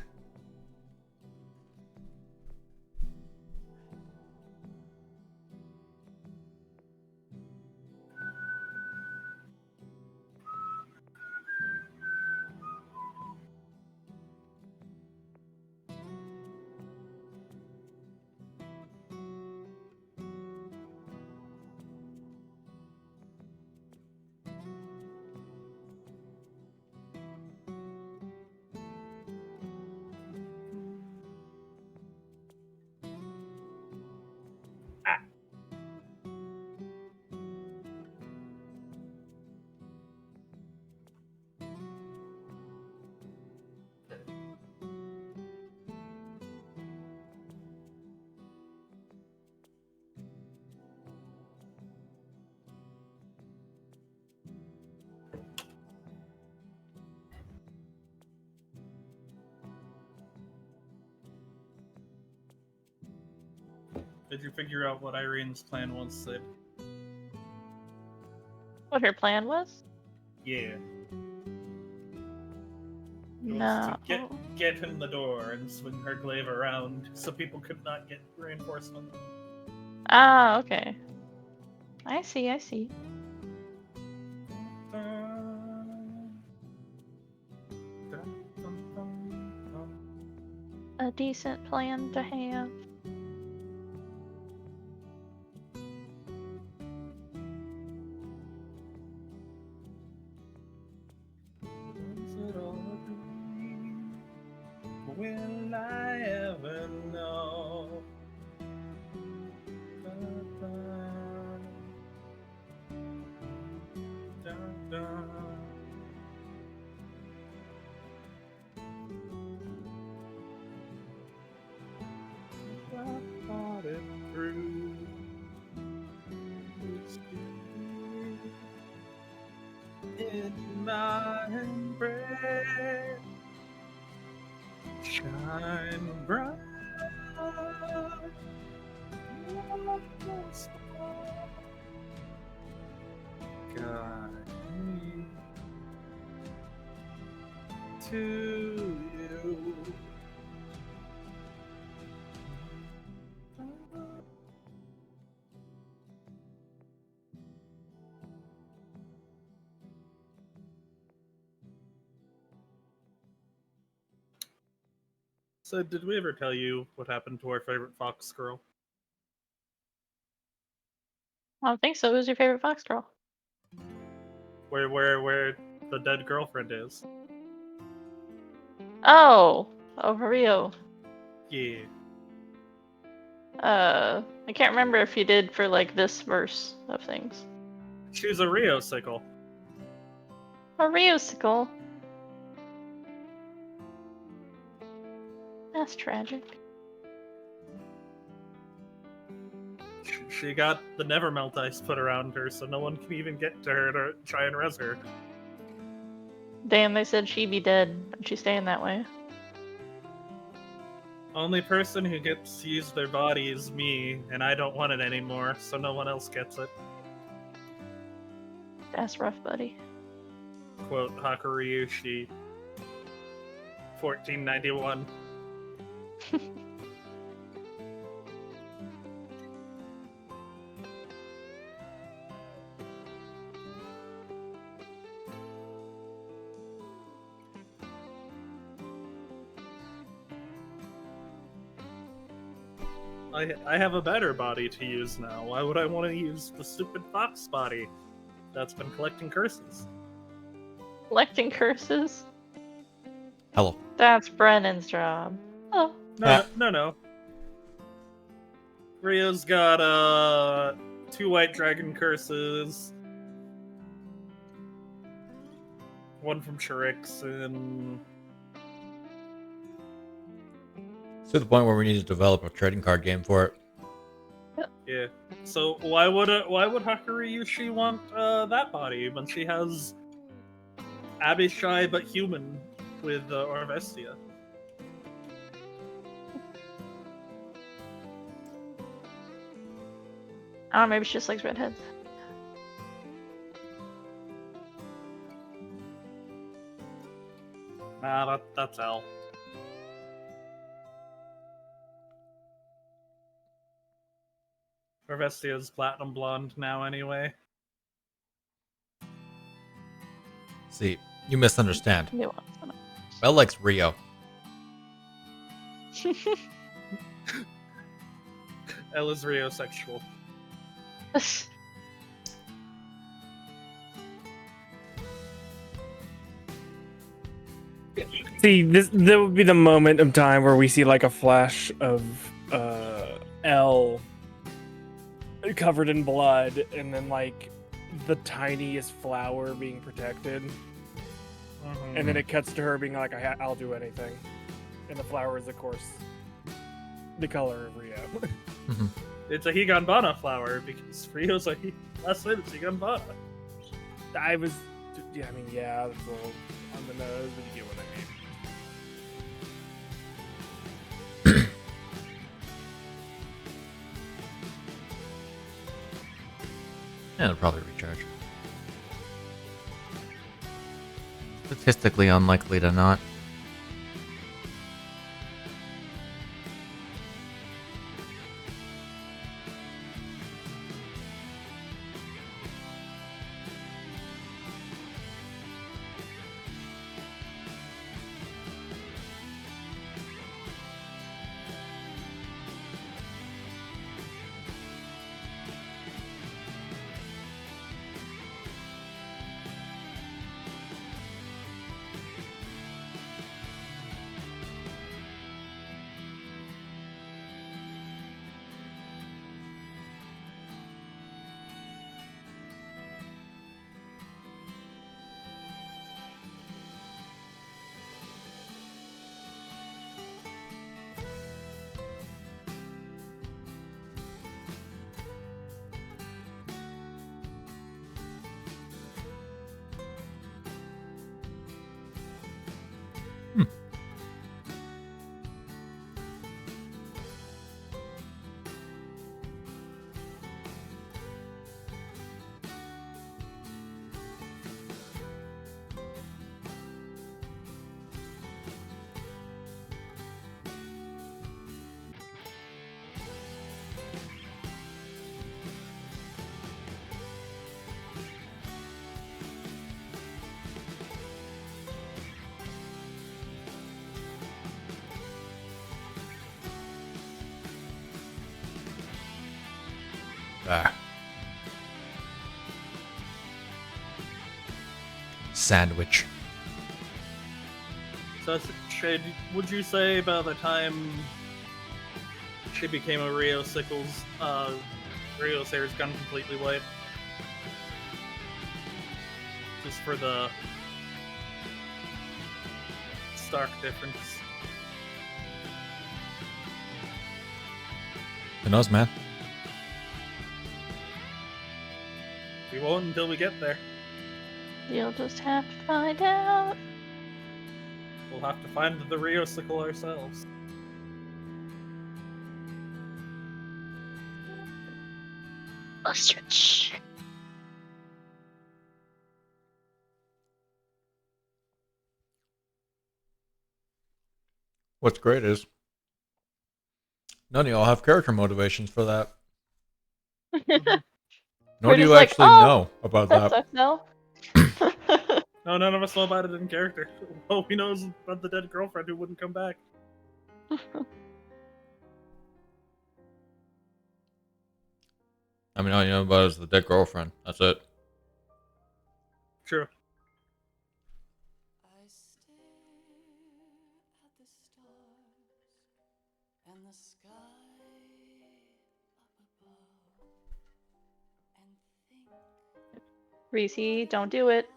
Did you figure out what Irene's plan was, Sid? What her plan was? Yeah. It was No. to get him the door and swing her glaive around so people could not get reinforcement. Ah, okay. I see, I see. A decent plan to have. Will I ever know? I thought it through. In my embrace. Shine bright. Guide me to you. So, did we ever tell you what happened to our favorite fox girl? I don't think so. Who's your favorite fox girl? Where the dead girlfriend is? Oh, Rio. Yeah. I can't remember if you did for like this verse of things. She was a Rio sickle. A Riosicle. That's tragic. She got the Nevermelt ice put around her, so no one can even get to her to try and res her. Damn, they said she'd be dead, but she's staying that way. Only person who gets to use their body is me, and I don't want it anymore, so no one else gets it. That's rough, buddy. Quote Hakuryushi, 1491. I have a better body to use now. Why would I want to use the stupid fox body that's been collecting curses? Collecting curses? Hello. That's Brennan's job. Oh. No. Rio's got 2 white dragon curses. 1 from Chirix and To the point where we need to develop a trading card game for it. yeah. So why would Hakuriyushi want that body when she has Abishai but human with Orvestia? I don't know, maybe she just likes redheads. Nah, that's L. Orvestia's platinum blonde now anyway. See, you misunderstand. Nuance. Belle likes Rio. L is Rio-sexual. See, that would be the moment of time where we see like a flash of L covered in blood, and then like the tiniest flower being protected, and then it cuts to her being like, "I'll do anything," and the flower is, of course, the color of Rio. It's a Higanbana flower because Rio's last name is Higanbana. I mean, yeah, that's a little on the nose, but you get what I mean. Yeah, it'll probably recharge. Statistically unlikely to not. Sandwich. So, would you say by the time she became a Rio Sickles, Rio's hair's gone completely white? Just for the stark difference. Who knows, man? We won't until we get there. You'll just have to find out. We'll have to find the Rio Sickle ourselves. Ostrich. What's great is none of y'all have character motivations for that. Nor We're do you just like, actually "Oh, know about That that. sucks, no? No, none of us know about it in character. All we know is about the dead girlfriend who wouldn't come back. I mean, all you know about is the dead girlfriend. That's it. True. Reese, don't do it.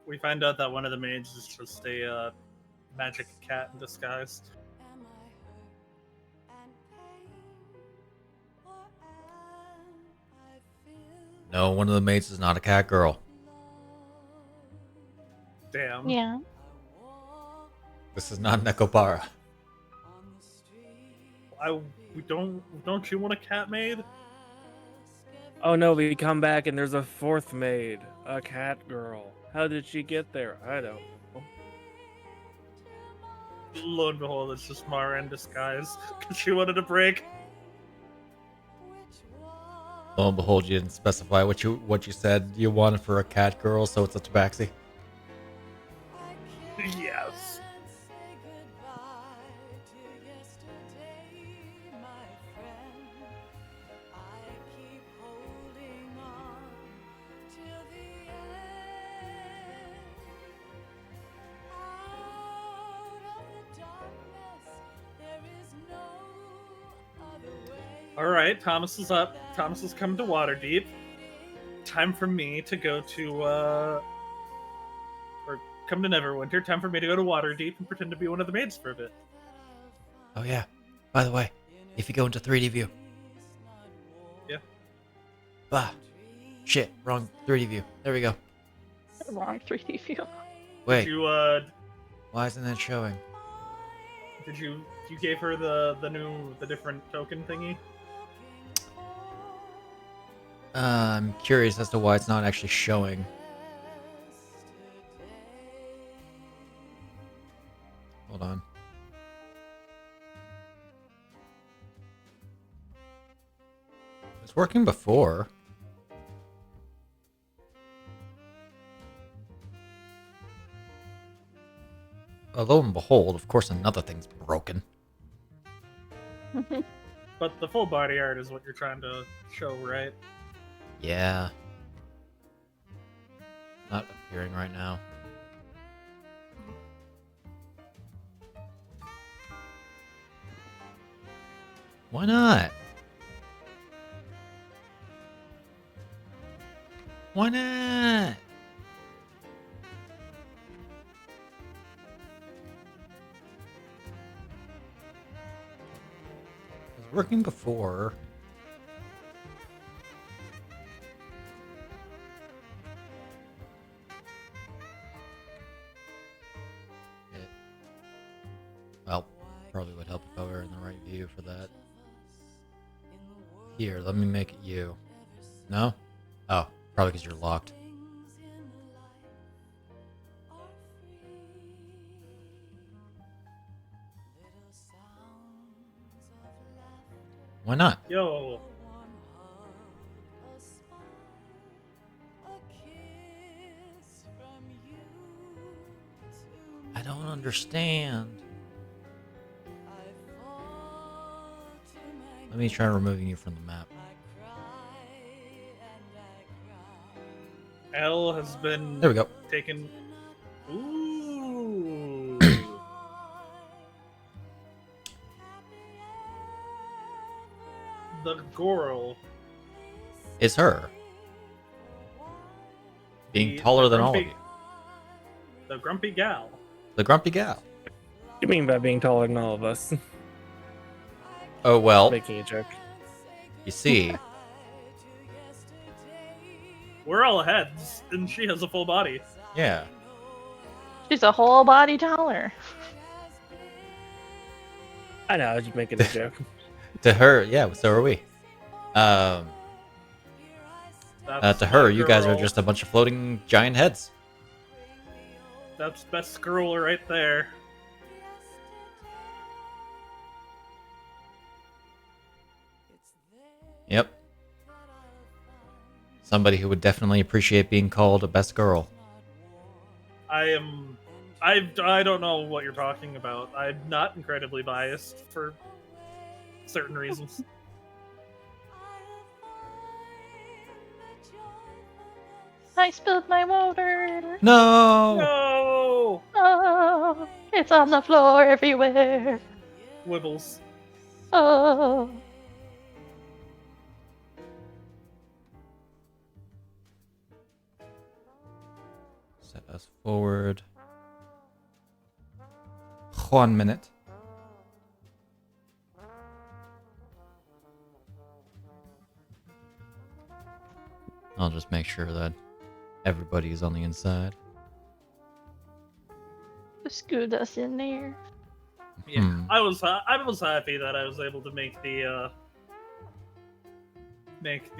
We find out that one of the maids is just a magic cat in disguise. No, one of the maids is not a cat girl. Damn. Yeah. This is not Nekopara. Don't you want a cat maid? Oh no, we come back and there's a fourth maid, a cat girl. How did she get there? I don't know. Lo and behold, it's just Mara in disguise because she wanted a break. Lo and behold, you didn't specify what you said you wanted for a cat girl, so it's a tabaxi. Yes. Alright, Thomas is up. Thomas is coming to Waterdeep. Time for me to go to, or come to Neverwinter. Time for me to go to Waterdeep and pretend to be one of the maids for a bit. Oh yeah. By the way, if you go into 3D view. Yeah. Bah. Shit, wrong 3D view. There we go. Wrong 3D view. Wait, Did you, why isn't that showing? you gave her the different token thingy? I'm curious as to why it's not actually showing. Hold on. It was working before. Lo and behold, of course, another thing's broken. But the full body art is what you're trying to show, right? Yeah. Not appearing right now. Why not? Why not? It was working before. Well, probably would help if I were in the right view for that. Here, let me make it you. No? Oh, probably because you're locked. Why not? Yo. I don't understand. Let me try removing you from the map. L has been There we go. taken. Ooh. The Quarrel. It's her. Being The- taller the than all of grumpy- you. The grumpy gal. The grumpy gal. What do you mean by being taller than all of us? Oh, well, Making a joke. you see, We're all heads, and she has a full body. yeah. She's a whole body taller. I know, I was just making a joke. To her, yeah, so are we. That's To her, my you guys are girl. just a bunch of floating giant heads. That's best scroll right there. Yep. Somebody who would definitely appreciate being called a best girl. I'm I don't know what you're talking about. I'm not incredibly biased for certain reasons. I spilled my water. No! No! Oh, it's on the floor everywhere. Wibbles. Oh. Set us forward. 1 minute. I'll just make sure that everybody is on the inside. Scoot us in there. Yeah, I was happy that I was able to make the make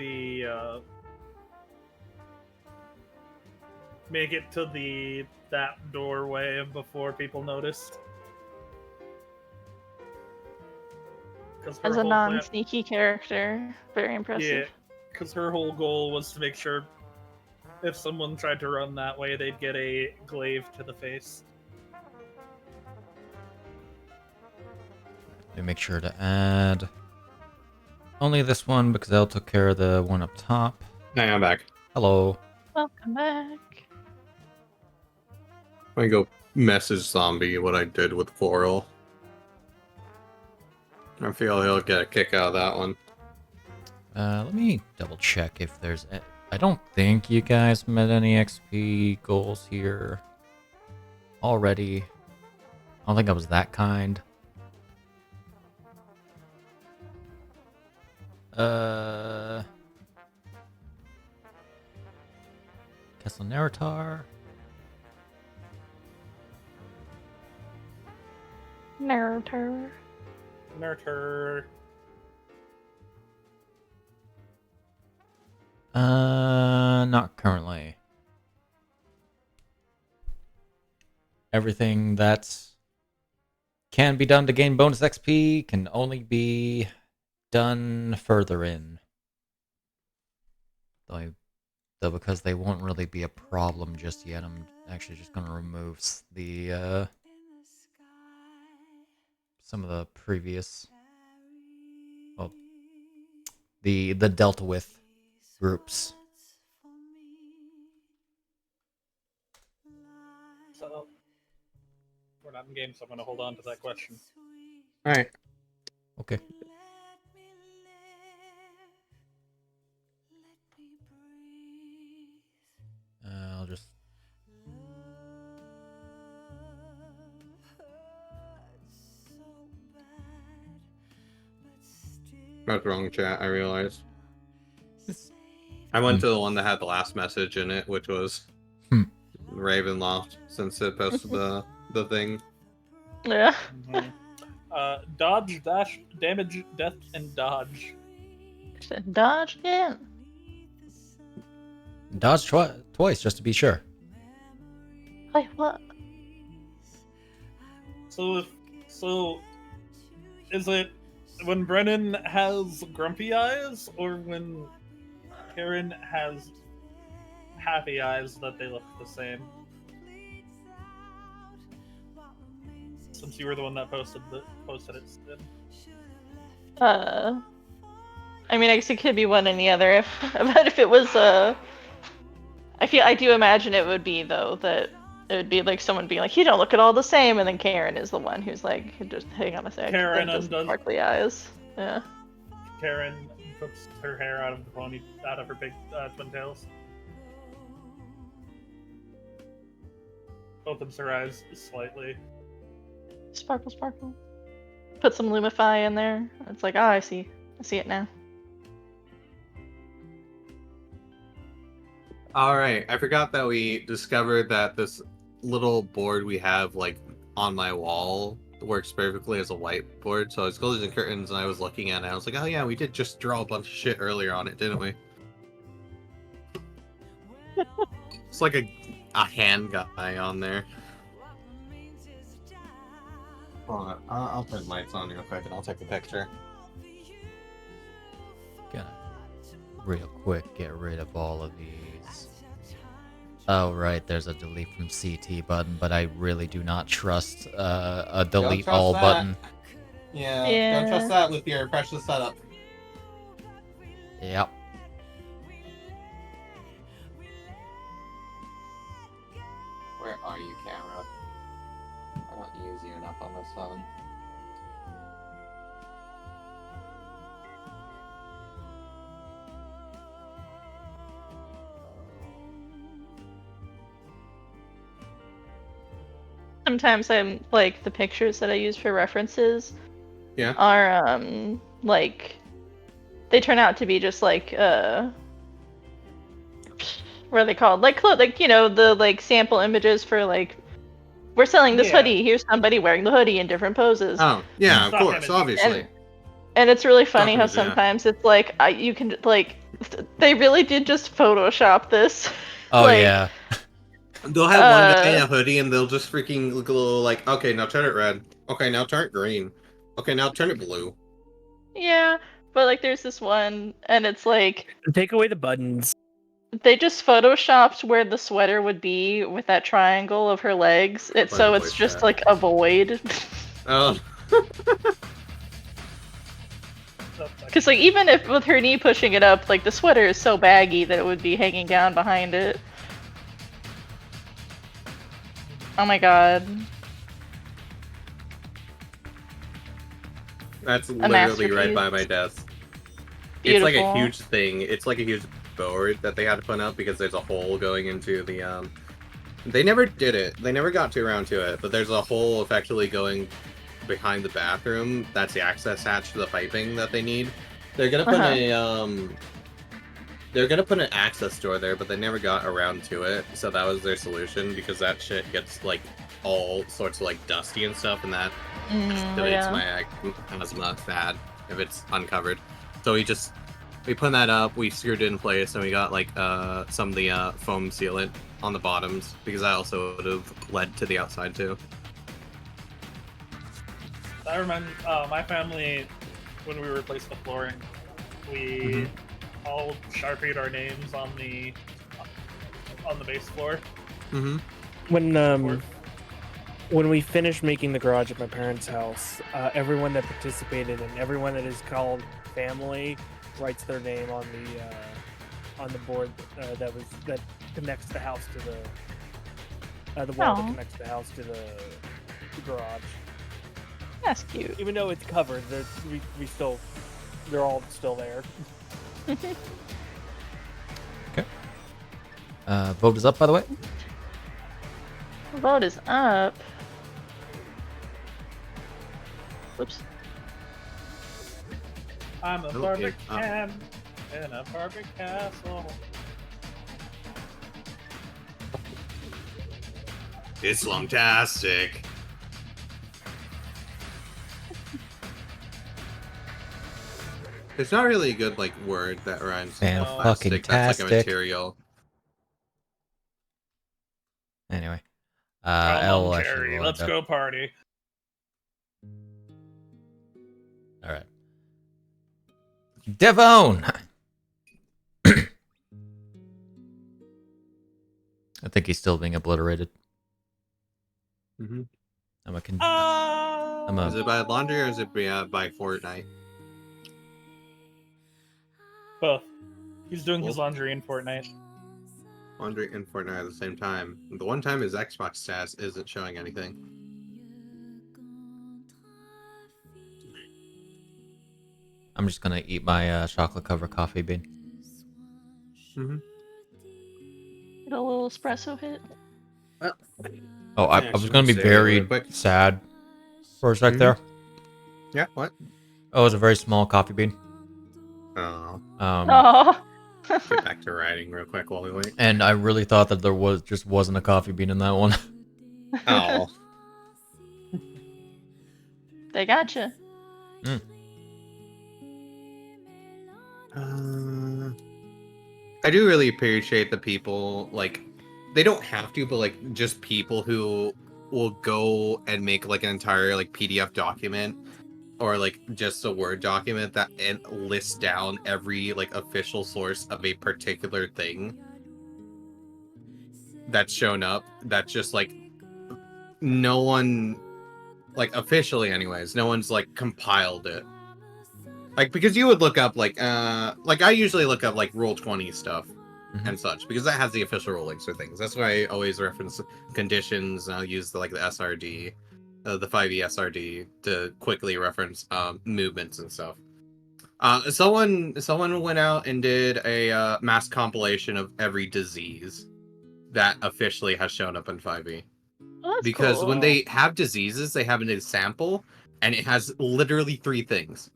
it to that doorway before people noticed. As a non-sneaky character, very impressive. Yeah, because her whole goal was to make sure if someone tried to run that way, they'd get a glaive to the face. Let me make sure to add only this one because I took care of the one up top. Hey, I'm back. Hello. Welcome back. I'm gonna go message Zombie what I did with Quarrel. I feel he'll get a kick out of that one. Let me double check if there's... I don't think you guys met any XP goals here already. I don't think I was that kind. Castle Naerytar. Naerytar. Naerytar. Not currently. Everything that can be done to gain bonus XP can only be done further in. Though because they won't really be a problem just yet, I'm actually just going to remove the some of the previous, well, the dealt with groups. So we're not in game, so I'm going to hold on to that question. All right. Okay. I'll just... That's wrong chat, I realized. I went to the one that had the last message in it, which was Ravenloft, since it posted the thing. Yeah. Dodge, dash, damage, death, and dodge. Dodge again. Dodge twice, just to be sure. Like what? So is it when Brennan has grumpy eyes, or when Karen has happy eyes that they look the same? Since you were the one that posted it. I mean, I guess it could be one and the other. But if it was I do imagine it would be though that it would be like someone being like, "You don't look at all the same," and then Karen is the one who's like, "Just hang on a sec." Karen does undoes sparkly eyes. Yeah. Karen puts her hair out of her big twin tails. Opens her eyes slightly. Sparkle, sparkle. Put some Lumify in there. It's like, I see it now. Alright, I forgot that we discovered that this little board we have, like, on my wall works perfectly as a whiteboard. So I was closing curtains and I was looking at it. I was like, oh yeah, we did just draw a bunch of shit earlier on it, didn't we? It's like a hand guy on there. Hold on, I'll turn the lights on real quick and I'll take a picture. Gonna real quick get rid of all of these. Oh, right, there's a delete from CT button, but I really do not trust a delete trust all that. button. Yeah, don't trust that with your precious setup. Yep. Where are you, camera? I don't use you enough on this phone. Sometimes I'm like the pictures that I use for references Yeah. are like they turn out to be just like what are they called? Like you know, the like sample images for like we're selling this Yeah. hoodie. Here's somebody wearing the hoodie in different poses. Oh, yeah, of Stock course, images. obviously. And it's really funny how images, yeah. sometimes it's like you can like they really did just Photoshop this. Oh, Like, yeah. They'll have one guy in a hoodie and they'll just freaking look a little like, okay, now turn it red. Okay, now turn it green. Okay, now turn it blue. Yeah, but like there's this one, and it's like Take away the buttons. they just photoshopped where the sweater would be with that triangle of her legs. So it's voice just chat. like a void. Oh, Because like even if with her knee pushing it up, like the sweater is so baggy that it would be hanging down behind it. Oh my god. that's literally right by my masterpiece. desk. Beautiful. It's like a huge thing. It's like a huge board that they had to put up because there's a hole going into the They never did it. They never got around to it, but there's a hole effectively going behind the bathroom. That's the access hatch to the piping that they need. They're gonna put they're gonna put an access door there, but they never got around to it. So that was their solution because that shit gets like all sorts of like dusty and stuff, and that activates my asthma bad if it's uncovered. So we put that up, we screwed it in place, and we got like some of the foam sealant on the bottoms because that also would have led to the outside too. I remember my family, when we replaced the flooring, we all sharpied our names on the base floor. Mm-hmm. When we finished making the garage at my parents' house, everyone that participated and everyone that is called family writes their name on the board that connects the house to the wall that connects the house to the garage. That's cute. Even though it's covered, they're all still there. Okay. Vote is up, by the way. Vote is up. Whoops. I'm a Okay, Barbican in a Barbie castle. It's longtastic. It's not really a good like word that rhymes. Fan No. fucking That's like a tastic. material. Anyway. Come L on, actually Jerry, will let's end up. go party. Alright. Devon! I think he's still being obliterated. Mm-hmm. I'm Is it by laundry or is it by Fortnite? Both. He's doing his laundry in Fortnite. Laundry and Fortnite at the same time. The one time his Xbox stats isn't showing anything. I'm just gonna eat my chocolate covered coffee bean. Mm-hmm. Get a little espresso hit. Oh, I was gonna be very sad for a sec there. Yeah, what? Oh, it was a very small coffee bean. Oh. Oh. Get back to writing real quick while we wait. And I really thought that there wasn't a coffee bean in that one. Oh. They gotcha. I do really appreciate the people, like, they don't have to, but like just people who will go and make like an entire like PDF document or like just a Word document that and lists down every like official source of a particular thing. that's shown up. That's just like no one, like officially, anyways. No one's like compiled it. Like because you would look up like I usually look up like Roll20 stuff and such because that has the official rulings for things. That's why I always reference conditions. I'll use the SRD, the 5e SRD to quickly reference movements and stuff. Someone went out and did a mass compilation of every disease that officially has shown up in 5e. Oh, that's Because cool. when they have diseases, they have a sample, and it has literally 3 things.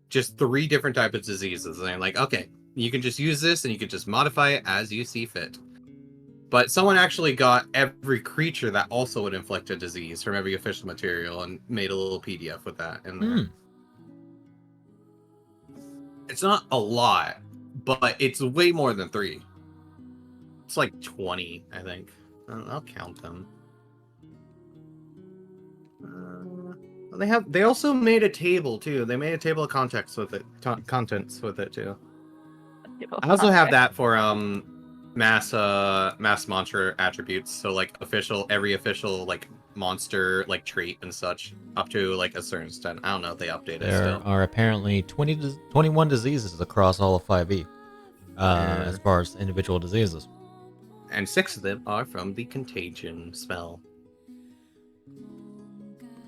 Just 3 different types of diseases. And they're like, okay, you can just use this, and you can just modify it as you see fit. But someone actually got every creature that also would inflict a disease from every official material and made a little PDF with that in there. It's not a lot, but it's way more than 3. It's like 20, I think. I'll count them. They also made a table too. They made a table of contents with it too. I also have that for mass monster attributes. So like every official like monster like trait and such up to like a certain extent. I don't know if they updated it There still. are apparently 21 diseases across all of 5e, as far as individual diseases. And 6 of them are from the contagion spell.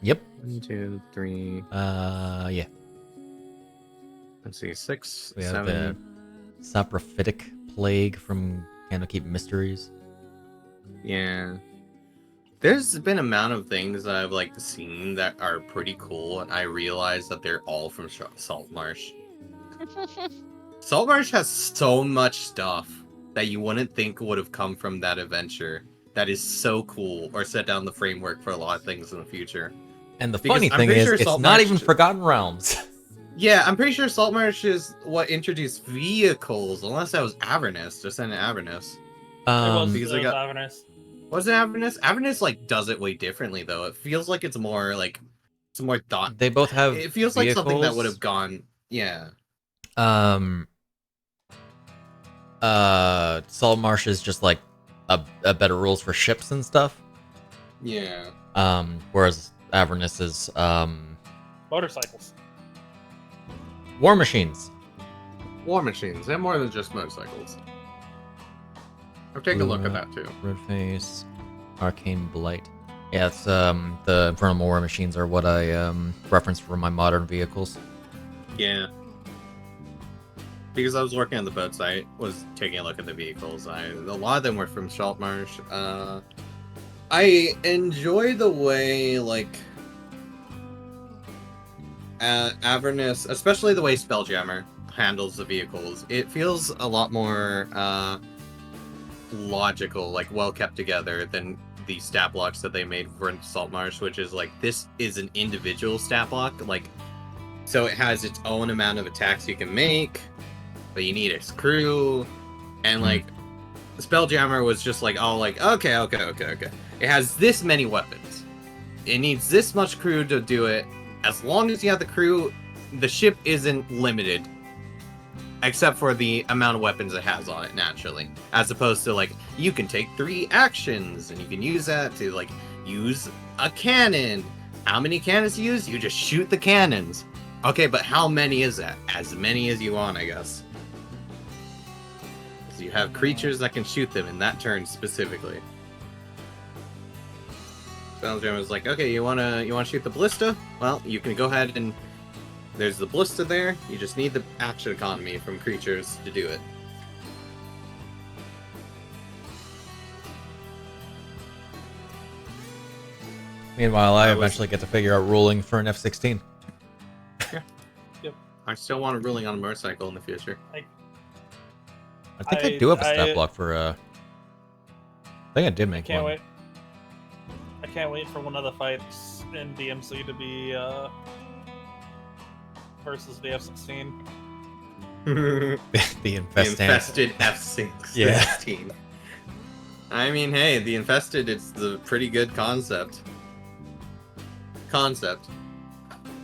Yep. 1, 2, 3. Yeah. Let's see, 6, We have 7. the saprophytic plague from Candlekeep Mysteries. Yeah. There's been an amount of things that I've like seen that are pretty cool, and I realize that they're all from Saltmarsh. Saltmarsh has so much stuff that you wouldn't think would have come from that adventure. That is so cool, or set down the framework for a lot of things in the future. And the Because funny I'm thing pretty is, sure it's Saltmarsh- not even Forgotten Realms. Yeah, I'm pretty sure Saltmarsh is what introduced vehicles, unless that was Avernus, Descendant Avernus. because they got- Avernus. Was it Avernus? Avernus like does it way differently though. It feels like it's more thought. They both have It feels like something that vehicles. would have gone. Yeah. Saltmarsh is just like a better rules for ships and stuff. Yeah. Whereas Avernus is Motorcycles. war machines. War machines. They're more than just motorcycles. I've taken a look at that too. Red Face, Arcane Blight. Yeah, it's the Infernal War machines are what I reference for my modern vehicles. Yeah. Because I was working on the boat site, was taking a look at the vehicles. A lot of them were from Saltmarsh. I enjoy the way like Avernus, especially the way Spelljammer handles the vehicles. It feels a lot more logical, like well kept together than the stat blocks that they made for Saltmarsh, which is like this is an individual stat block, like so it has its own amount of attacks you can make, but you need its crew, and like Spelljammer was just like all like okay. It has this many weapons. It needs this much crew to do it. As long as you have the crew, the ship isn't limited. Except for the amount of weapons it has on it, naturally. As opposed to, like, you can take 3 actions, and you can use that to, like, use a cannon. How many cannons you use? You just shoot the cannons. Okay, but how many is that? As many as you want, I guess. So you have creatures that can shoot them in that turn specifically. Spelljammer was like, okay, you wanna shoot the ballista? Well, you can go ahead and there's the ballista there. You just need the action economy from creatures to do it. Meanwhile, I eventually get to figure out ruling for an F-16. I still want a ruling on a motorcycle in the future. I think I do have a stat block for I think I did make Can't one. wait. I can't wait for one of the fights in DMC to be versus the F-16. The Infested F-16. Yeah. I mean, hey, the Infested, it's the pretty good concept.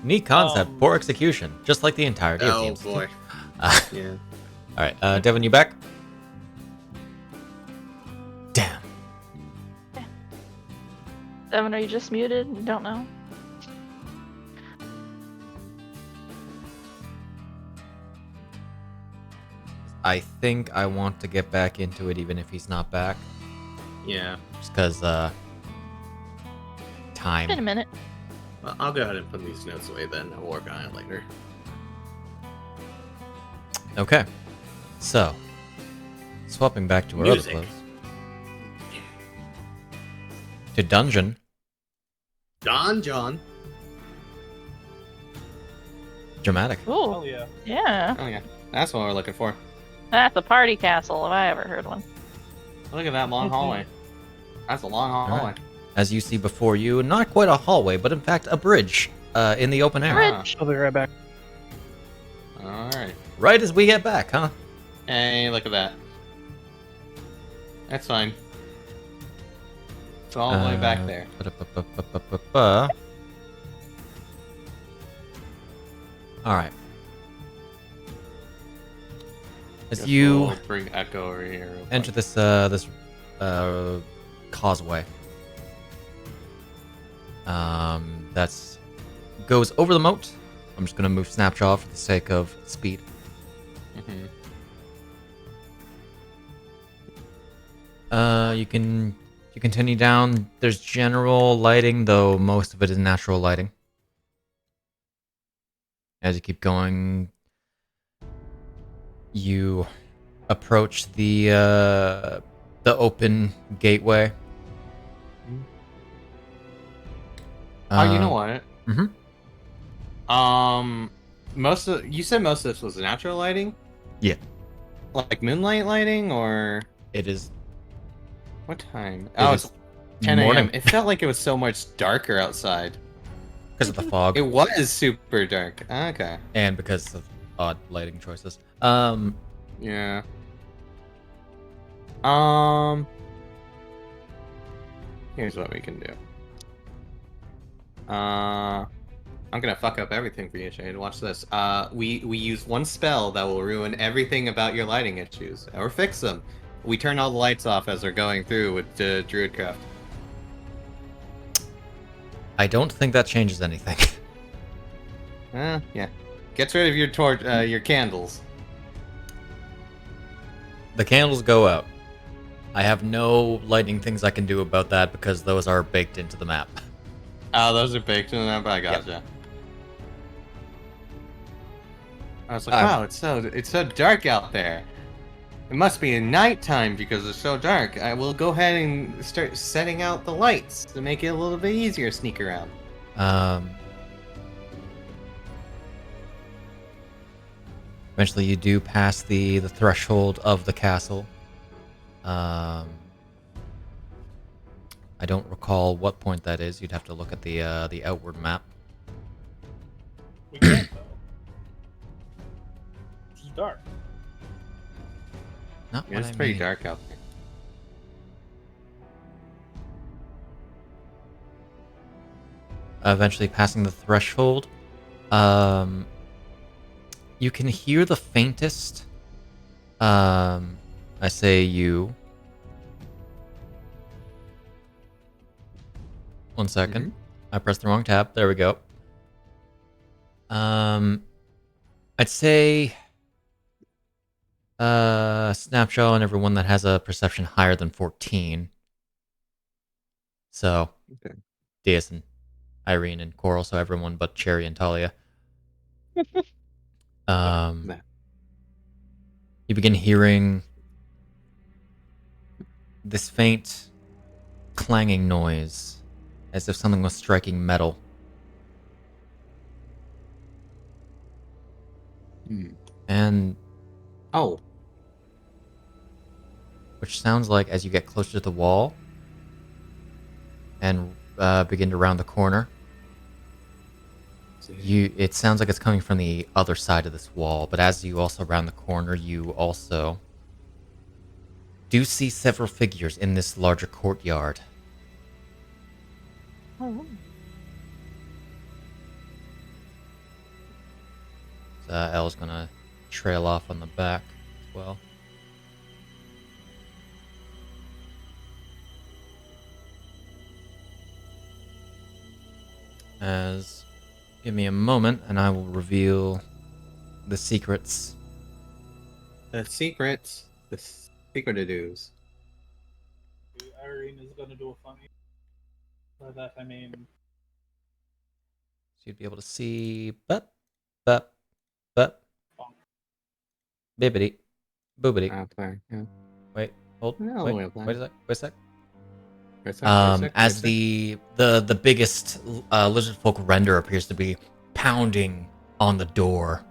Neat concept, poor execution, just like the entirety of Oh DMC. boy. Yeah. Alright, Devon, you back? Damn. Devon, are you just muted? You don't know? I think I want to get back into it even if he's not back. Yeah. Just because, time. In a minute. Well, I'll go ahead and put these notes away then. I'll work on it later. Okay. So, swapping back to our Music. other clothes. To dungeon. Don John. Dramatic. Ooh, Oh yeah. yeah. Oh yeah, that's what we're looking for. That's a party castle, if I ever heard one. Look at that long hallway. That's a long hallway. Alright. As you see before you, not quite a hallway, but in fact a bridge in the open air. Bridge. I'll be right back. Alright. Right as we get back, huh? Hey, look at that. That's fine. It's all the way back there. Alright. As Guess you we'll bring Echo over here. real enter quick. this causeway, that's goes over the moat. I'm just gonna move Snapjaw for the sake of speed. Mhm. You continue down. There's general lighting, though most of it is natural lighting. As you keep going, you approach the open gateway. Oh, you know what? Mhm. You said most of this was natural lighting? Yeah. Like moonlight lighting, or It is. what time? It Oh, is it's 10 a.m. morning. It felt like it was so much darker outside. Because of the fog It was super dark. Okay. and because of odd lighting choices. Yeah. Here's what we can do. I'm gonna fuck up everything for you, Shade. Watch this. We use one spell that will ruin everything about your lighting issues, or fix them. We turn all the lights off as we're going through with Druidcraft. I don't think that changes anything. Yeah. Gets rid of your torch, your candles. The candles go out. I have no lighting things I can do about that because those are baked into the map. Oh, those are baked in the map. I gotcha. Yep. I was like, wow, it's so dark out there. It must be nighttime because it's so dark. I will go ahead and start setting out the lights to make it a little bit easier to sneak around. Eventually, you do pass the threshold of the castle. I don't recall what point that is. You'd have to look at the outward map. We can't though. It's dark. Not Yeah, what it's I pretty mean. dark out there. Eventually, passing the threshold, you can hear the faintest. I say you. 1 second. I pressed the wrong tab. There we go. I'd say Snapjaw and everyone that has a perception higher than 14. So, Okay. Deas and Iryne and Quarrel, so everyone but Cherry and Talia. Nah. You begin hearing this faint clanging noise, as if something was striking metal. And Oh. which sounds like as you get closer to the wall and begin to round the corner, it sounds like it's coming from the other side of this wall, but as you also round the corner, you also do see several figures in this larger courtyard. Oh. Elle's gonna trail off on the back as well. As give me a moment, and I will reveal the secrets. The secrets. The secret to-dos. Iryne is gonna do a funny. By that I mean. So you'd be able to see, but, bibbity, boobity. Out there. Yeah. Wait, hold, No, wait, way up there. wait a sec, wait a sec. Wait a sec, wait a sec, As wait a sec. the biggest lizard folk render appears to be pounding on the door.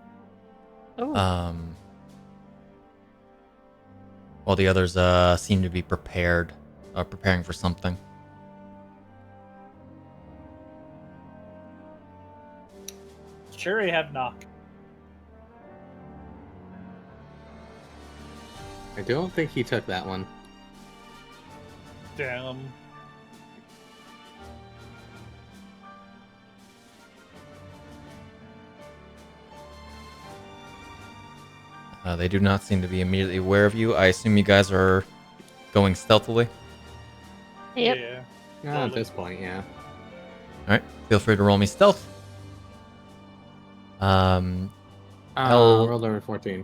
Oh. While the others seem to be preparing for something. Cherry have knock. I don't think he took that one. Damn. They do not seem to be immediately aware of you. I assume you guys are going stealthily. Yep. Yeah. Yeah, at this point, yeah. Alright, feel free to roll me stealth. Rolled Elle- over 14.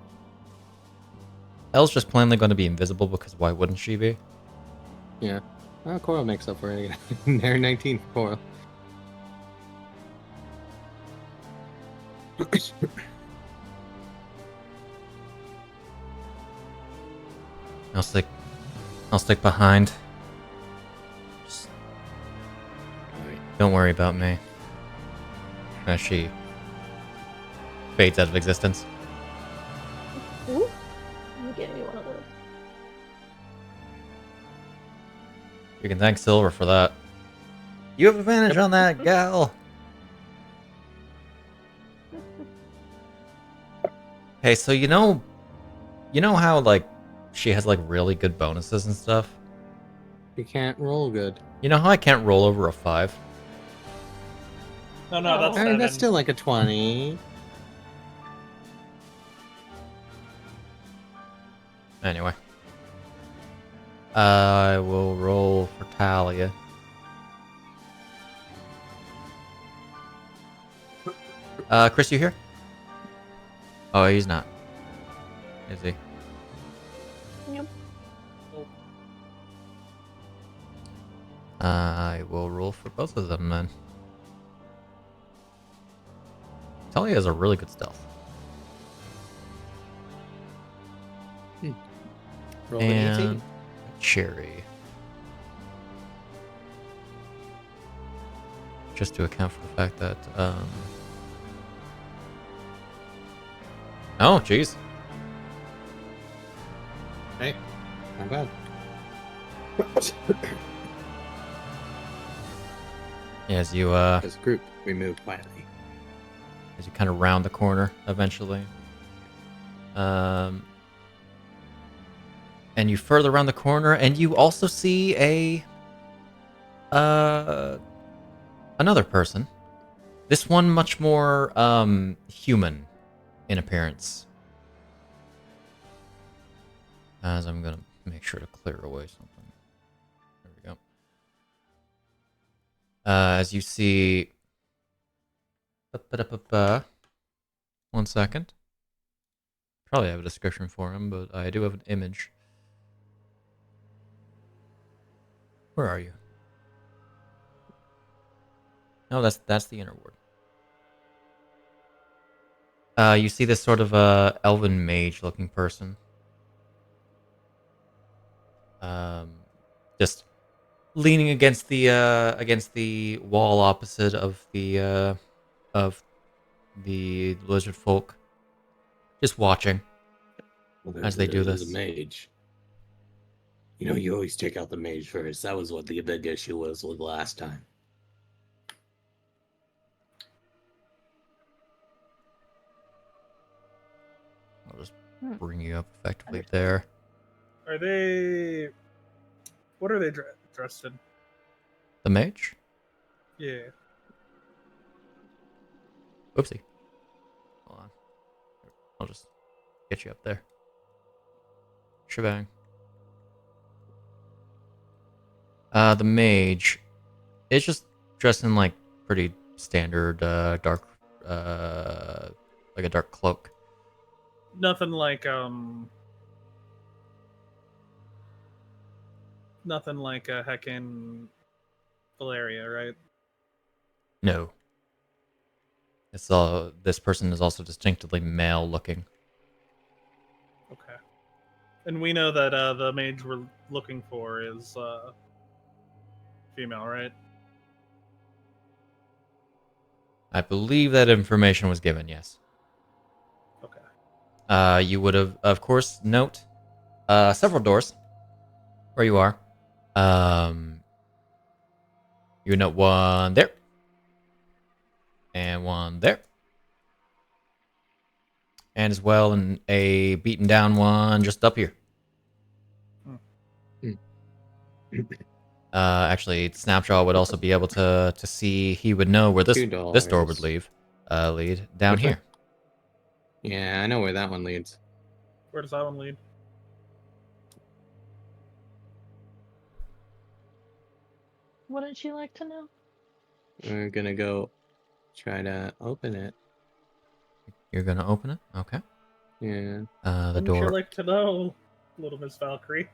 Elle's just plainly going to be invisible because why wouldn't she be? Yeah. Quarrel makes up for it. They're 19 for Quarrel. I'll stick behind. Just don't worry about me. As she fades out of existence. Ooh. You get me one of those. You can thank Silver for that. You have advantage on that, gal. Hey, so you know how like she has like really good bonuses and stuff? You can't roll good. You know how I can't roll over a 5? No, that's I mean, that's 7. still like a 20. Anyway. I will roll for Talia. Chris, you here? Oh, he's not. Is he? Yep. I will roll for both of them then. Talia has a really good stealth. Roll an 18. And Cherry. Just to account for the fact that, oh, jeez. Hey, not bad. As you, As a group, we move quietly. as you kind of round the corner eventually. And you further around the corner, and you also see another person. This one much more human in appearance. As I'm gonna make sure to clear away something. There we go. As you see, 1 second. Probably have a description for him, but I do have an image. Where are you? No, that's the inner ward. You see this sort of elven mage-looking person. Just leaning against the wall opposite of the lizard folk, just watching as they do There's this. a mage. You know, you always take out the mage first. That was what the big issue was with last time. I'll just bring you up effectively there. Are they? What are they dressed in? The mage? Yeah. Oopsie. Hold on. I'll just get you up there. Shebang. The mage is just dressed in like pretty standard dark, like a dark cloak. Nothing like a heckin' Valeria, right? No. This person is also distinctively male looking. Okay. And we know that the mage we're looking for is female, right? I believe that information was given, yes. Okay. You would have, of course, note several doors where you are. You note one there. And one there. And as well, a beaten down one just up here. Actually, Snapjaw would also be able to see. He would know where this door would lead down Which here. way? Yeah, I know where that one leads. Where does that one lead? Wouldn't you like to know? We're gonna go try to open it. You're gonna open it, okay? Yeah. The Wouldn't door. you like to know, little Miss Valkyrie?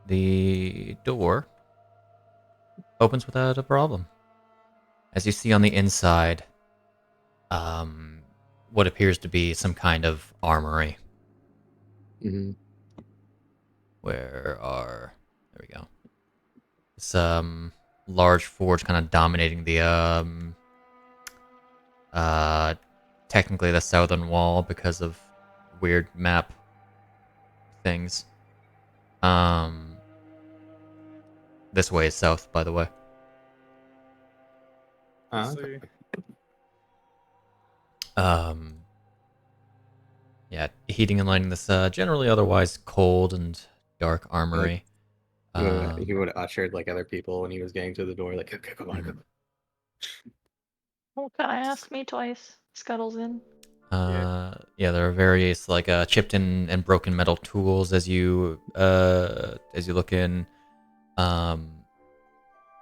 The door opens without a problem. As you see on the inside, what appears to be some kind of armory. Mm-hmm. There we go. This large forge kind of dominating the technically the southern wall because of weird map things. This way is south, by the way. See. Yeah, heating and lighting this generally otherwise cold and dark armory. He would have ushered like other people when he was getting to the door. Like, okay, come on, come on. Well, can I ask me twice? Scuttles in. Yeah, there are various like chipped in and broken metal tools as you look in,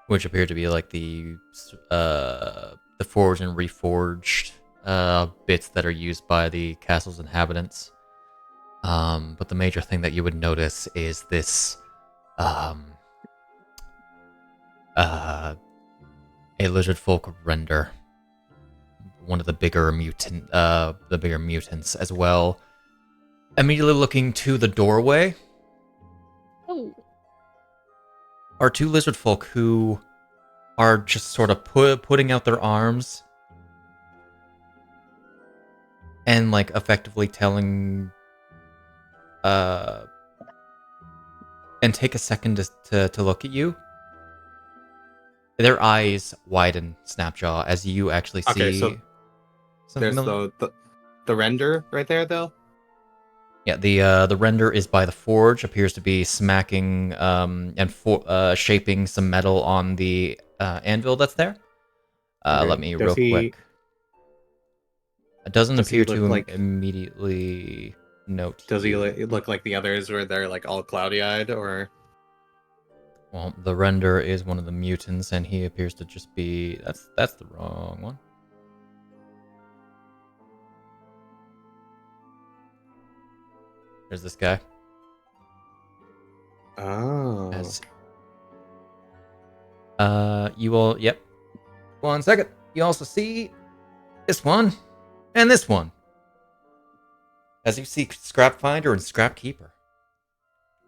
which appear to be like the forged and reforged bits that are used by the castle's inhabitants. But the major thing that you would notice is this a lizard folk render. One of the bigger mutants as well. Immediately looking to the doorway are two lizard folk who are just sort of putting out their arms and like effectively telling and take a second to look at you. Their eyes widen, Snapjaw, as you actually see. Okay, so there's the render right there, though. Yeah, the render is by the forge. Appears to be smacking and shaping some metal on the anvil that's there. Okay. Let me quick. It doesn't appear to like, immediately note. Does he look like the others, where they're like all cloudy-eyed, or? Well, the render is one of the mutants, and he appears to just be... That's the wrong one. There's this guy. Oh. You will... Yep. 1 second. You also see this one and this one. As you see Scrap Finder and Scrap Keeper.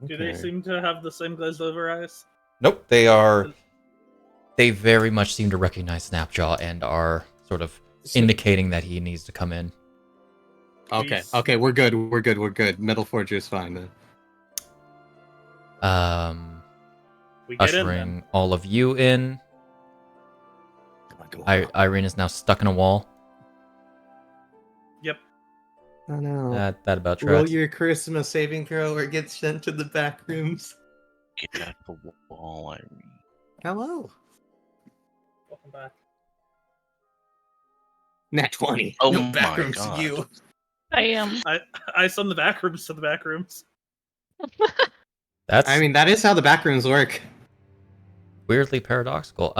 Do they seem to have the same glazed over eyes? Nope, they very much seem to recognize Snapjaw and are sort of indicating that he needs to come in. Okay, we're good. Metal Forger is fine then. We get Ushering in, all of you in. Come on. Iryne is now stuck in a wall. Yep. Oh no. That about Roll tracks. your charisma saving throw or get sent to the back rooms. Get at the wall, Iryne. Hello. Welcome back. Nat 20. Oh No my back rooms god. to you. I am. I send the back rooms to the back rooms. That's I mean, that is how the back rooms work. weirdly paradoxical.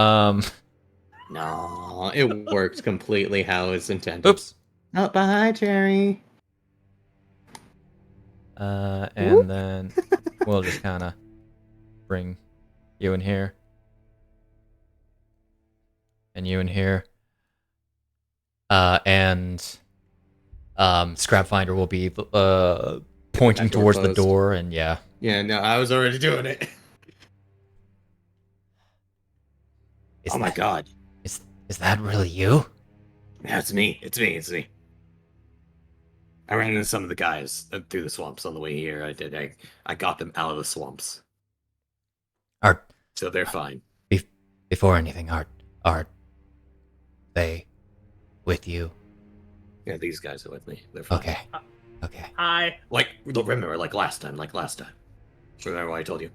No, it works completely how it's intended. Oops. Oh, bye, Jerry. And then we'll just kind of bring you in here. And you in here. And Scrap Finder will be pointing That door towards the closed. door, and yeah. Yeah, no, I was already doing it. Oh my god. Is that really you? That's me. It's me. I ran into some of the guys through the swamps on the way here. I got them out of the swamps. So they're fine. Before anything, are they with you? Yeah, these guys are with me. They're fine. Okay. Hi. Remember, like last time. Remember what I told you?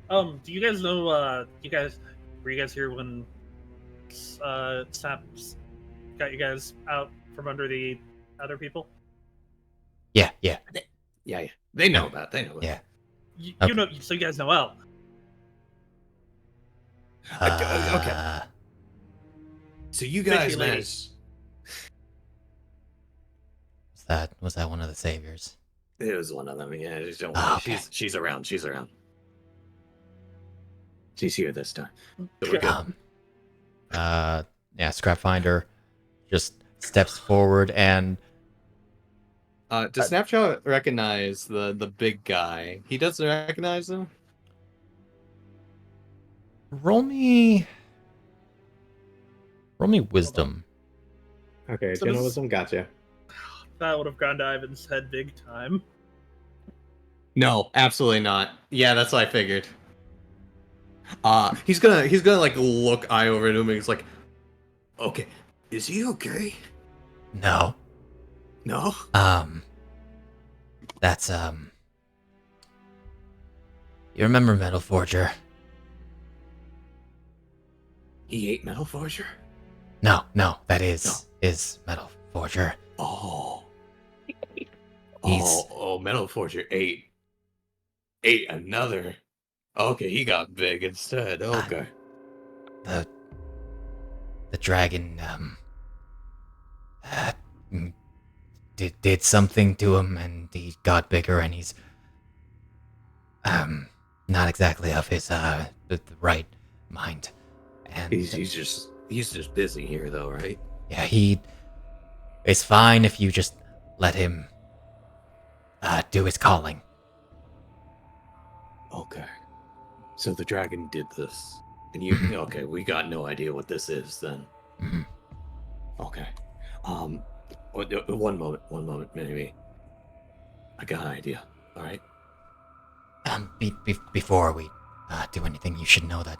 Do you guys know, were you guys here when, Snaps got you guys out from under the other people? Yeah. Yeah. They know about it. Yeah. You know, so you guys know El. Okay. So you guys Thank you, lady. managed... Was that one of the saviors? It was one of them, yeah. Just don't Oh, worry. okay. She's around. She's here this time. So we're Okay. good. Yeah, Scrap Finder just steps forward and Does Snapjaw recognize the big guy? He doesn't recognize him? roll me wisdom. Okay, So journalism, gotcha. That would have gone to Ivan's head big time. No, absolutely not. Yeah, that's what I figured. He's gonna like look eye over at him and he's like, Okay. Is he okay? No. No? That's you remember Metal Forger? He ate Metal Forger? No, that is Metal Forger. Oh. He's- Metal Forger ate another. Okay, he got big instead. Okay. The dragon did something to him and he got bigger and he's not exactly of his the right mind. And He's just busy here though, right? yeah, it's fine if you just let him do his calling. Okay. So the dragon did this. And you okay, we got no idea what this is then. Mhm. Okay. One moment, maybe. I got an idea. All right. Before we do anything, you should know that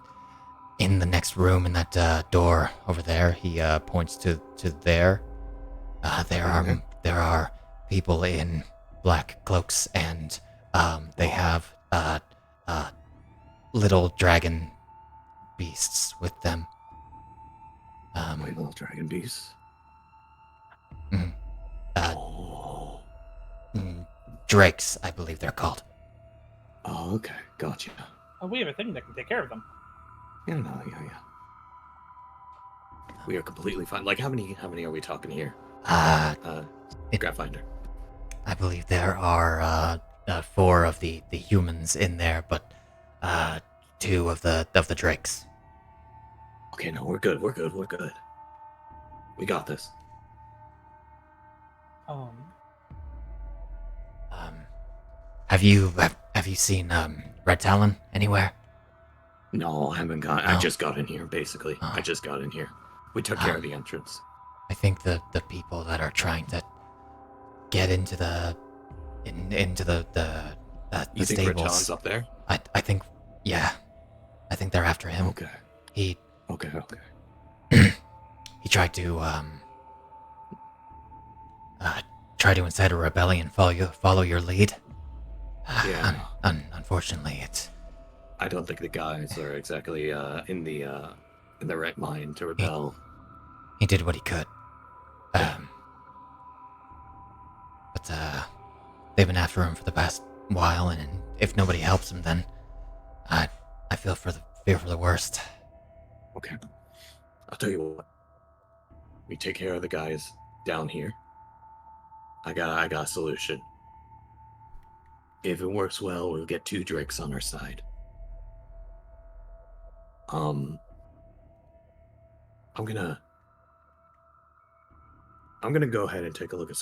in the next room, in that door over there, he points to there. There are people in black cloaks, and they have little dragon beasts with them. Wait, little dragon beasts. Mhm. Oh. Drakes, I believe they're called. Oh, okay. Gotcha. Oh, we have a thing that can take care of them. Yeah. We are completely fine. Like, how many are we talking here? Grab Finder. I believe there are 4 of the humans in there, but 2 of the drakes. Okay, no, we're good. We got this. Have you seen Red Talon anywhere? No, I haven't got. I No. just got in here, basically. Oh. I just got in here. We took care of the entrance. I think the people that are trying to get into the You think Red Talon's stables. up there? I think, yeah. I think they're after him. Okay. He Okay. he tried to incite a rebellion. Follow your lead. Yeah. Unfortunately, it's I don't think the guys are exactly in the right mind to rebel. he did what he could. But they've been after him for the past while, and if nobody helps him, then I fear for the worst. Okay. I'll tell you what. We take care of the guys down here. I got a solution. If it works well, we'll get 2 Drakes on our side. I'm gonna go ahead and take a look at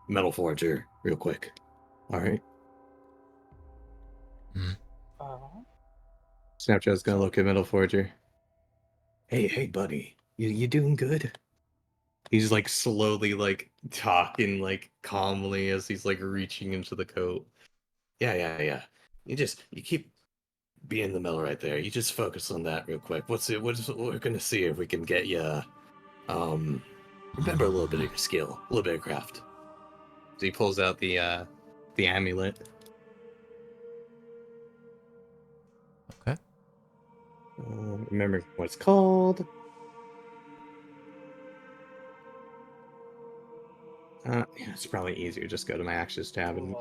Metal Forger real quick. All right. Snapjaw's gonna look at Metal Forger. Hey, buddy, you doing good? He's like slowly like talking like calmly as he's like reaching into the coat. Yeah. You keep being the mill right there. You just focus on that real quick. We're gonna see if we can get you. Remember a little bit of your skill, a little bit of craft. So he pulls out the amulet. Okay. Remember what it's called. Yeah, it's probably easier. Just go to my actions tab and.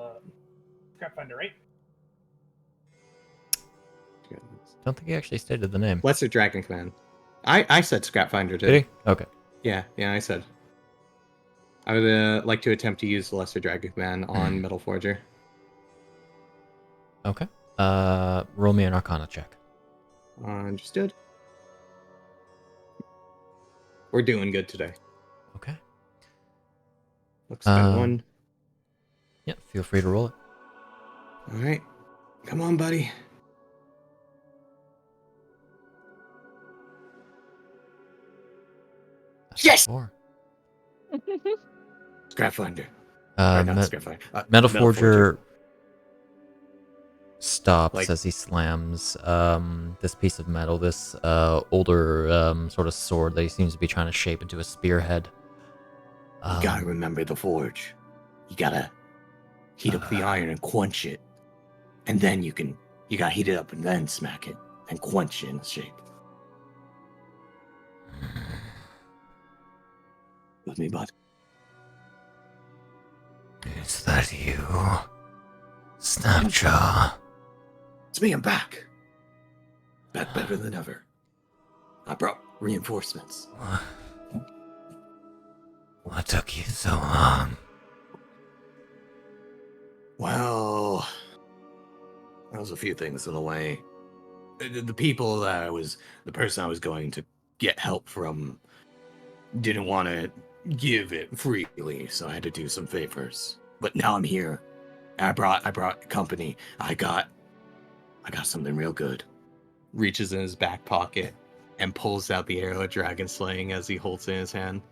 Scrap finder, right? Don't think he actually stated the name. Lesser Dragon Command. I said Scrap Finder too. Did he? Okay. Yeah, I said. I would like to attempt to use the Lesser Dragon Command on Metal Forger. Okay. Roll me an Arcana check. Understood. We're doing good today. Okay. Looks like one. Yeah, feel free to roll it. All right. Come on, buddy. That's Yes! 4. Scrap Finder. Metal Metal Forger stops Like- as he slams this piece of metal, this older sort of sword that he seems to be trying to shape into a spearhead. You gotta remember the forge. You gotta heat up the iron and quench it. And then you gotta heat it up and then smack it. And quench it in the shape. With me, bud. Is that you, Snapjaw? It's me, I'm back. Back better than ever. I brought reinforcements. What took you so long? Well, there was a few things in the way. The people that the person I was going to get help from didn't want to give it freely, so I had to do some favors. But now I'm here. I brought company. I got something real good. Reaches in his back pocket and pulls out the arrow of dragon slaying as he holds it in his hand.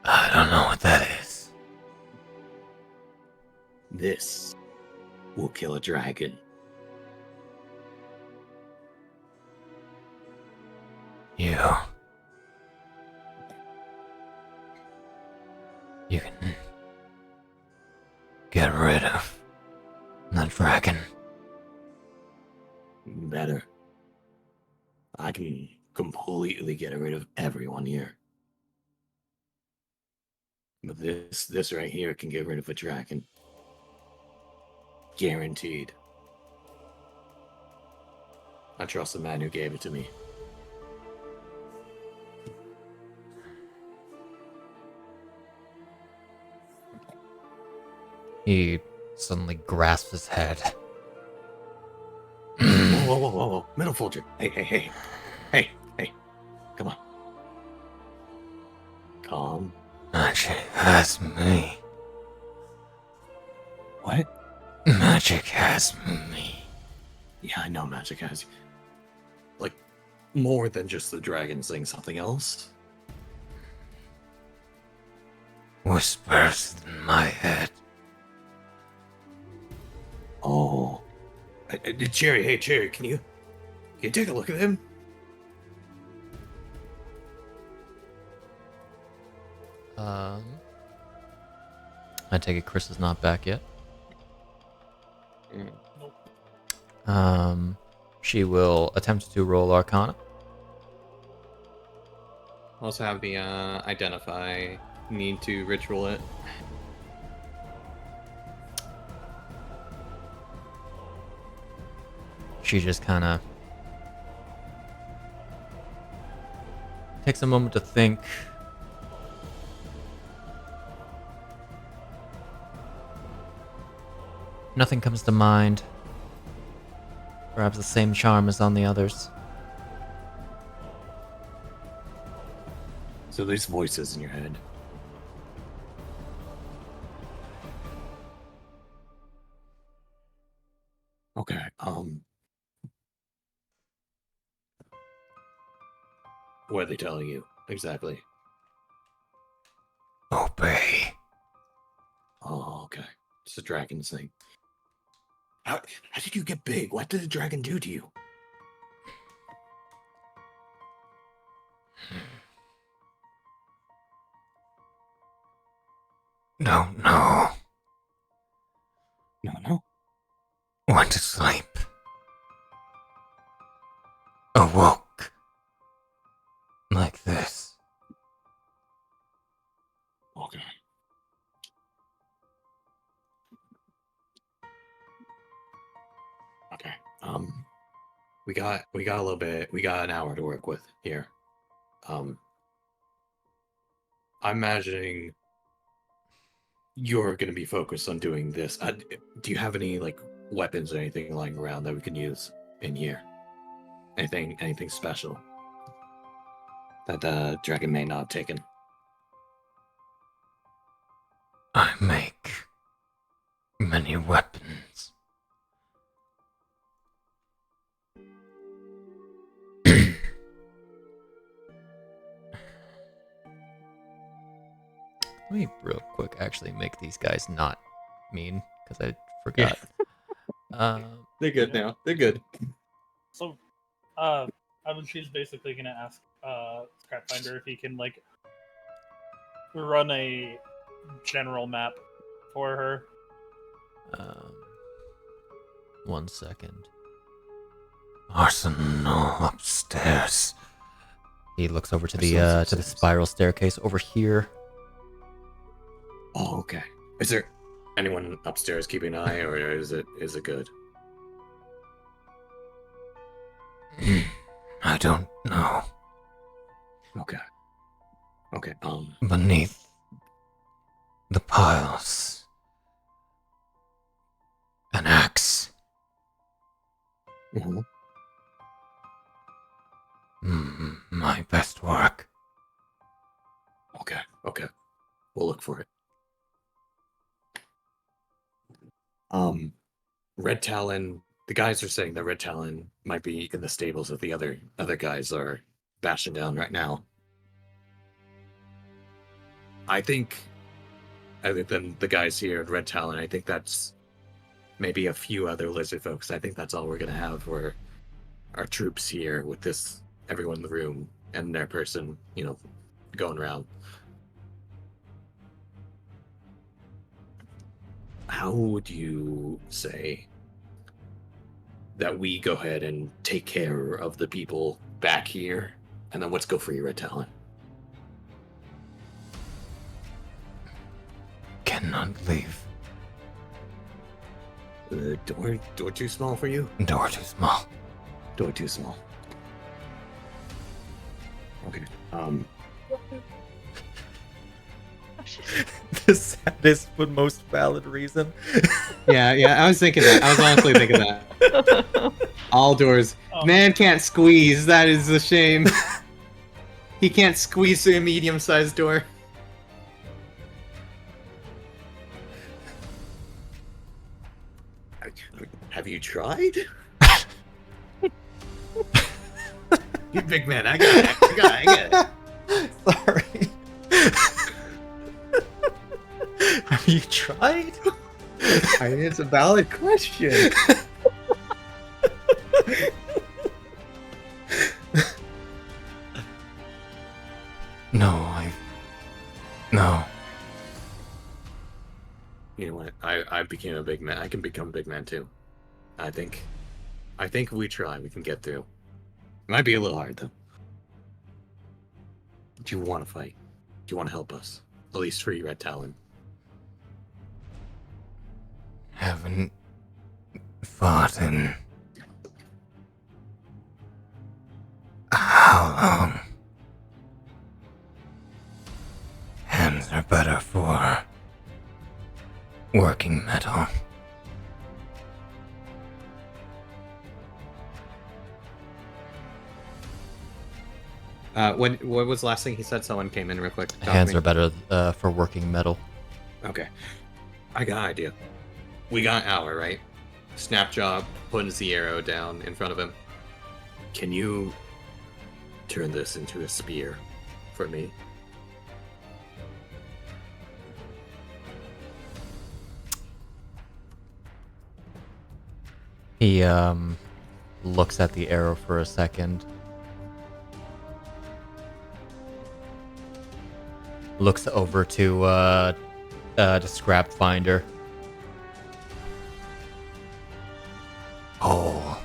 I don't know what that is. This will kill a dragon. You can get rid of the dragon. Better. I can completely get rid of everyone here. But this right here can get rid of a dragon. Guaranteed. I trust the man who gave it to me. He suddenly grasps his head. Whoa. Metal Forger. Hey. Come on. Calm. Magic has me. What? Magic has me. Yeah, I know magic has you. Like, more than just the dragon saying something else. Whispers in my head. Oh. Cherry, hey, Cherry, can you take a look at him? I take it Chris is not back yet. She will attempt to roll Arcana. Also have the identify. Need to ritual it. She just kind of takes a moment to think. Nothing comes to mind. Perhaps the same charm as on the others. So there's voices in your head. Okay, what are they telling you exactly? Obey. Oh, okay. It's a dragon thing. How did you get big? What did the dragon do to you? Don't know. No. Went to sleep. Awoke. Like this. Okay. Okay. We got a little bit. We got an hour to work with here. I'm imagining you're going to be focused on doing this. Do you have any like weapons or anything lying around that we can use in here? Anything special that the dragon may not have taken? I make many weapons. Let me real quick actually make these guys not mean, because I forgot. They're good now. They're good. So, she's basically gonna ask Scrapfinder if he can like run a general map for her. 1 second. Arsenal upstairs. He looks over to the spiral staircase over here. Oh, okay. Is there anyone upstairs keeping an eye, or is it good? I don't know. Okay. Okay. Beneath the piles, an axe. Mm-hmm. My best work. Okay. Okay. We'll look for it. Red Talon. The guys are saying that Red Talon might be in the stables that the other guys are bashing down right now. I think, other than the guys here at Red Talon, I think that's maybe a few other lizard folks. I think that's all we're gonna have for our troops here with this, everyone in the room and their person, going around. How would you say that we go ahead and take care of the people back here, and then let's go for your Red Talon? Cannot leave. Door too small for you? Door too small. Door too small. Okay. The saddest but most valid reason. Yeah, I was thinking that. I was honestly thinking that. All doors. Man can't squeeze. That is a shame. He can't squeeze through a medium-sized door. Have you tried? You big man, I got it. Sorry. Have you tried? I mean, it's a valid question. No. You know what? I became a big man. I can become a big man too. I think if we try, we can get through. It might be a little hard though. Do you want to fight? Do you want to help us? At least for your Red Talon. Haven't fought in along. Hands are better for working metal. What was the last thing he said? Someone came in real quick. to talk to Hands me. are better for working metal. Okay. I got an idea. We got an hour, right? Snapjaw puts the arrow down in front of him. Can you turn this into a spear for me? He looks at the arrow for a second. Looks over to Scrap Finder. Oh,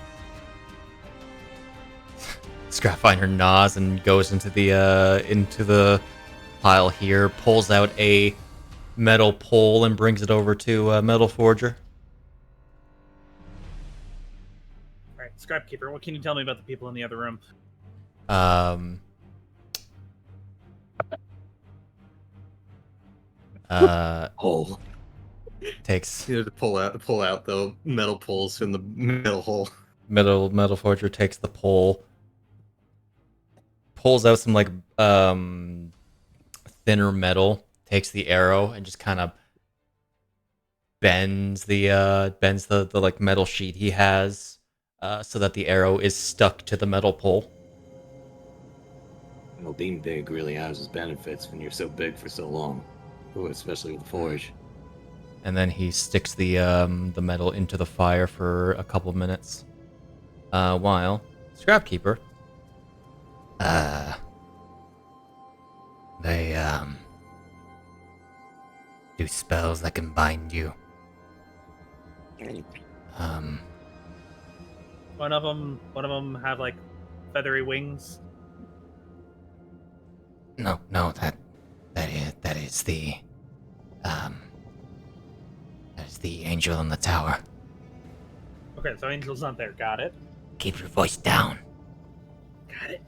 Scrap Finder nods and goes into the pile here, pulls out a metal pole and brings it over to Metal Forger. All right, Scrapkeeper, what can you tell me about the people in the other room? Hole. Takes You have to pull out the metal poles from the metal hole. Metal Forger takes the pole, pulls out some like thinner metal, takes the arrow and just kind of bends the like metal sheet he has so that the arrow is stuck to the metal pole. Well, being big really has its benefits when you're so big for so long. Ooh, especially with the forge. And then he sticks the metal into the fire for a couple minutes. While Scrapkeeper, they do spells that can bind you. One of them have like feathery wings. No, that is the angel in the tower. Okay, so Angel's not there. Got it. Keep your voice down. Got it.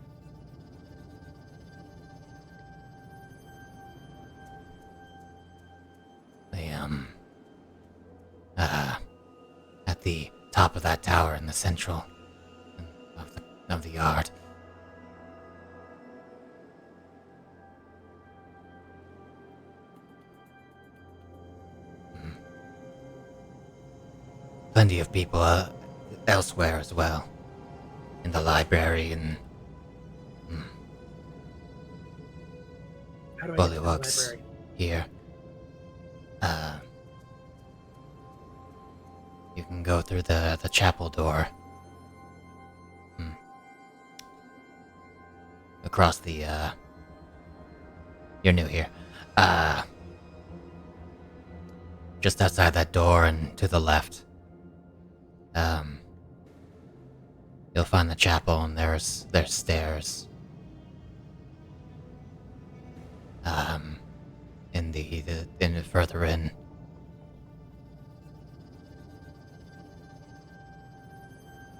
They at the top of that tower in the central of the yard. Plenty of people elsewhere as well. In the library and How do I get to the Bullywugs library? here. You can go through the chapel door. Across the you're new here. Just outside that door and to the left. You'll find the chapel and there's stairs. In the further in.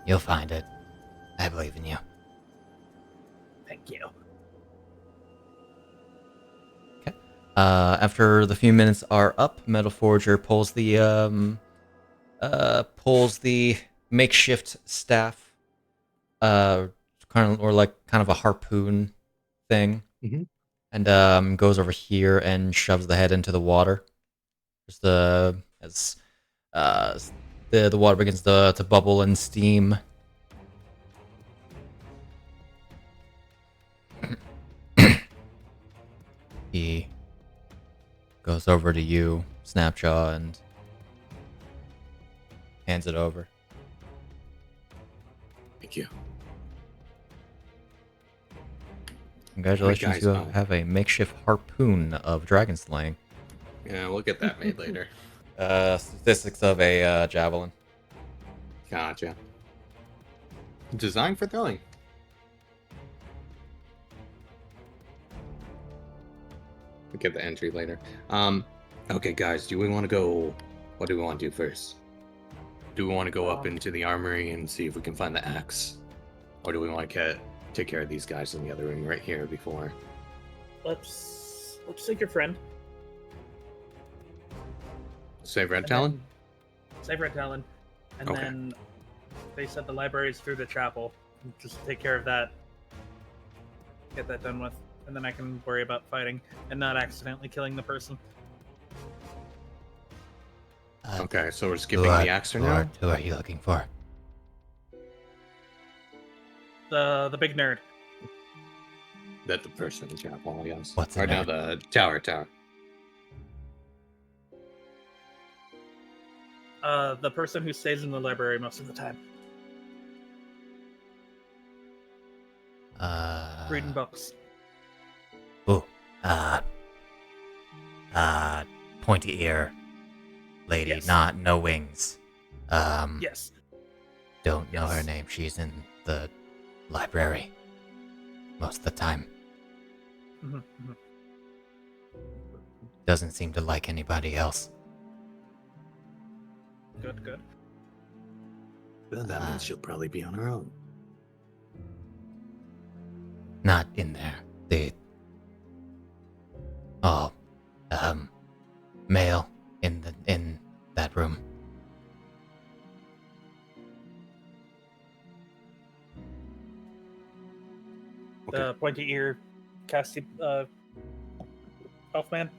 You'll find it. I believe in you. Thank you. After the few minutes are up, Metal Forger pulls the makeshift staff, kind of a harpoon thing, and goes over here and shoves the head into the water. Just as the water begins to bubble and steam. He goes over to you, Snapjaw, and hands it over. Thank you. Congratulations, Right, you guys, have a makeshift harpoon of dragon slaying. Yeah, we'll get that made later. Statistics of a javelin. Gotcha. Designed for throwing. We'll get the entry later. Okay, guys, do we want to go? What do we want to do first? Do we want to go up into the armory and see if we can find the axe? Or do we want to take care of these guys in the other room right here before. Let's take your friend. Save Red and Talon? then- Save Red Talon. And Okay. then they said the library's through the chapel. Just take care of that. Get that done with. And then I can worry about fighting and not accidentally killing the person. Okay, so we're skipping the axe now? Who are you looking for? The big nerd. That the person in the chapel, yes. What's the Or now name? the tower. The person who stays in the library most of the time. Reading books. Oh, pointy ear lady, Yes. no wings. Yes. Don't know her Yes. name. She's in the library most of the time. Mhm, mhm. Doesn't seem to like anybody else. Good, good. Then that means she'll probably be on her own. Not in there. Male in that room. The pointy ear casty elfman.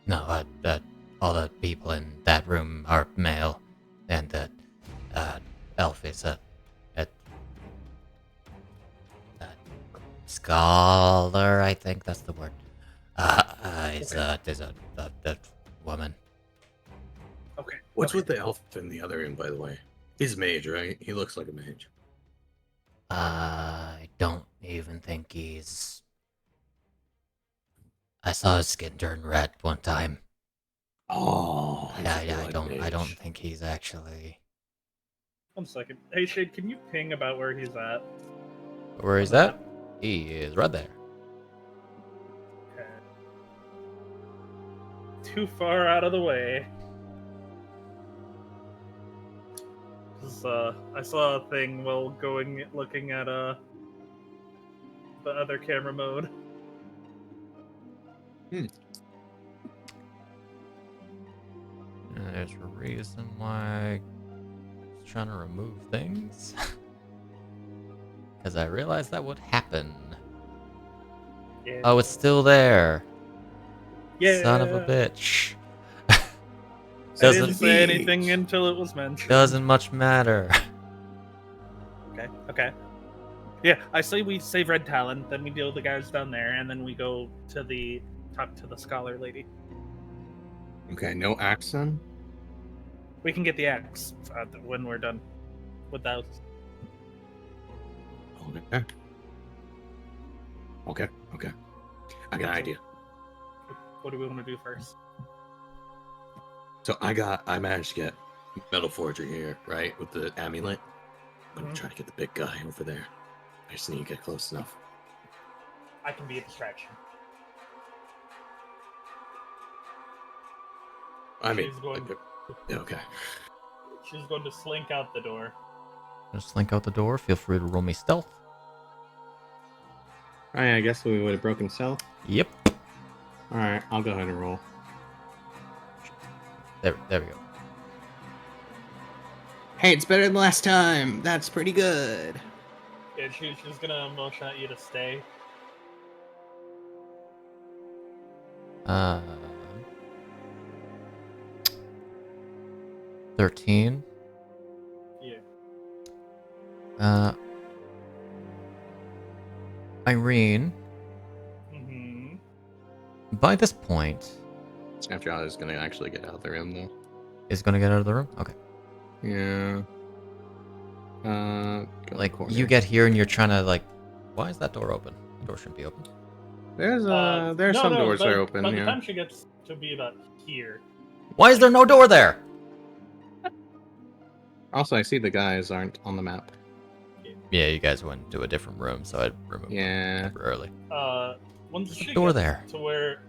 No, all the people in that room are male, and the elf is a scholar. I think that's the word. Is a woman. Okay. What's okay. with the elf in the other room, by the way? He's mage, right? He looks like a mage. I don't even think he's. I saw his skin turn red one time. Oh, Yeah. I don't think he's actually. 1 second. Hey Shade, can you ping about where he's at? Where is that? He is right there. Okay. Too far out of the way. 'Cause, I saw a thing while looking at the other camera mode. There's a reason why I was trying to remove things. Because I realized that would happen. Yeah. Oh, it's still there. Yeah. Son of a bitch. I didn't Doesn't say anything until it was mentioned. doesn't much matter. Okay. Yeah, I say we save Red Talon, then we deal with the guys down there, and then we go to talk to the scholar lady. Okay, no axe then? We can get the axe when we're done with those. Okay. I got an idea. What do we want to do first? So I managed to get Metal Forger here, right? With the amulet. I'm gonna try to get the big guy over there. I just need to get close enough. I can be a distraction. I mean, She's going- yeah, okay. She's going to slink out the door. Just slink out the door. Feel free to roll me stealth. Alright, I guess we would have broken stealth. Yep. Alright, I'll go ahead and roll. There we go. Hey, it's better than last time. That's pretty good. Yeah, she's gonna motion at you to stay. 13. Yeah. Iryne, Mm-hmm. by this point, Snapjaw is gonna actually get out of the room though. is going to get out of the room? Okay. Yeah. Like, you get here and you're trying to, like, why is that door open? The door shouldn't be open. There's some doors that are open. By the Yeah. time she gets to be about here, Why is there no door there? Also, I see the guys aren't on the map. Yeah, you guys went to a different room, so I removed them Yeah. temporarily. once she Door gets there. to where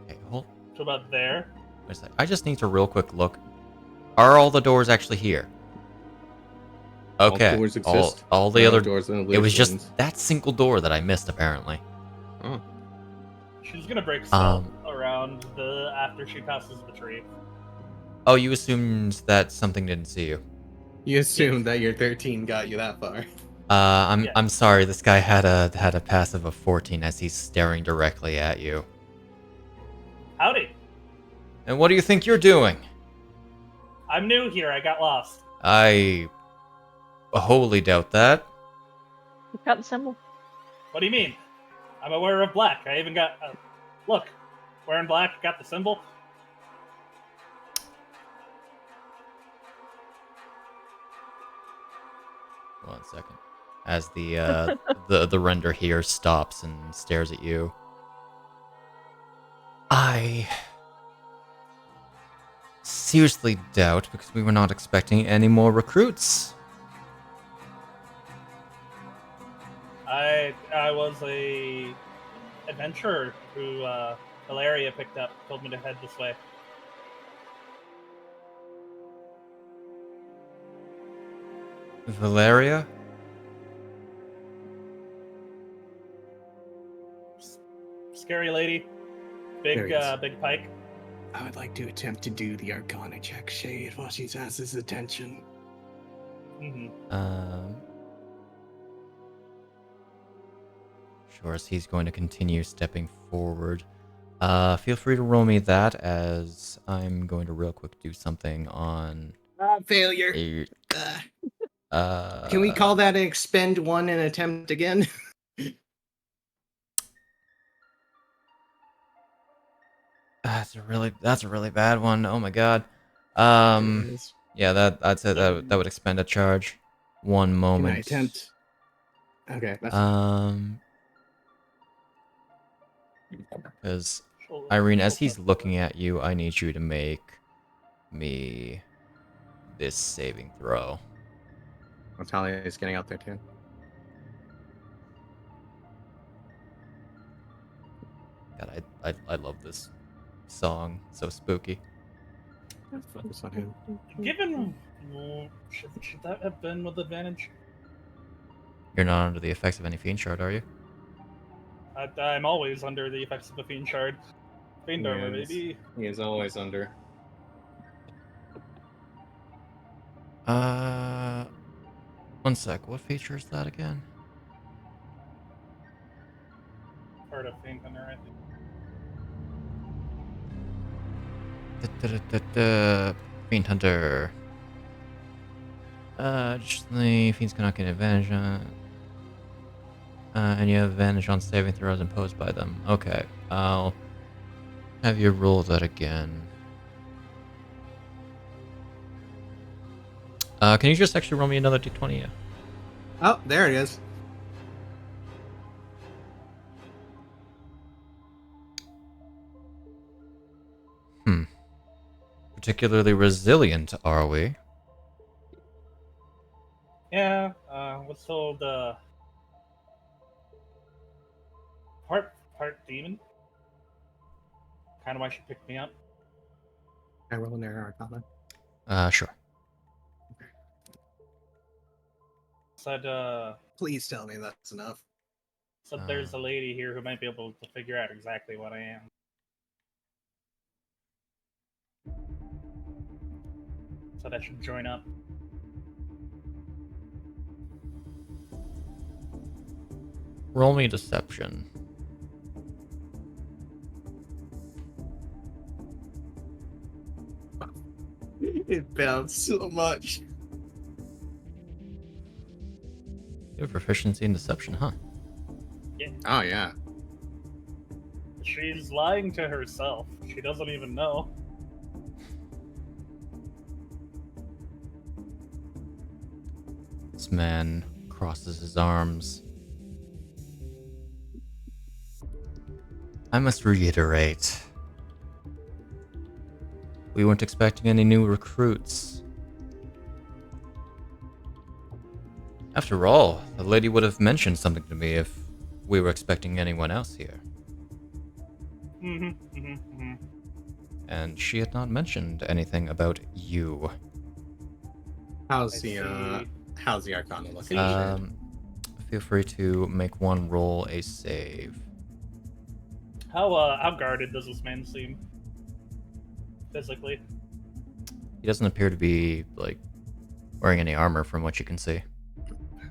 Okay, hold. to about there, Wait a sec. I just need to real quick look. Are all the doors actually here? Okay. All doors exist. All the No other doors and It was just illusions. that single door that I missed, apparently. Oh. She's gonna break stealth around after she passes the tree. Oh, you assumed that something didn't see you. You assumed that your 13 got you that far. I'm sorry. This guy had a passive of 14 as he's staring directly at you. Howdy. And what do you think you're doing? I'm new here. I got lost. I wholly doubt that. You got the symbol. What do you mean? I'm aware of black. I even got... look. Wearing black, got the symbol. One second. As the the render here stops and stares at you. I seriously doubt, because we were not expecting any more recruits. I was a adventurer who Valeria picked up, told me to head this way. Valeria? Scary lady. Big There he is. big pike. I would like to attempt to do the Arcana check shade while she's asked his attention. Sure, as he's going to continue stepping forward. Feel free to roll me that, as I'm going to real quick do something on... Failure. Can we call that an expend one and attempt again? That's a really bad one. Oh my god. Yeah, I'd say that would expend a charge. One moment. Can I attempt? Okay. That's Because Iryne, as he's looking at you, I need you to make me this saving throw. Talia is getting out there too. God, I love this song. So spooky. Focus on him. Given... should that have been with advantage? You're not under the effects of any fiend shard, are you? I'm always under the effects of a fiend shard. Fiend armor, Yes. maybe. He is always under. One sec. What feature is that again? Part of fiend hunter, I think. Fiend Hunter. Just the fiends cannot get advantage on. And you have advantage on saving throws imposed by them. Okay, I'll have you roll that again. Can you just actually roll me another d20? Yeah. Oh, there it is. Particularly resilient, are we? Yeah, was told, part demon. Kind of why she picked me up. I roll an error Arcana. Sure. Said, Please tell me that's enough. said there's a lady here who might be able to figure out exactly what I am. Said I should join up. Roll me deception. It bounced so much. You have proficiency in deception, huh? Oh, yeah. She's lying to herself. She doesn't even know. This man crosses his arms. I must reiterate. We weren't expecting any new recruits. After all, the lady would have mentioned something to me if we were expecting anyone else here. And she had not mentioned anything about you. How's I the see. How's the Arcana looking? Feel free to make one roll a save. How guarded does this man seem? Physically? He doesn't appear to be, like, wearing any armor from what you can see.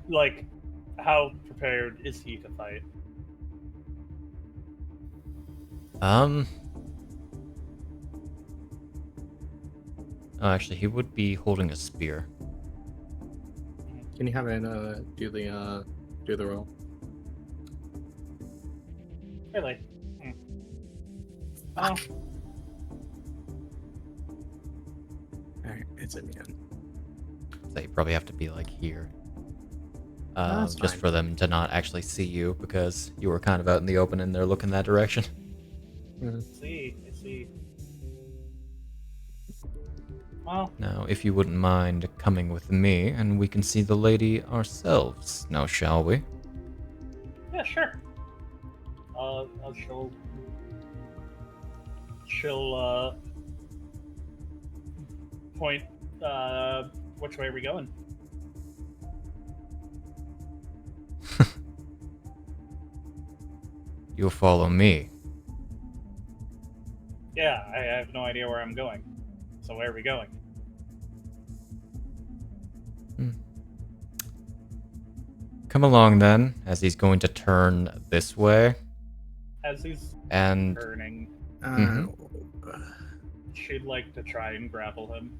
Like, how prepared is he to fight? Oh, actually, he would be holding a spear. Can you have it do the roll? Really? Oh, Alright, it's in the end. So you probably have to be, like, here. That's just fine. for them to not actually see you, because you were kind of out in the open and they're looking that direction. I see. Well, Now, if you wouldn't mind coming with me, and we can see the lady ourselves, now shall we? yeah, sure. She'll point. Which way are we going? You'll follow me. Yeah, I have no idea where I'm going. So where are we going? Come along then, as he's going to turn this way. As he's And turning, she'd like to try and grapple him.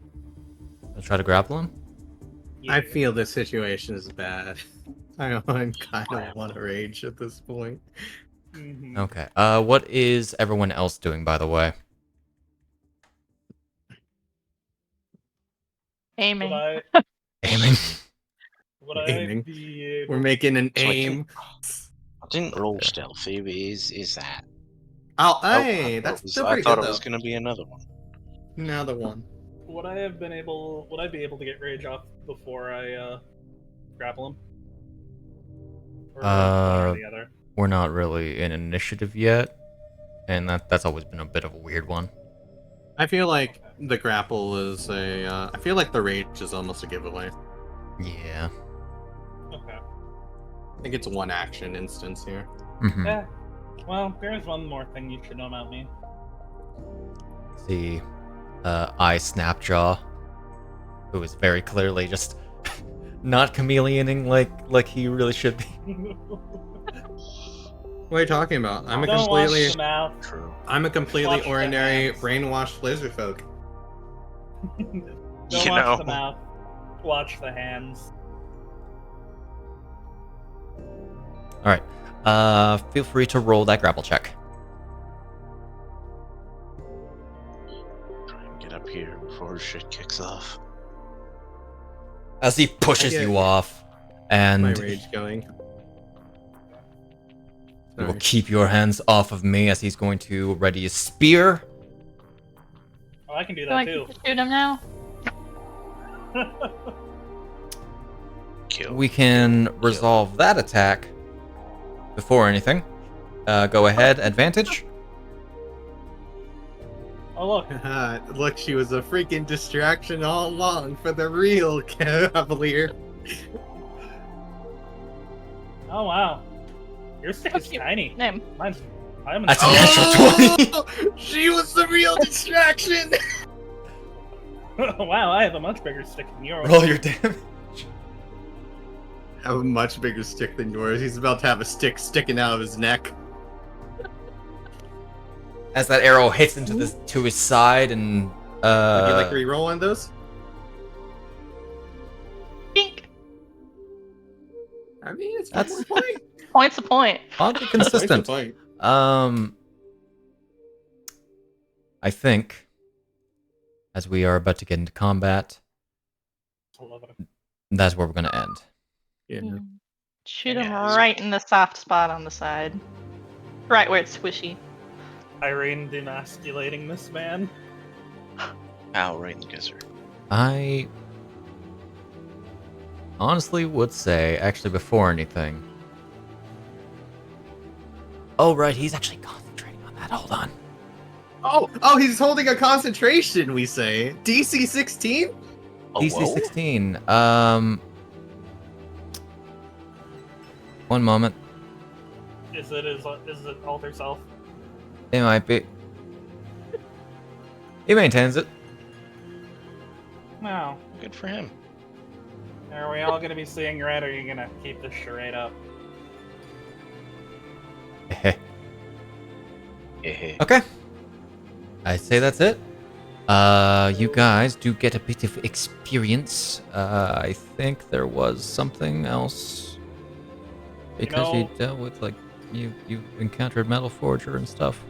I'll try to grapple him. I feel this situation is bad. I kind of want to rage at this point. Mm-hmm. Okay. What is everyone else doing, by the way? Aiming. Aiming. Would I Aiming. be able... We're making an So aim. I didn't roll stealthy, but is that? Oh, I hey, thought that's it was- still I pretty thought good, it was though. going to be another one. Another one. Would I be able to get rage off before I grapple him? Or one or the other? We're not really in initiative yet, and that's always been a bit of a weird one. I feel like the grapple is I feel like the rage is almost a giveaway. Yeah. Okay. I think it's a one action instance here. Mm-hmm. Yeah. Well, there's one more thing you should know about me. See, I Snapjaw, who is very clearly just not chameleoning like he really should be. What are you talking about? I'm a Don't watch completely the mouth. True. I'm a completely Watch the ordinary hands. brainwashed lizard folk. Don't You watch know. the mouth. Watch the hands. All right. Feel free to roll that grapple check. Try and get up here before shit kicks off. As he pushes I get you off, and My rage going. you will Sorry. keep your hands off of me as he's going to ready his spear. Oh, I can do So I that can too. shoot him now? Kill. We can resolve that attack before anything. Go ahead, advantage. Oh look, Look, she was a freaking distraction all along for the real Cavalier. oh wow, your stick is Okay. tiny. Name. Mine's. I'm That's a natural 20. She was the real distraction. Wow, I have a much bigger stick than yours. Roll your damage. I have a much bigger stick than yours. He's about to have a stick sticking out of his neck. As that arrow hits into to his side, and Would you like to reroll one of those? Bink. I mean, it's That's- one more point. Point's a point. oddly consistent. Point. I think, as we are about to get into combat, that's where we're gonna end. Yeah. Shoot him Yeah, right in the soft spot on the side. Right where it's squishy. Iryne demasculating this man. Ow, right in the gizzard. I honestly would say, actually, before anything. Oh, right, he's actually concentrating on that. Hold on. Oh, he's holding a concentration, we say. DC 16? Oh, DC whoa. 16. One moment. Is it alter self? It might be. He maintains it. No. Good for him. Are we all gonna be seeing red, or are you gonna keep this charade up? Okay. I say that's it. You guys do get a bit of experience. I think there was something else. Because you dealt with, like, you encountered Metal Forger and stuff.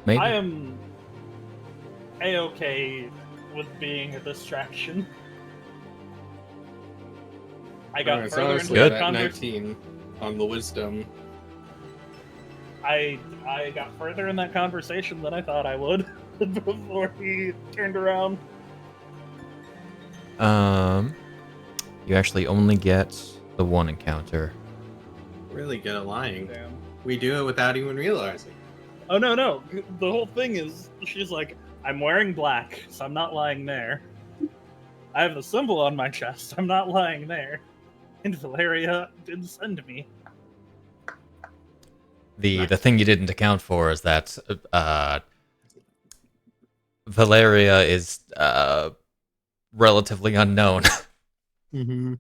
Maybe? I am A-okay with being a distraction. I got Alright, so further honestly, into the at conversation. 19 on the wisdom. I got further in that conversation than I thought I would before he turned around. You actually only get the one encounter. Really good at lying. Damn. We do it without even realizing. Oh no. The whole thing is, she's like, I'm wearing black, so I'm not lying there. I have the symbol on my chest, I'm not lying there. And Valeria didn't send me. The thing you didn't account for is that Valeria is relatively unknown. Mm-hmm.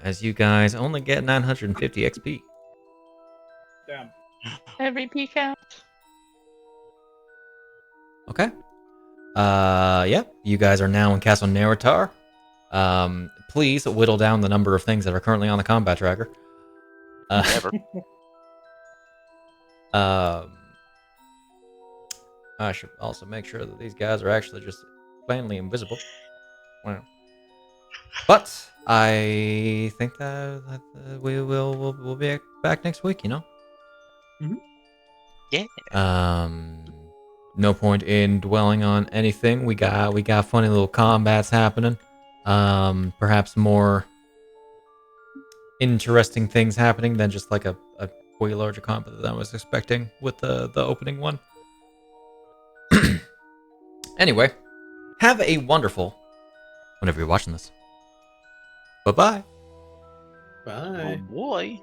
As you guys only get 950 XP. Damn. Every P count. Okay. Yeah, you guys are now in Castle Naerytar. Please whittle down the number of things that are currently on the combat tracker. Never. I should also make sure that these guys are actually just plainly invisible. Wow. But I think that we'll be back next week. You know. Yeah. No point in dwelling on anything. We got funny little combats happening. Perhaps more interesting things happening than just like a way larger combat than I was expecting with the opening one. Anyway, have a wonderful whenever you're watching this. Bye-bye. Bye. Oh boy.